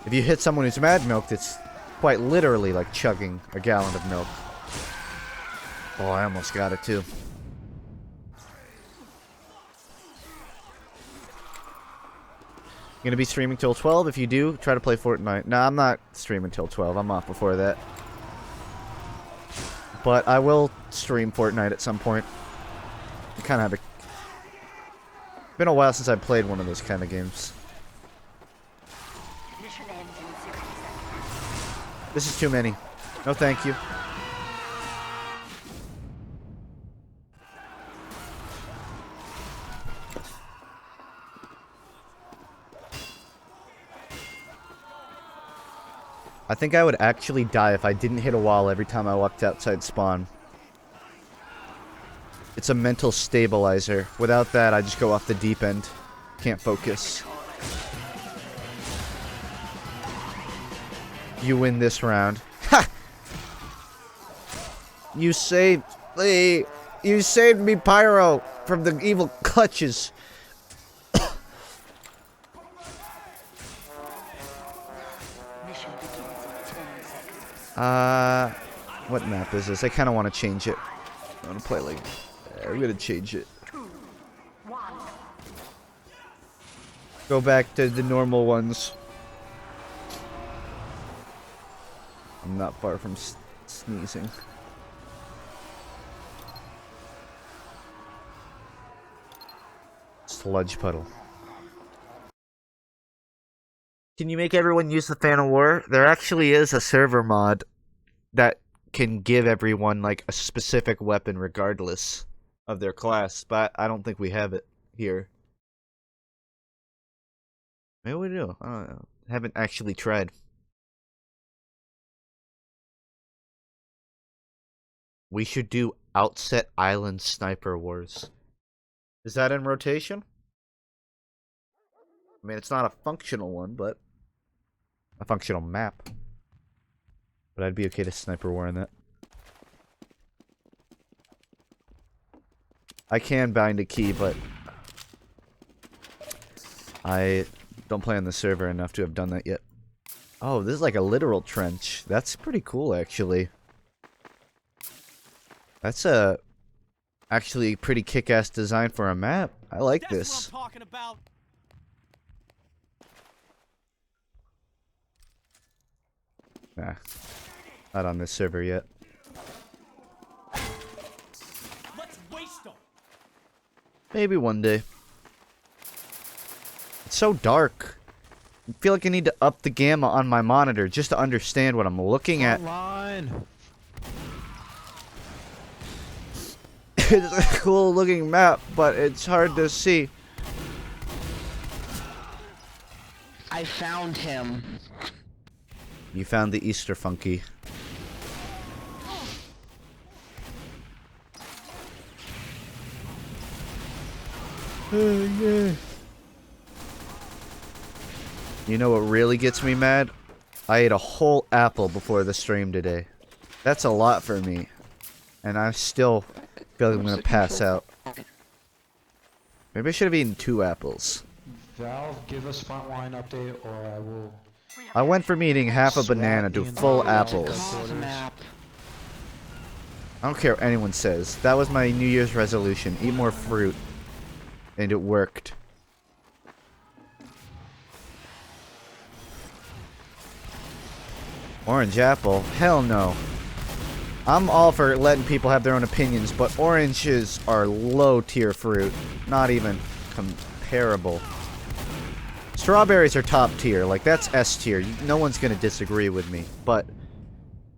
If you hit someone who's mad milked, it's quite literally like chugging a gallon of milk. Oh, I almost got it too. Gonna be streaming till 12. If you do, try to play Fortnite. Nah, I'm not streaming till 12. I'm off before that. But I will stream Fortnite at some point. I kind of have a... Been a while since I played one of those kind of games. Mission ends in 60 seconds. This is too many. No thank you. I think I would actually die if I didn't hit a wall every time I walked outside spawn. It's a mental stabilizer. Without that, I just go off the deep end. Can't focus. You win this round. Ha! You saved me. You saved me, Pyro, from the evil clutches. Mission begins in 10 seconds. What map is this? I kind of want to change it. I want to play like... I'm gonna change it. 2, 1. Go back to the normal ones. I'm not far from sneezing. Sludge puddle. Can you make everyone use the Fan of War? There actually is a server mod that can give everyone like a specific weapon regardless of their class, but I don't think we have it here. Maybe we do. I don't know. Haven't actually tried. We should do Outset Island Sniper Wars. Is that in rotation? I mean, it's not a functional one, but a functional map. But I'd be okay to Sniper War in that. I can bind a key, but I don't play on the server enough to have done that yet. Oh, this is like a literal trench. That's pretty cool, actually. That's a actually pretty kick-ass design for a map. I like That's this. what I'm talking about. Nah, not on this server yet. Let's waste them. Maybe one day. It's so dark. I feel like I need to up the gamma on my monitor just to understand what I'm looking at. Online. It's a cool looking map, but it's hard to see. I found him. You found the Easter Funky. Oh, yeah. You know what really gets me mad? I ate a whole apple before the stream today. That's a lot for me. And I still feel like I'm gonna pass out. Maybe I should have eaten 2 apples. Valve, give us frontline update, or I will. I went from eating half a banana to full apples. Map. I don't care what anyone says. That was my New Year's resolution. Eat more fruit. And it worked. Orange apple? Hell no. I'm all for letting people have their own opinions, but oranges are low tier fruit. Not even comparable. Strawberries are top tier. Like, that's S tier. No one's gonna disagree with me. But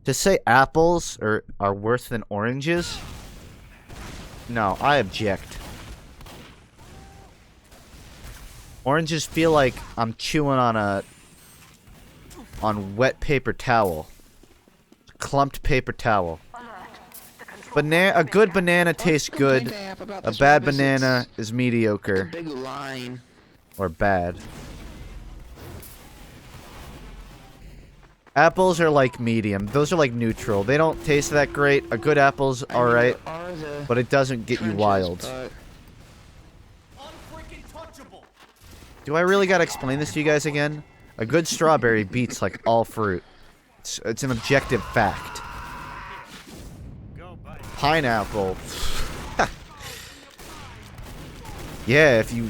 to say apples are worse than oranges? No, I object. Oranges feel like I'm chewing on wet paper towel. Clumped paper towel. Alert. The A good banana tastes good. A bad banana is mediocre. Big line. Or bad. Apples are like medium. Those are like neutral. They don't taste that great. A good apple's alright, but it doesn't get you wild. Unfreaking touchable. Do I really gotta explain this to you guys again? A good strawberry beats like all fruit. It's an objective fact. Pineapple. Yeah, if you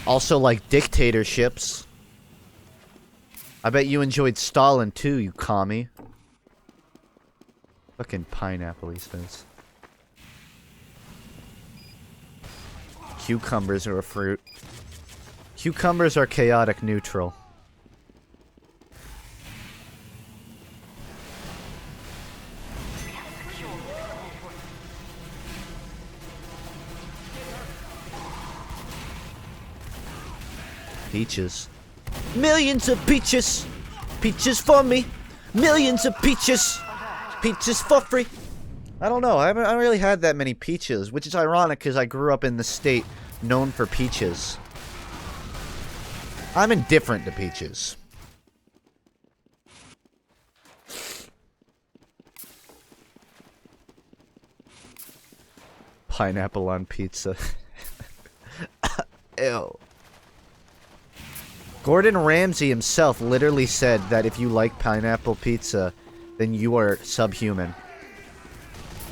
also like dictatorships. I bet you enjoyed Stalin too, you commie. Fucking pineapple, he says. Cucumbers are a fruit. Cucumbers are chaotic neutral. Peaches. Millions of peaches! Peaches for me! Millions of peaches! Peaches for free! I don't know, I haven't really had that many peaches, which is ironic because I grew up in the state known for peaches. I'm indifferent to peaches. Pineapple on pizza. Ew. Gordon Ramsay himself literally said that if you like pineapple pizza, then you are subhuman.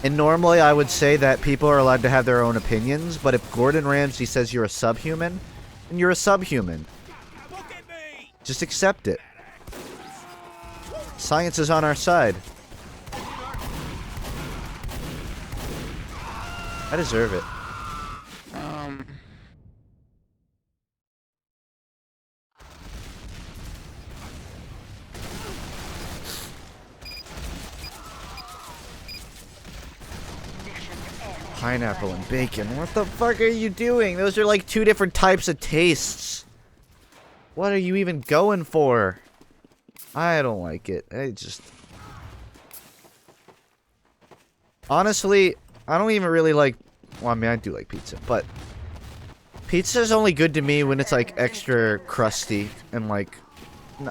And normally I would say that people are allowed to have their own opinions, but if Gordon Ramsay says you're a subhuman, then you're a subhuman. Just accept it. Science is on our side. I deserve it. Pineapple and bacon. What the fuck are you doing? Those are like two different types of tastes. What are you even going for? I don't like it. Honestly, I don't even really like... Well, I mean, I do like pizza, but... Pizza's only good to me when it's like extra crusty and like...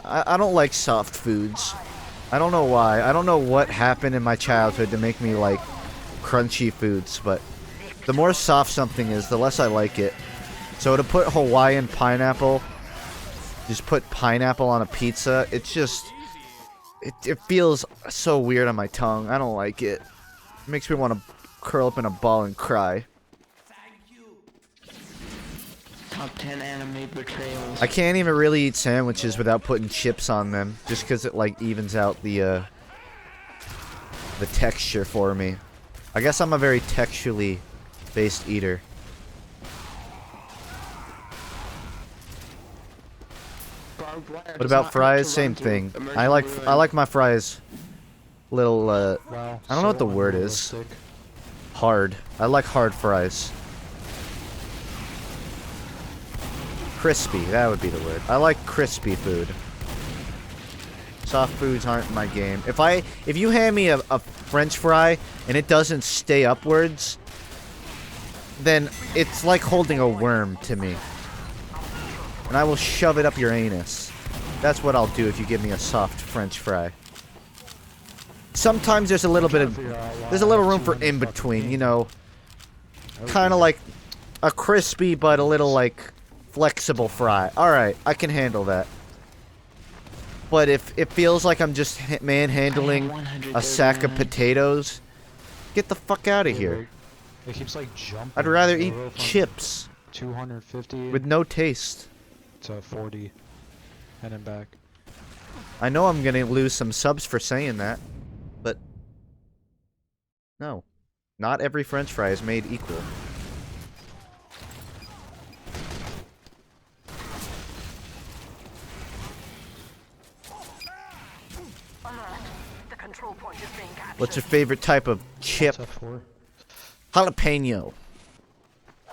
I don't like soft foods. I don't know why. I don't know what happened in my childhood to make me like crunchy foods, but the more soft something is, the less I like it. So to put Hawaiian pineapple, just put pineapple on a pizza, it's just... It feels so weird on my tongue. I don't like it. It makes me want to curl up in a ball and cry. Top 10 anime betrayals. I can't even really eat sandwiches without putting chips on them, just because it like evens out the texture for me. I guess I'm a very texturally based eater. What about fries? Same thing. I like my fries little Wow, I don't know what the word is. Hard. I like hard fries. Crispy, that would be the word. I like crispy food. Soft foods aren't my game. If you hand me a French fry and it doesn't stay upwards, then it's like holding a worm to me. And I will shove it up your anus. That's what I'll do if you give me a soft French fry. Sometimes there's a little bit of... There's a little room for in between, you know. Kind of like a crispy but a little like flexible fry. Alright, I can handle that. But if it feels like I'm just manhandling a sack of potatoes, get the fuck out of here. It keeps like jumping. I'd rather eat chips 250 with no taste. to 40 and then back. I know I'm gonna lose some subs for saying that, but no. Not every French fry is made equal. What's your favorite type of chip? Jalapeno.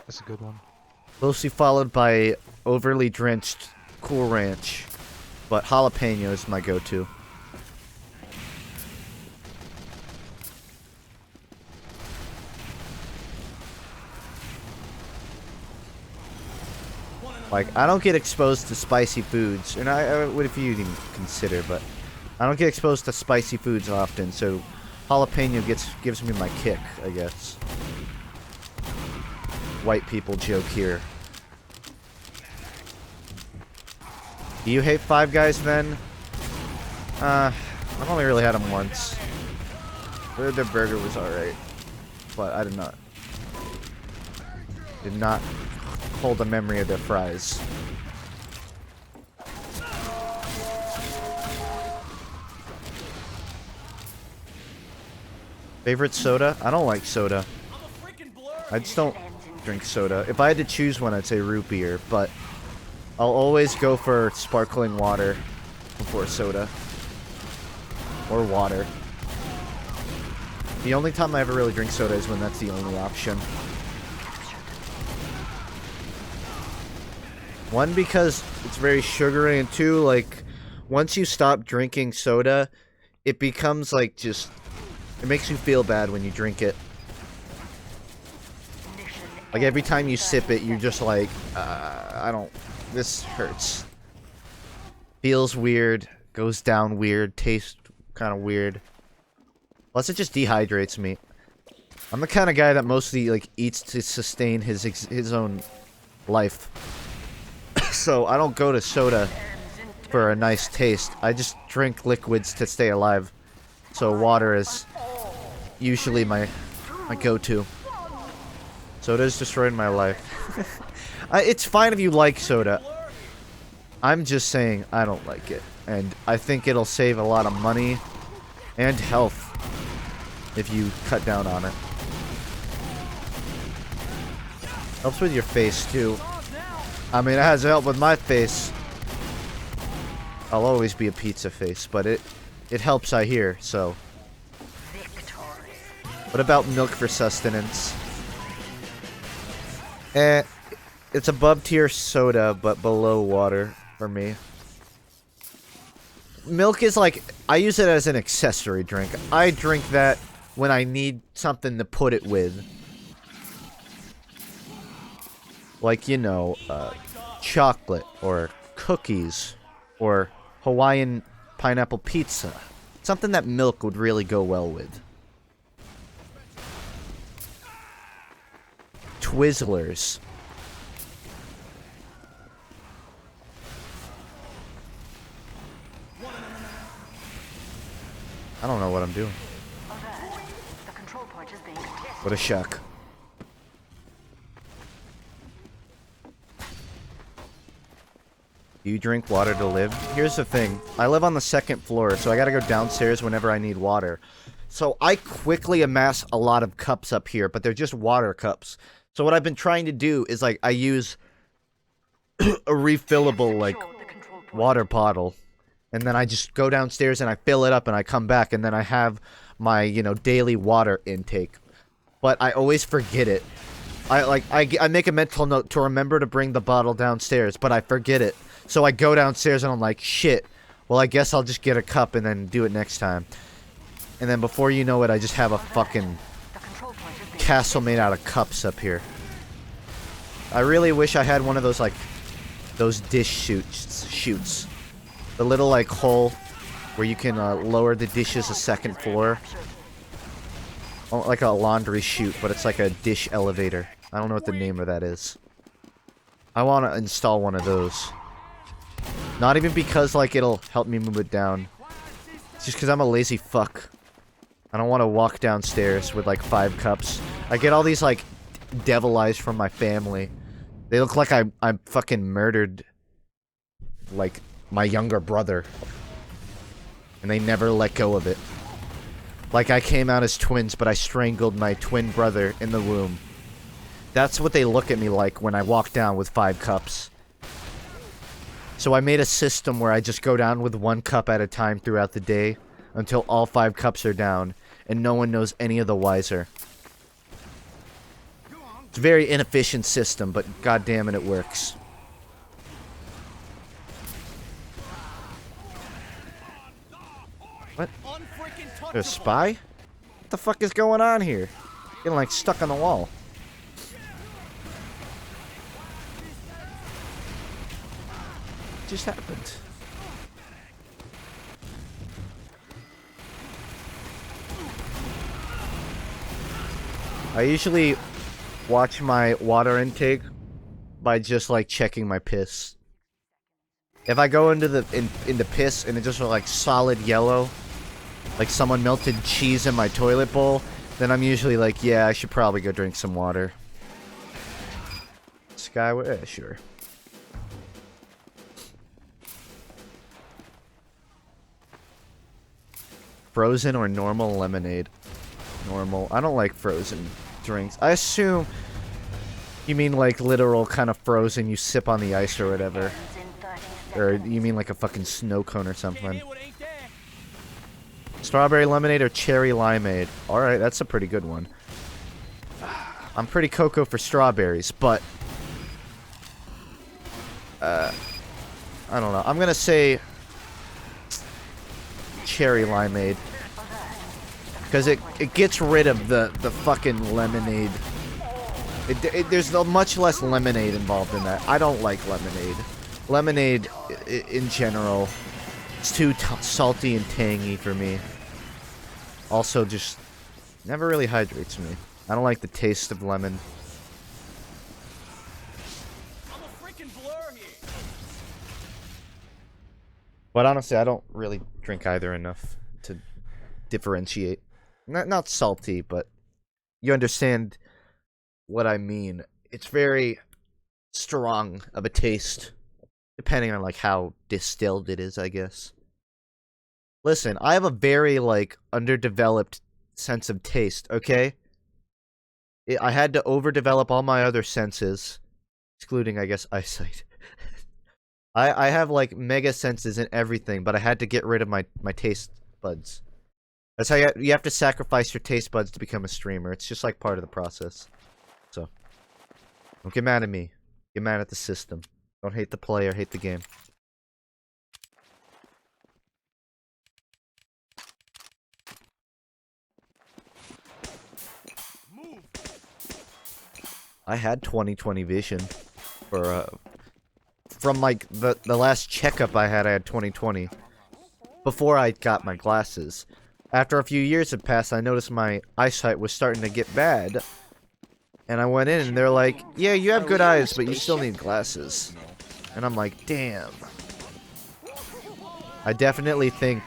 That's a good one. Closely followed by overly drenched Cool Ranch. But jalapeno is my go-to. Like, I don't get exposed to spicy foods, and what if you didn't consider, but I don't get exposed to spicy foods often, so jalapeno gives me my kick, I guess. White people joke here. Do you hate Five Guys then? I've only really had them once. Their burger was alright, but I did not hold a memory of their fries. Favorite soda? I don't like soda. I just don't drink soda. If I had to choose one, I'd say root beer, but I'll always go for sparkling water before soda. Or water. The only time I ever really drink soda is when that's the only option. One, because it's very sugary, and two, like, once you stop drinking soda, it becomes like just, it makes you feel bad when you drink it. Like every time you sip it, you're just like, this hurts. Feels weird, goes down weird, tastes kind of weird. Plus, it just dehydrates me. I'm the kind of guy that mostly like eats to sustain his own life. So I don't go to soda for a nice taste. I just drink liquids to stay alive. So water is usually my go-to. Soda's destroyed my life. It's fine if you like soda. I'm just saying I don't like it. And I think it'll save a lot of money and health if you cut down on it. Helps with your face too. I mean, it has helped with my face. I'll always be a pizza face, but it helps, I hear, so. What about milk for sustenance? It's above tier soda, but below water for me. Milk is like, I use it as an accessory drink. I drink that when I need something to put it with. Like, you know, chocolate, or cookies, or Hawaiian pineapple pizza. Something that milk would really go well with. Twizzlers. I don't know what I'm doing. What a shock. Do you drink water to live? Here's the thing. I live on the 2nd floor, so I gotta go downstairs whenever I need water. So I quickly amass a lot of cups up here, but they're just water cups. So what I've been trying to do is, like, I use a refillable, like, water bottle. And then I just go downstairs and I fill it up and I come back and then I have my, you know, daily water intake. But I always forget it. I make a mental note to remember to bring the bottle downstairs, but I forget it. So I go downstairs and I'm like, shit. Well, I guess I'll just get a cup and then do it next time. And then before you know it, I just have a fucking castle made out of cups up here. I really wish I had one of those, like, those dish chutes. The little, like, hole where you can lower the dishes a 2nd floor. Oh, like a laundry chute, but it's like a dish elevator. I don't know what the name of that is. I want to install one of those. Not even because, like, it'll help me move it down. It's just because I'm a lazy fuck. I don't want to walk downstairs with, like, 5 cups. I get all these, like, devil eyes from my family. They look like I'm fucking murdered, like, my younger brother. And they never let go of it. Like I came out as twins, but I strangled my twin brother in the womb. That's what they look at me like when I walk down with 5 cups. So I made a system where I just go down with 1 cup at a time throughout the day until all 5 cups are down, and no one knows any of the wiser. It's a very inefficient system, but goddammit it works. What? There's a spy? What the fuck is going on here? Getting like stuck on the wall. just happened. I usually watch my water intake by just like checking my piss. If I go into the piss and it just like solid yellow, like someone melted cheese in my toilet bowl, then I'm usually like, yeah, I should probably go drink some water. Skyway, sure. Frozen or normal lemonade? Normal. I don't like frozen drinks. I assume you mean like literal kind of frozen, you sip on the ice or whatever. Or you mean like a fucking snow cone or something. Strawberry lemonade or cherry limeade? Alright, that's a pretty good one. I'm pretty cocoa for strawberries, but... I don't know. I'm gonna say... cherry limeade. Because it gets rid of the fucking lemonade. There's much less lemonade involved in that. I don't like lemonade. Lemonade, in general, it's too salty and tangy for me. Also, just never really hydrates me. I don't like the taste of lemon. I'm a freaking blur here. But honestly, I don't really drink either enough to differentiate. Not salty, but you understand what I mean. It's very strong of a taste, depending on like how distilled it is, I guess. Listen, I have a very like underdeveloped sense of taste, okay? I had to overdevelop all my other senses, excluding, I guess, eyesight. I have like mega senses and everything, but I had to get rid of my taste buds. That's how you have to sacrifice your taste buds to become a streamer. It's just like part of the process. So, don't get mad at me. Get mad at the system. Don't hate the player, hate the game. I had 20/20 vision for from like the last checkup I had 20/20 before I got my glasses. After a few years had passed, I noticed my eyesight was starting to get bad. And I went in and they're like, yeah, you have good eyes, but you still need glasses. And I'm like, damn. I definitely think,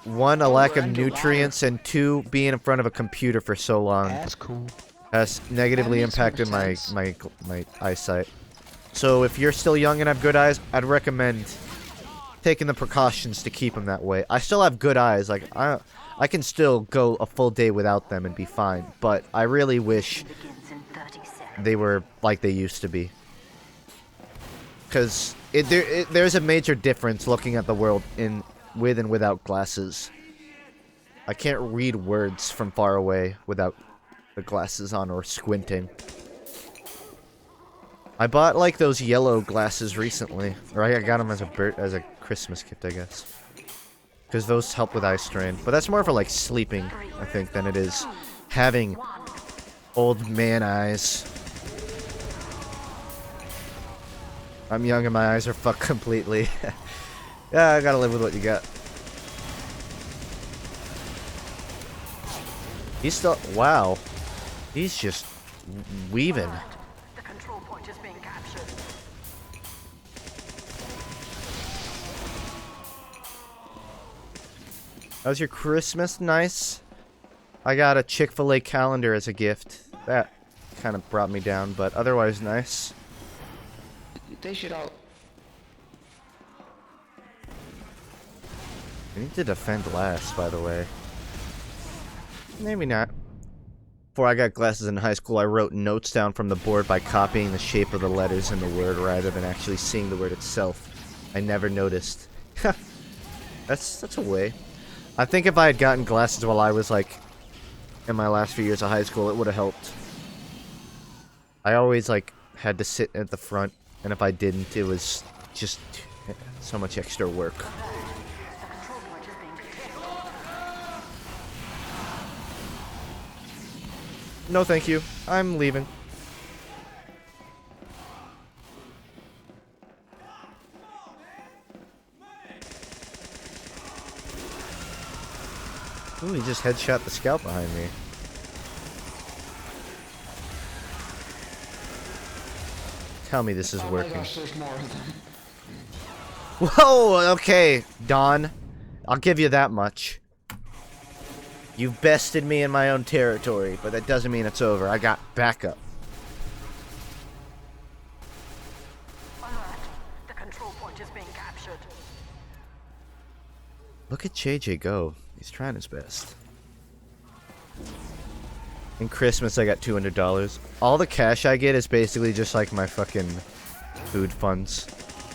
one, a lack of nutrients, and two, being in front of a computer for so long has negatively impacted my eyesight. So if you're still young and have good eyes, I'd recommend taking the precautions to keep them that way. I still have good eyes. Like I can still go a full day without them and be fine. But I really wish they were like they used to be. Because there's a major difference looking at the world with and without glasses. I can't read words from far away without the glasses on or squinting. I bought like those yellow glasses recently, or I got them as a Christmas gift, I guess. Because those help with eye strain, but that's more for like sleeping, I think, than it is having old man eyes. I'm young and my eyes are fucked completely. Yeah, I gotta live with what you got. He's still, wow. He's just weaving. The control point is being captured. How's your Christmas? Nice. I got a Chick-fil-A calendar as a gift. That kind of brought me down, but otherwise nice. They should all. I need to defend last, by the way. Maybe not. Before I got glasses in high school, I wrote notes down from the board by copying the shape of the letters in the word rather than actually seeing the word itself. I never noticed. That's a way. I think if I had gotten glasses while I was like in my last few years of high school, it would have helped. I always like had to sit at the front, and if I didn't, it was just so much extra work. No, thank you. I'm leaving. Ooh, he just headshot the scout behind me. Tell me this is Oh my working. gosh, there's more of them. Whoa, okay, Don. I'll give you that much. You've bested me in my own territory, but that doesn't mean it's over. I got backup. Alert. The control point is being captured. Look at JJ go. He's trying his best. In Christmas, I got $200. All the cash I get is basically just like my fucking food funds.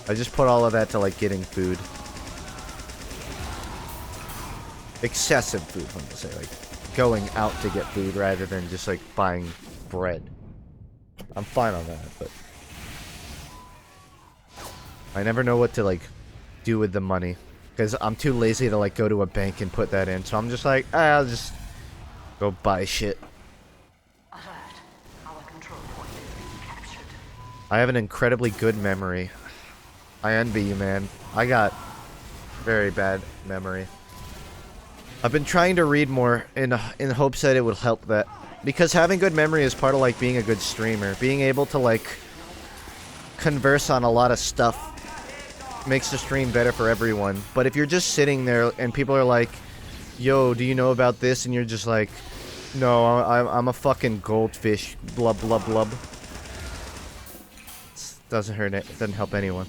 I just put all of that to like getting food. Excessive food funds, say, like going out to get food rather than just like buying bread. I'm fine on that, but I never know what to like do with the money because I'm too lazy to like go to a bank and put that in. So I'm just like, I'll just go buy shit. Alert. Our control point is being captured. I have an incredibly good memory. I envy you, man. I got very bad memory. I've been trying to read more in hopes that it would help that. Because having good memory is part of like being a good streamer. Being able to like converse on a lot of stuff makes the stream better for everyone. But if you're just sitting there and people are like, yo, do you know about this? And you're just like, no, I'm a fucking goldfish. Blub, blub, blub. Doesn't hurt it. Doesn't help anyone.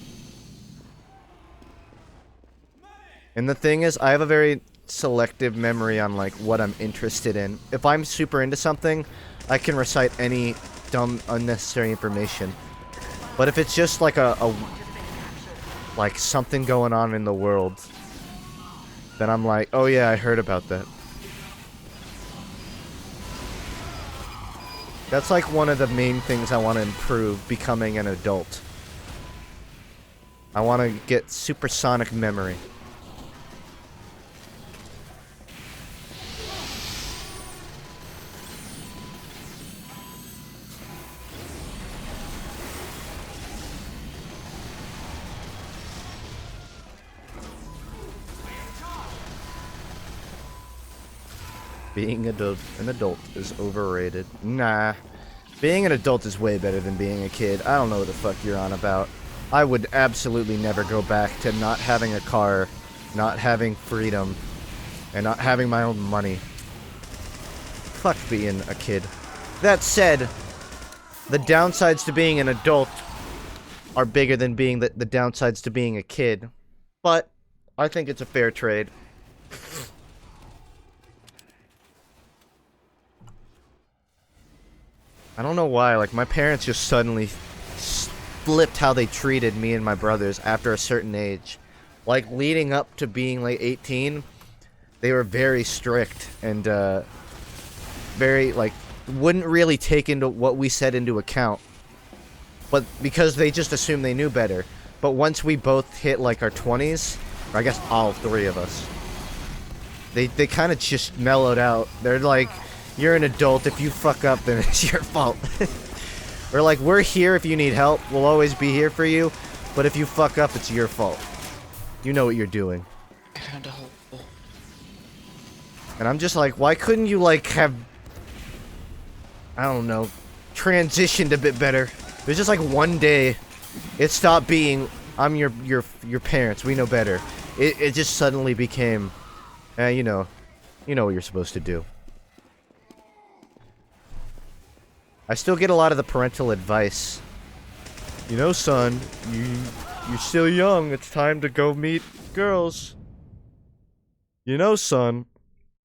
And the thing is, I have a very selective memory on like what I'm interested in. If I'm super into something, I can recite any dumb, unnecessary information. But if it's just like like something going on in the world, then I'm like, oh yeah, I heard about that. That's like one of the main things I want to improve becoming an adult. I want to get supersonic memory. Being an adult is overrated. Nah. Being an adult is way better than being a kid. I don't know what the fuck you're on about. I would absolutely never go back to not having a car, not having freedom, and not having my own money. Fuck being a kid. That said, the downsides to being an adult are bigger than being the downsides to being a kid. But I think it's a fair trade. I don't know why, like, my parents just suddenly flipped how they treated me and my brothers after a certain age. Like, leading up to being, like, 18, they were very strict and, very, like, wouldn't really take into what we said into account. But because they just assumed they knew better. But once we both hit, like, our 20s, or I guess all three of us, they kind of just mellowed out. They're like, you're an adult. If you fuck up, then it's your fault. We're like, we're here if you need help. We'll always be here for you. But if you fuck up, it's your fault. You know what you're doing. I found a hole. And I'm just like, why couldn't you, like, have, I don't know, transitioned a bit better? There's just like one day, it stopped being, I'm your parents, we know better. It just suddenly became, you know what you're supposed to do. I still get a lot of the parental advice. You know, son, you're still young. It's time to go meet girls. You know, son,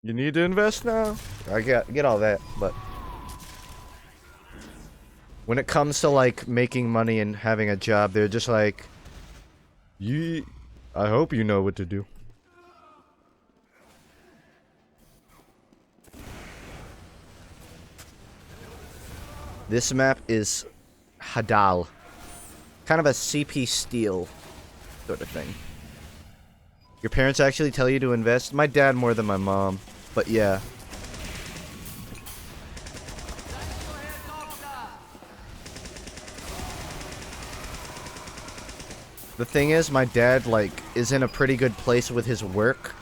you need to invest now. I get all that, but when it comes to like making money and having a job, they're just like, I hope you know what to do. This map is Hadal. Kind of a CP steel sort of thing. Your parents actually tell you to invest? My dad more than my mom, but yeah. The thing is, my dad, like, is in a pretty good place with his work,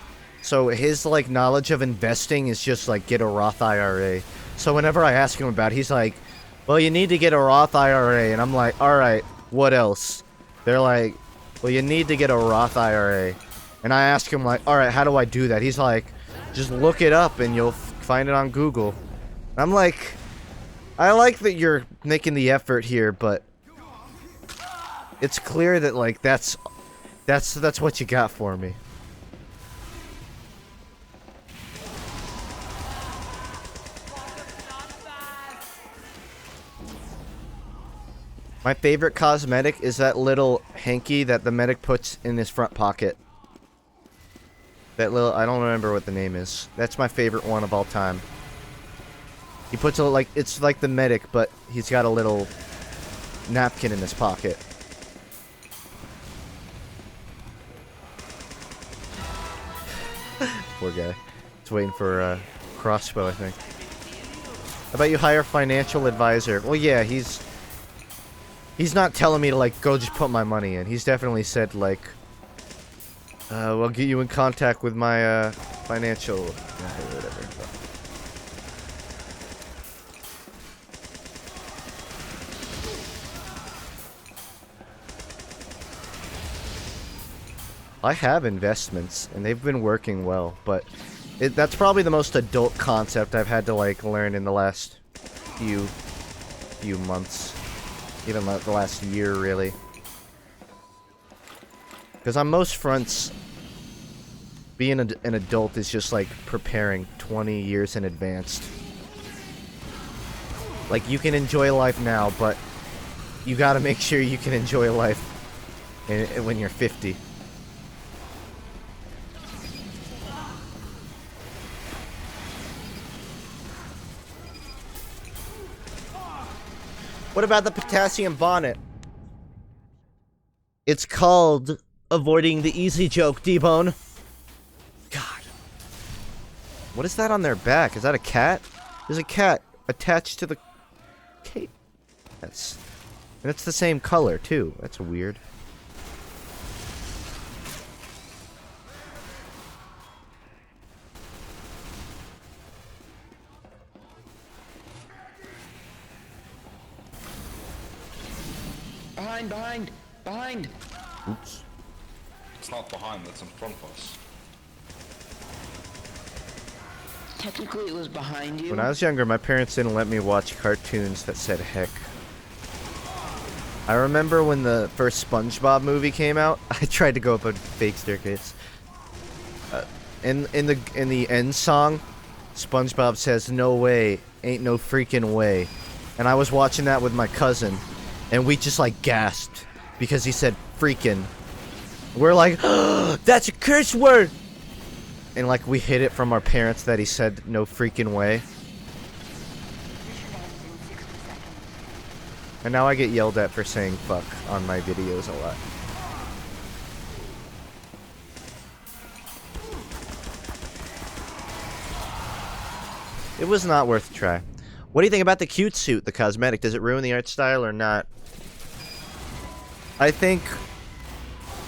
So his like knowledge of investing is just like get a Roth IRA. So whenever I ask him about it, he's like, well, you need to get a Roth IRA. And I'm like, all right, what else? They're like, well, you need to get a Roth IRA. And I ask him like, all right, how do I do that? He's like, just look it up and you'll find it on Google. I'm like, I like that you're making the effort here, but it's clear that like that's what you got for me. My favorite cosmetic is that little hanky that the medic puts in his front pocket. That little, I don't remember what the name is. That's my favorite one of all time. He puts a, like, it's like the medic, but he's got a little napkin in his pocket. Poor guy. He's waiting for a crossbow, I think. How about you hire a financial advisor? Well, yeah, he's not telling me to, like, go just put my money in. He's definitely said, like, we'll get you in contact with my, financial guy or whatever. I have investments, and they've been working well, but that's probably the most adult concept I've had to, like, learn in the last few months. Even the last year, really. Because on most fronts, being an adult is just like preparing 20 years in advance. Like, you can enjoy life now, but you gotta make sure you can enjoy life when you're 50. What about the potassium bonnet? It's called avoiding the easy joke, D-Bone. God. What is that on their back? Is that a cat? There's a cat attached to the cape. And it's the same color, too. That's weird. Behind! Oops. It's not behind, that's in front of us. Technically, it was behind you. When I was younger, my parents didn't let me watch cartoons that said heck. I remember when the first SpongeBob movie came out, I tried to go up a fake staircase. In the end song, SpongeBob says, "No way, ain't no freaking way." And I was watching that with my cousin, and we just like gasped because he said freaking. We're like, oh, that's a curse word! And like we hid it from our parents that he said no freaking way. And now I get yelled at for saying fuck on my videos a lot. It was not worth a try. What do you think about the cute suit, the cosmetic? Does it ruin the art style or not? I think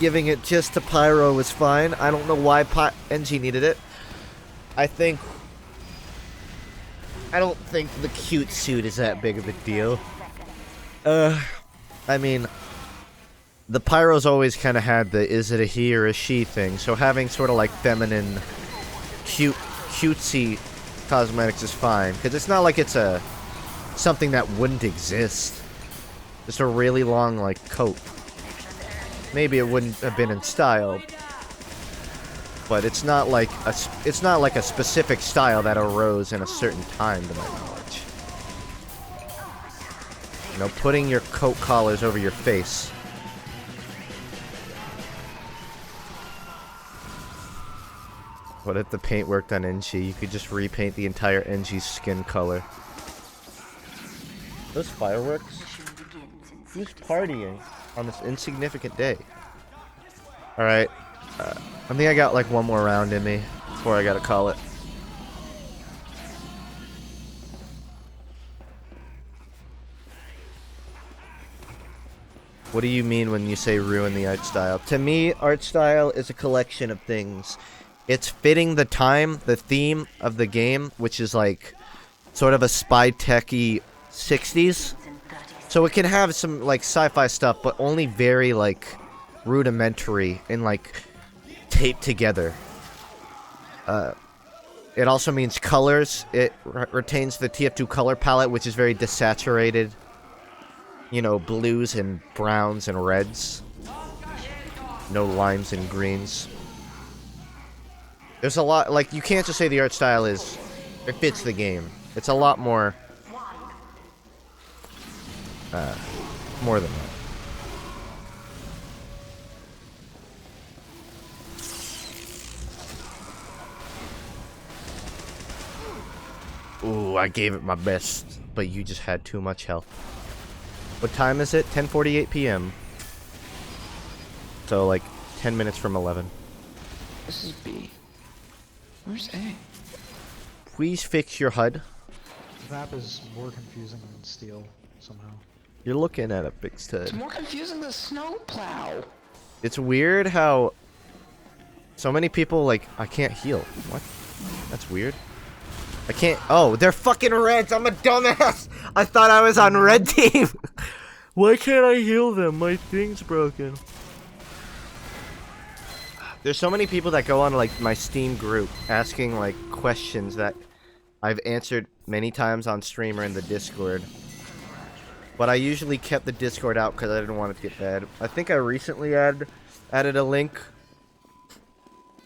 giving it just to Pyro was fine. I don't know why NG needed it. I don't think the cute suit is that big of a deal. I mean, the Pyro's always kind of had the is it a he or a she thing, so having sort of like feminine, cutesy cosmetics is fine, because it's not like it's something that wouldn't exist. Just a really long, like, coat. Maybe it wouldn't have been in style, but it's not like a specific style that arose in a certain time, to my knowledge. You know, putting your coat collars over your face. What if the paint worked on NG? You could just repaint the entire NG skin color. Those fireworks? Who's partying on this insignificant day? Alright. I think I got like one more round in me before I gotta call it. What do you mean when you say ruin the art style? To me, art style is a collection of things. it's fitting the time, the theme of the game, which is like sort of a spy techy 60s. So it can have some like sci-fi stuff, but only very like rudimentary and like taped together. It also means colors. It retains the TF2 color palette, which is very desaturated. You know, blues and browns and reds. No limes and greens. There's a lot, like, you can't just say the art style is, it fits the game. It's a lot more, more than that. Ooh, I gave it my best, but you just had too much health. What time is it? 10:48 p.m. So, like, 10 minutes from 11. This is B. Where's A? Please fix your HUD. The map is more confusing than Steel, somehow. You're looking at a fixed HUD. It's more confusing than snowplow. It's weird how so many people, like, I can't heal. What? That's weird. I can't. Oh, they're fucking reds. I'm a dumbass. I thought I was on red team. Why can't I heal them? My thing's broken. There's so many people that go on like my Steam group asking like questions that I've answered many times on stream or in the Discord. But I usually kept the Discord out because I didn't want it to get bad. I think I recently added a link,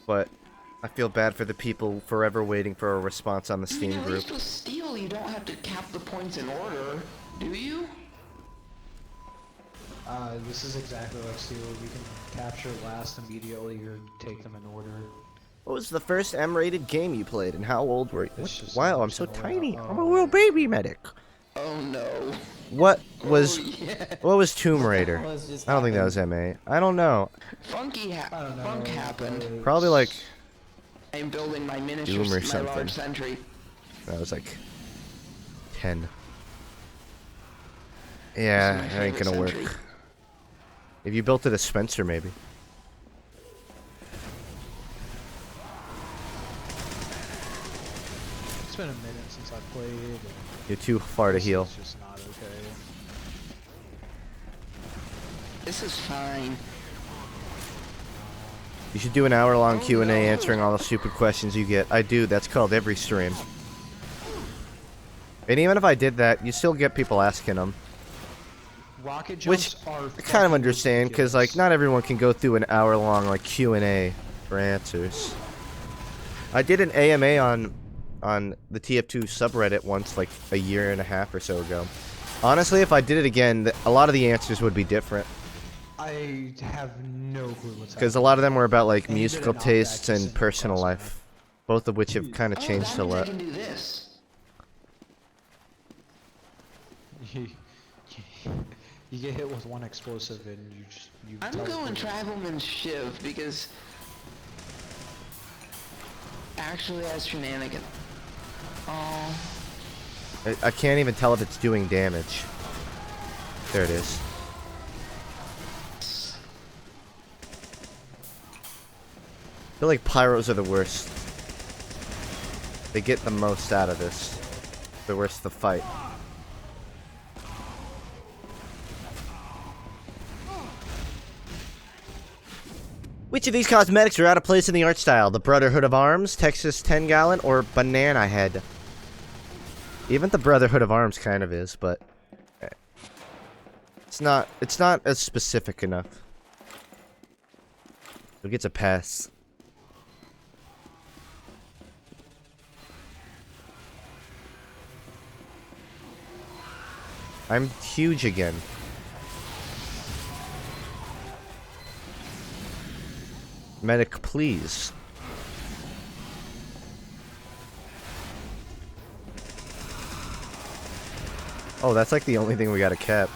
but I feel bad for the people forever waiting for a response on the Steam At group. least with Steel, you don't have to cap the points in order, do you? This is exactly like Steel. You can capture last immediately or take them in order. What was the first M-rated game you played, and how old were you? It's just Wow, I'm so similar. tiny. I'm a little baby medic. Oh no. What was Yeah. what was Tomb Raider? I don't think that was MA. I don't know. Funk happened. Probably like I'm building my miniature, Doom or my something. large sentry. that was like 10. Yeah, This is that my ain't gonna favorite work. sentry. If you built it as Spencer, maybe. It's been a minute since I played. And You're too far to this heal. is just not okay. This is fine. You should do an hour-long Q&A answering all the stupid questions you get. I do. That's called every stream. And even if I did that, you still get people asking them. Rocket Which jumps are I kind of understand, because like not everyone can go through an hour-long like Q&A for answers. I did an AMA on the TF2 subreddit once, like a year and a half or so ago. Honestly, if I did it again, a lot of the answers would be different. I have no clue what's Because a happening. lot of them were about like And you did musical a knockback tastes just in and the personal cross life. Both of which have kind of changed that a means I lot. can do this. You get hit with one explosive and you I'm teleport. going Travelman Shiv because actually has shenanigans. Oh, I can't even tell if it's doing damage. There it is. I feel like pyros are the worst. They get the most out of this. The worse the fight. Which of these cosmetics are out of place in the art style? The Brotherhood of Arms, Texas 10 Gallon, or Banana Head? Even the Brotherhood of Arms kind of is, but it's not as specific enough. It gets a pass. I'm huge again. Medic, please. Oh, that's like the only thing we got to cap.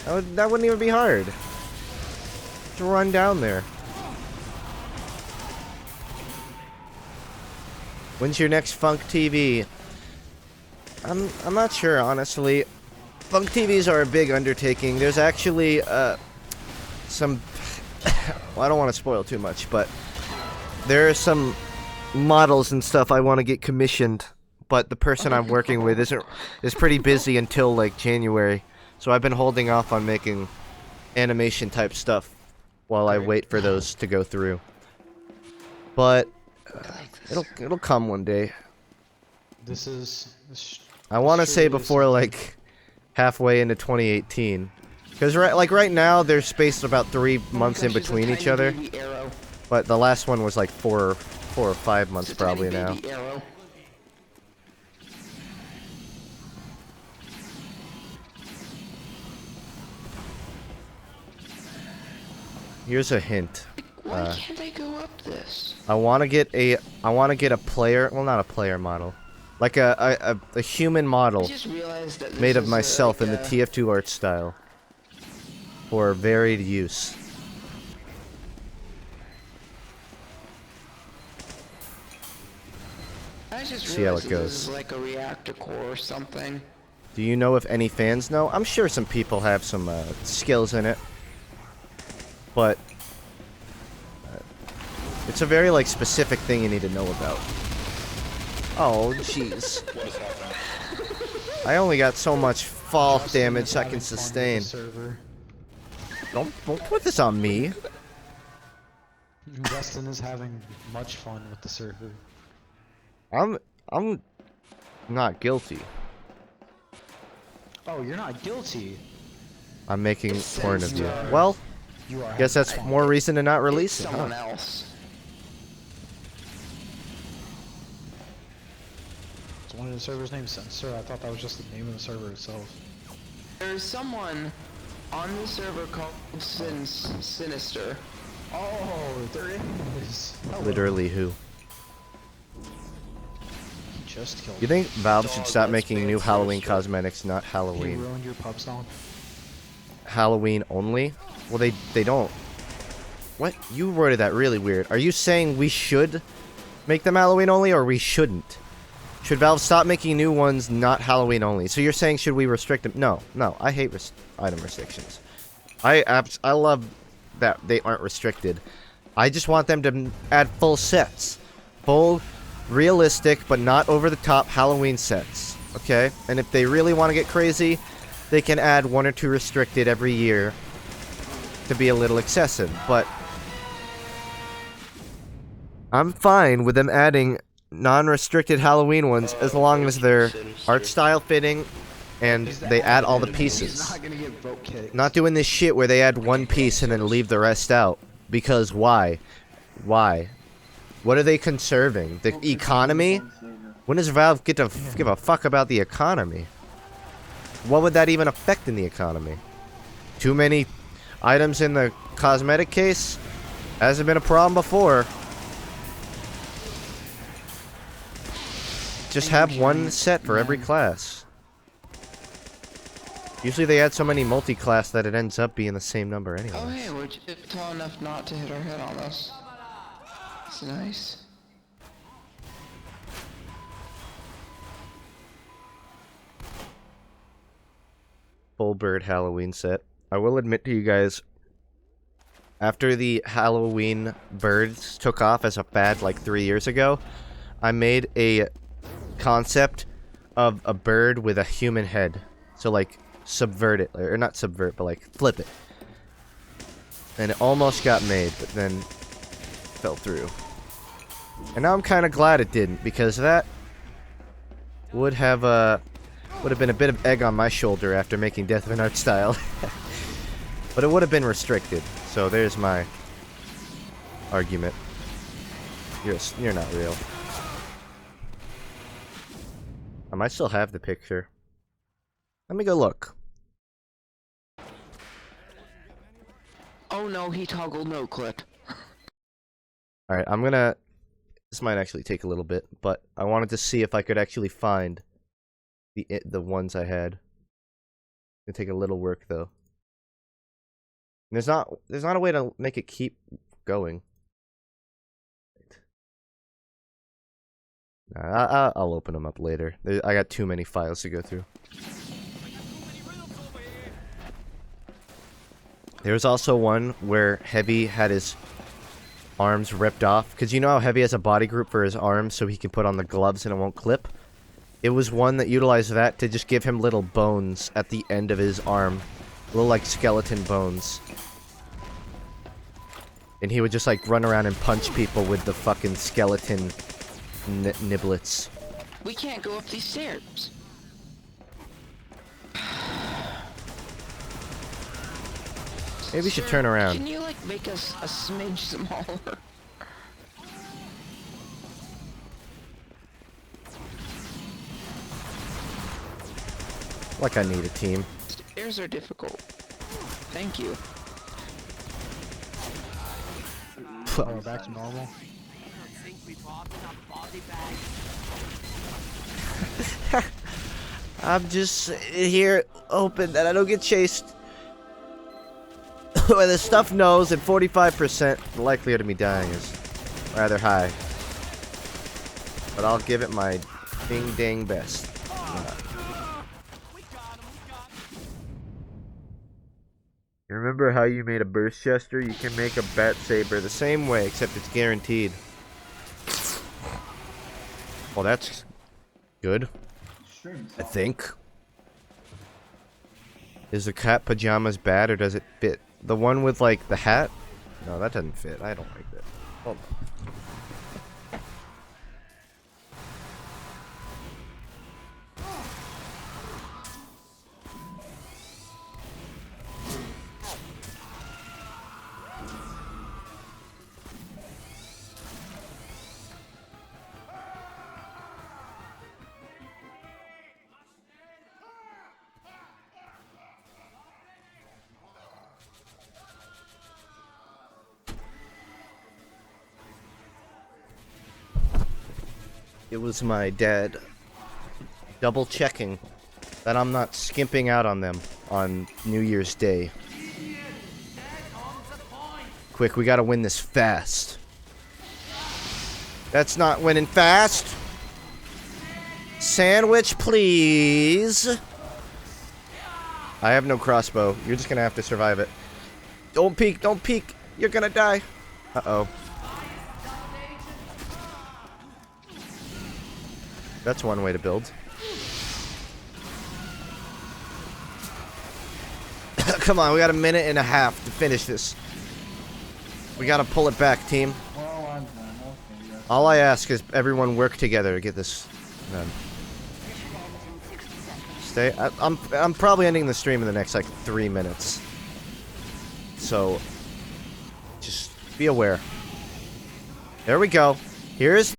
That wouldn't even be hard. Just run down there. When's your next Funk TV? I'm not sure, honestly. Funk TVs are a big undertaking. There's actually some well, I don't want to spoil too much, but there are some models and stuff I want to get commissioned, but the person I'm working with is pretty busy until like January, so I've been holding off on making animation type stuff while I wait for those to go through. But it'll come one day. I want to say before like halfway into 2018, because right now they're spaced about 3 months in between each other, but the last one was like 4 or 5 months probably now. Here's a hint. Why can't I go up this? I want to get a player, well, not a player model, like a human model made of myself in the TF2 art style for varied use. I just See how it realized goes. This is like a reactor core or something. Do you know if any fans know? I'm sure some people have some skills in it, but it's a very like specific thing you need to know about. Oh jeez. What is happening? I only got so much fall damage I can sustain. Don't put this on me. Justin is having much fun with the server. I'm not guilty. Oh, you're not guilty. I'm making porn of you. Well, You are. guess that's more reason to not release it, Someone huh? else. It's one of the server's names, Sensor. I thought that was just the name of the server itself. There's someone on the server called Sinister. Oh, there is. Hello. Literally who? He just killed You think Valve should stop making new Halloween cosmetics, not He Halloween? ruined your pub song. Halloween only? Well, they don't. What? You worded that really weird. Are you saying we should make them Halloween only, or we shouldn't? Should Valve stop making new ones not Halloween only? So you're saying should we restrict them? No, I hate item restrictions. I love that they aren't restricted. I just want them to add full sets. Full, realistic, but not over-the-top Halloween sets. Okay? And if they really want to get crazy, they can add 1 or 2 restricted every year to be a little excessive. But I'm fine with them adding non-restricted Halloween ones as long as they're art style fitting and they add all the pieces. Not gonna get vote kicked. Not doing this shit where they add one piece and then leave the rest out. Because why? Why? What are they conserving? The economy? When does Valve get to give a fuck about the economy? What would that even affect in the economy? Too many items in the cosmetic case? Hasn't been a problem before. Just have one set for every class. Usually they add so many multi-class that it ends up being the same number anyway. Oh hey, we're just tall enough not to hit our head on us. It's nice. Full bird Halloween set. I will admit to you guys, after the Halloween birds took off as a fad like 3 years ago, I made a concept of a bird with a human head. So like subvert it, or not subvert, but like flip it. And it almost got made, but then fell through. And now I'm kind of glad it didn't, because that would have been a bit of egg on my shoulder after making Death of an Art Style. But it would have been restricted. So there's my argument. You're not real. I might still have the picture. Let me go look. Oh no, he toggled no clip. Alright, I'm gonna... This might actually take a little bit, but I wanted to see if I could actually find the ones I had. It'll take a little work though. There's not a way to make it keep going. I'll open them up later. I got too many files to go through. There's also one where Heavy had his arms ripped off. Because you know how heavy he has a body group for his arms so he can put on the gloves and it won't clip? It was one that utilized that to just give him little bones at the end of his arm. Little, like, skeleton bones. And he would just, like, run around and punch people with the fucking skeleton niblets. We can't go up these stairs. Maybe we should Sir, turn around. Can you, like, make us a smidge smaller? Like I need a team. Stairs are difficult. Thank you. Oh, back to normal. I'm just here hoping that I don't get chased. When the stuff knows at 45%, the likelihood of me dying is rather high. But I'll give it my ding-dang best. You remember how you made a burst chester? You can make a bat saber the same way, except it's guaranteed. Well, that's good. I think. Is the cat pajamas bad, or does it fit? The one with, like, the hat? No, that doesn't fit. I don't like that. Hold on. It was my dad double checking that I'm not skimping out on them on New Year's Day. Quick, we gotta win this fast. That's not winning fast. Sandwich, please. I have no crossbow. You're just gonna have to survive it. Don't peek, don't peek. You're gonna die. Uh-oh. That's one way to build. Come on, we got a minute and a half to finish this. We gotta pull it back, team. All I ask is everyone work together to get this done. Stay. I'm probably ending the stream in the next, like, 3 minutes. So, just be aware. There we go. Here's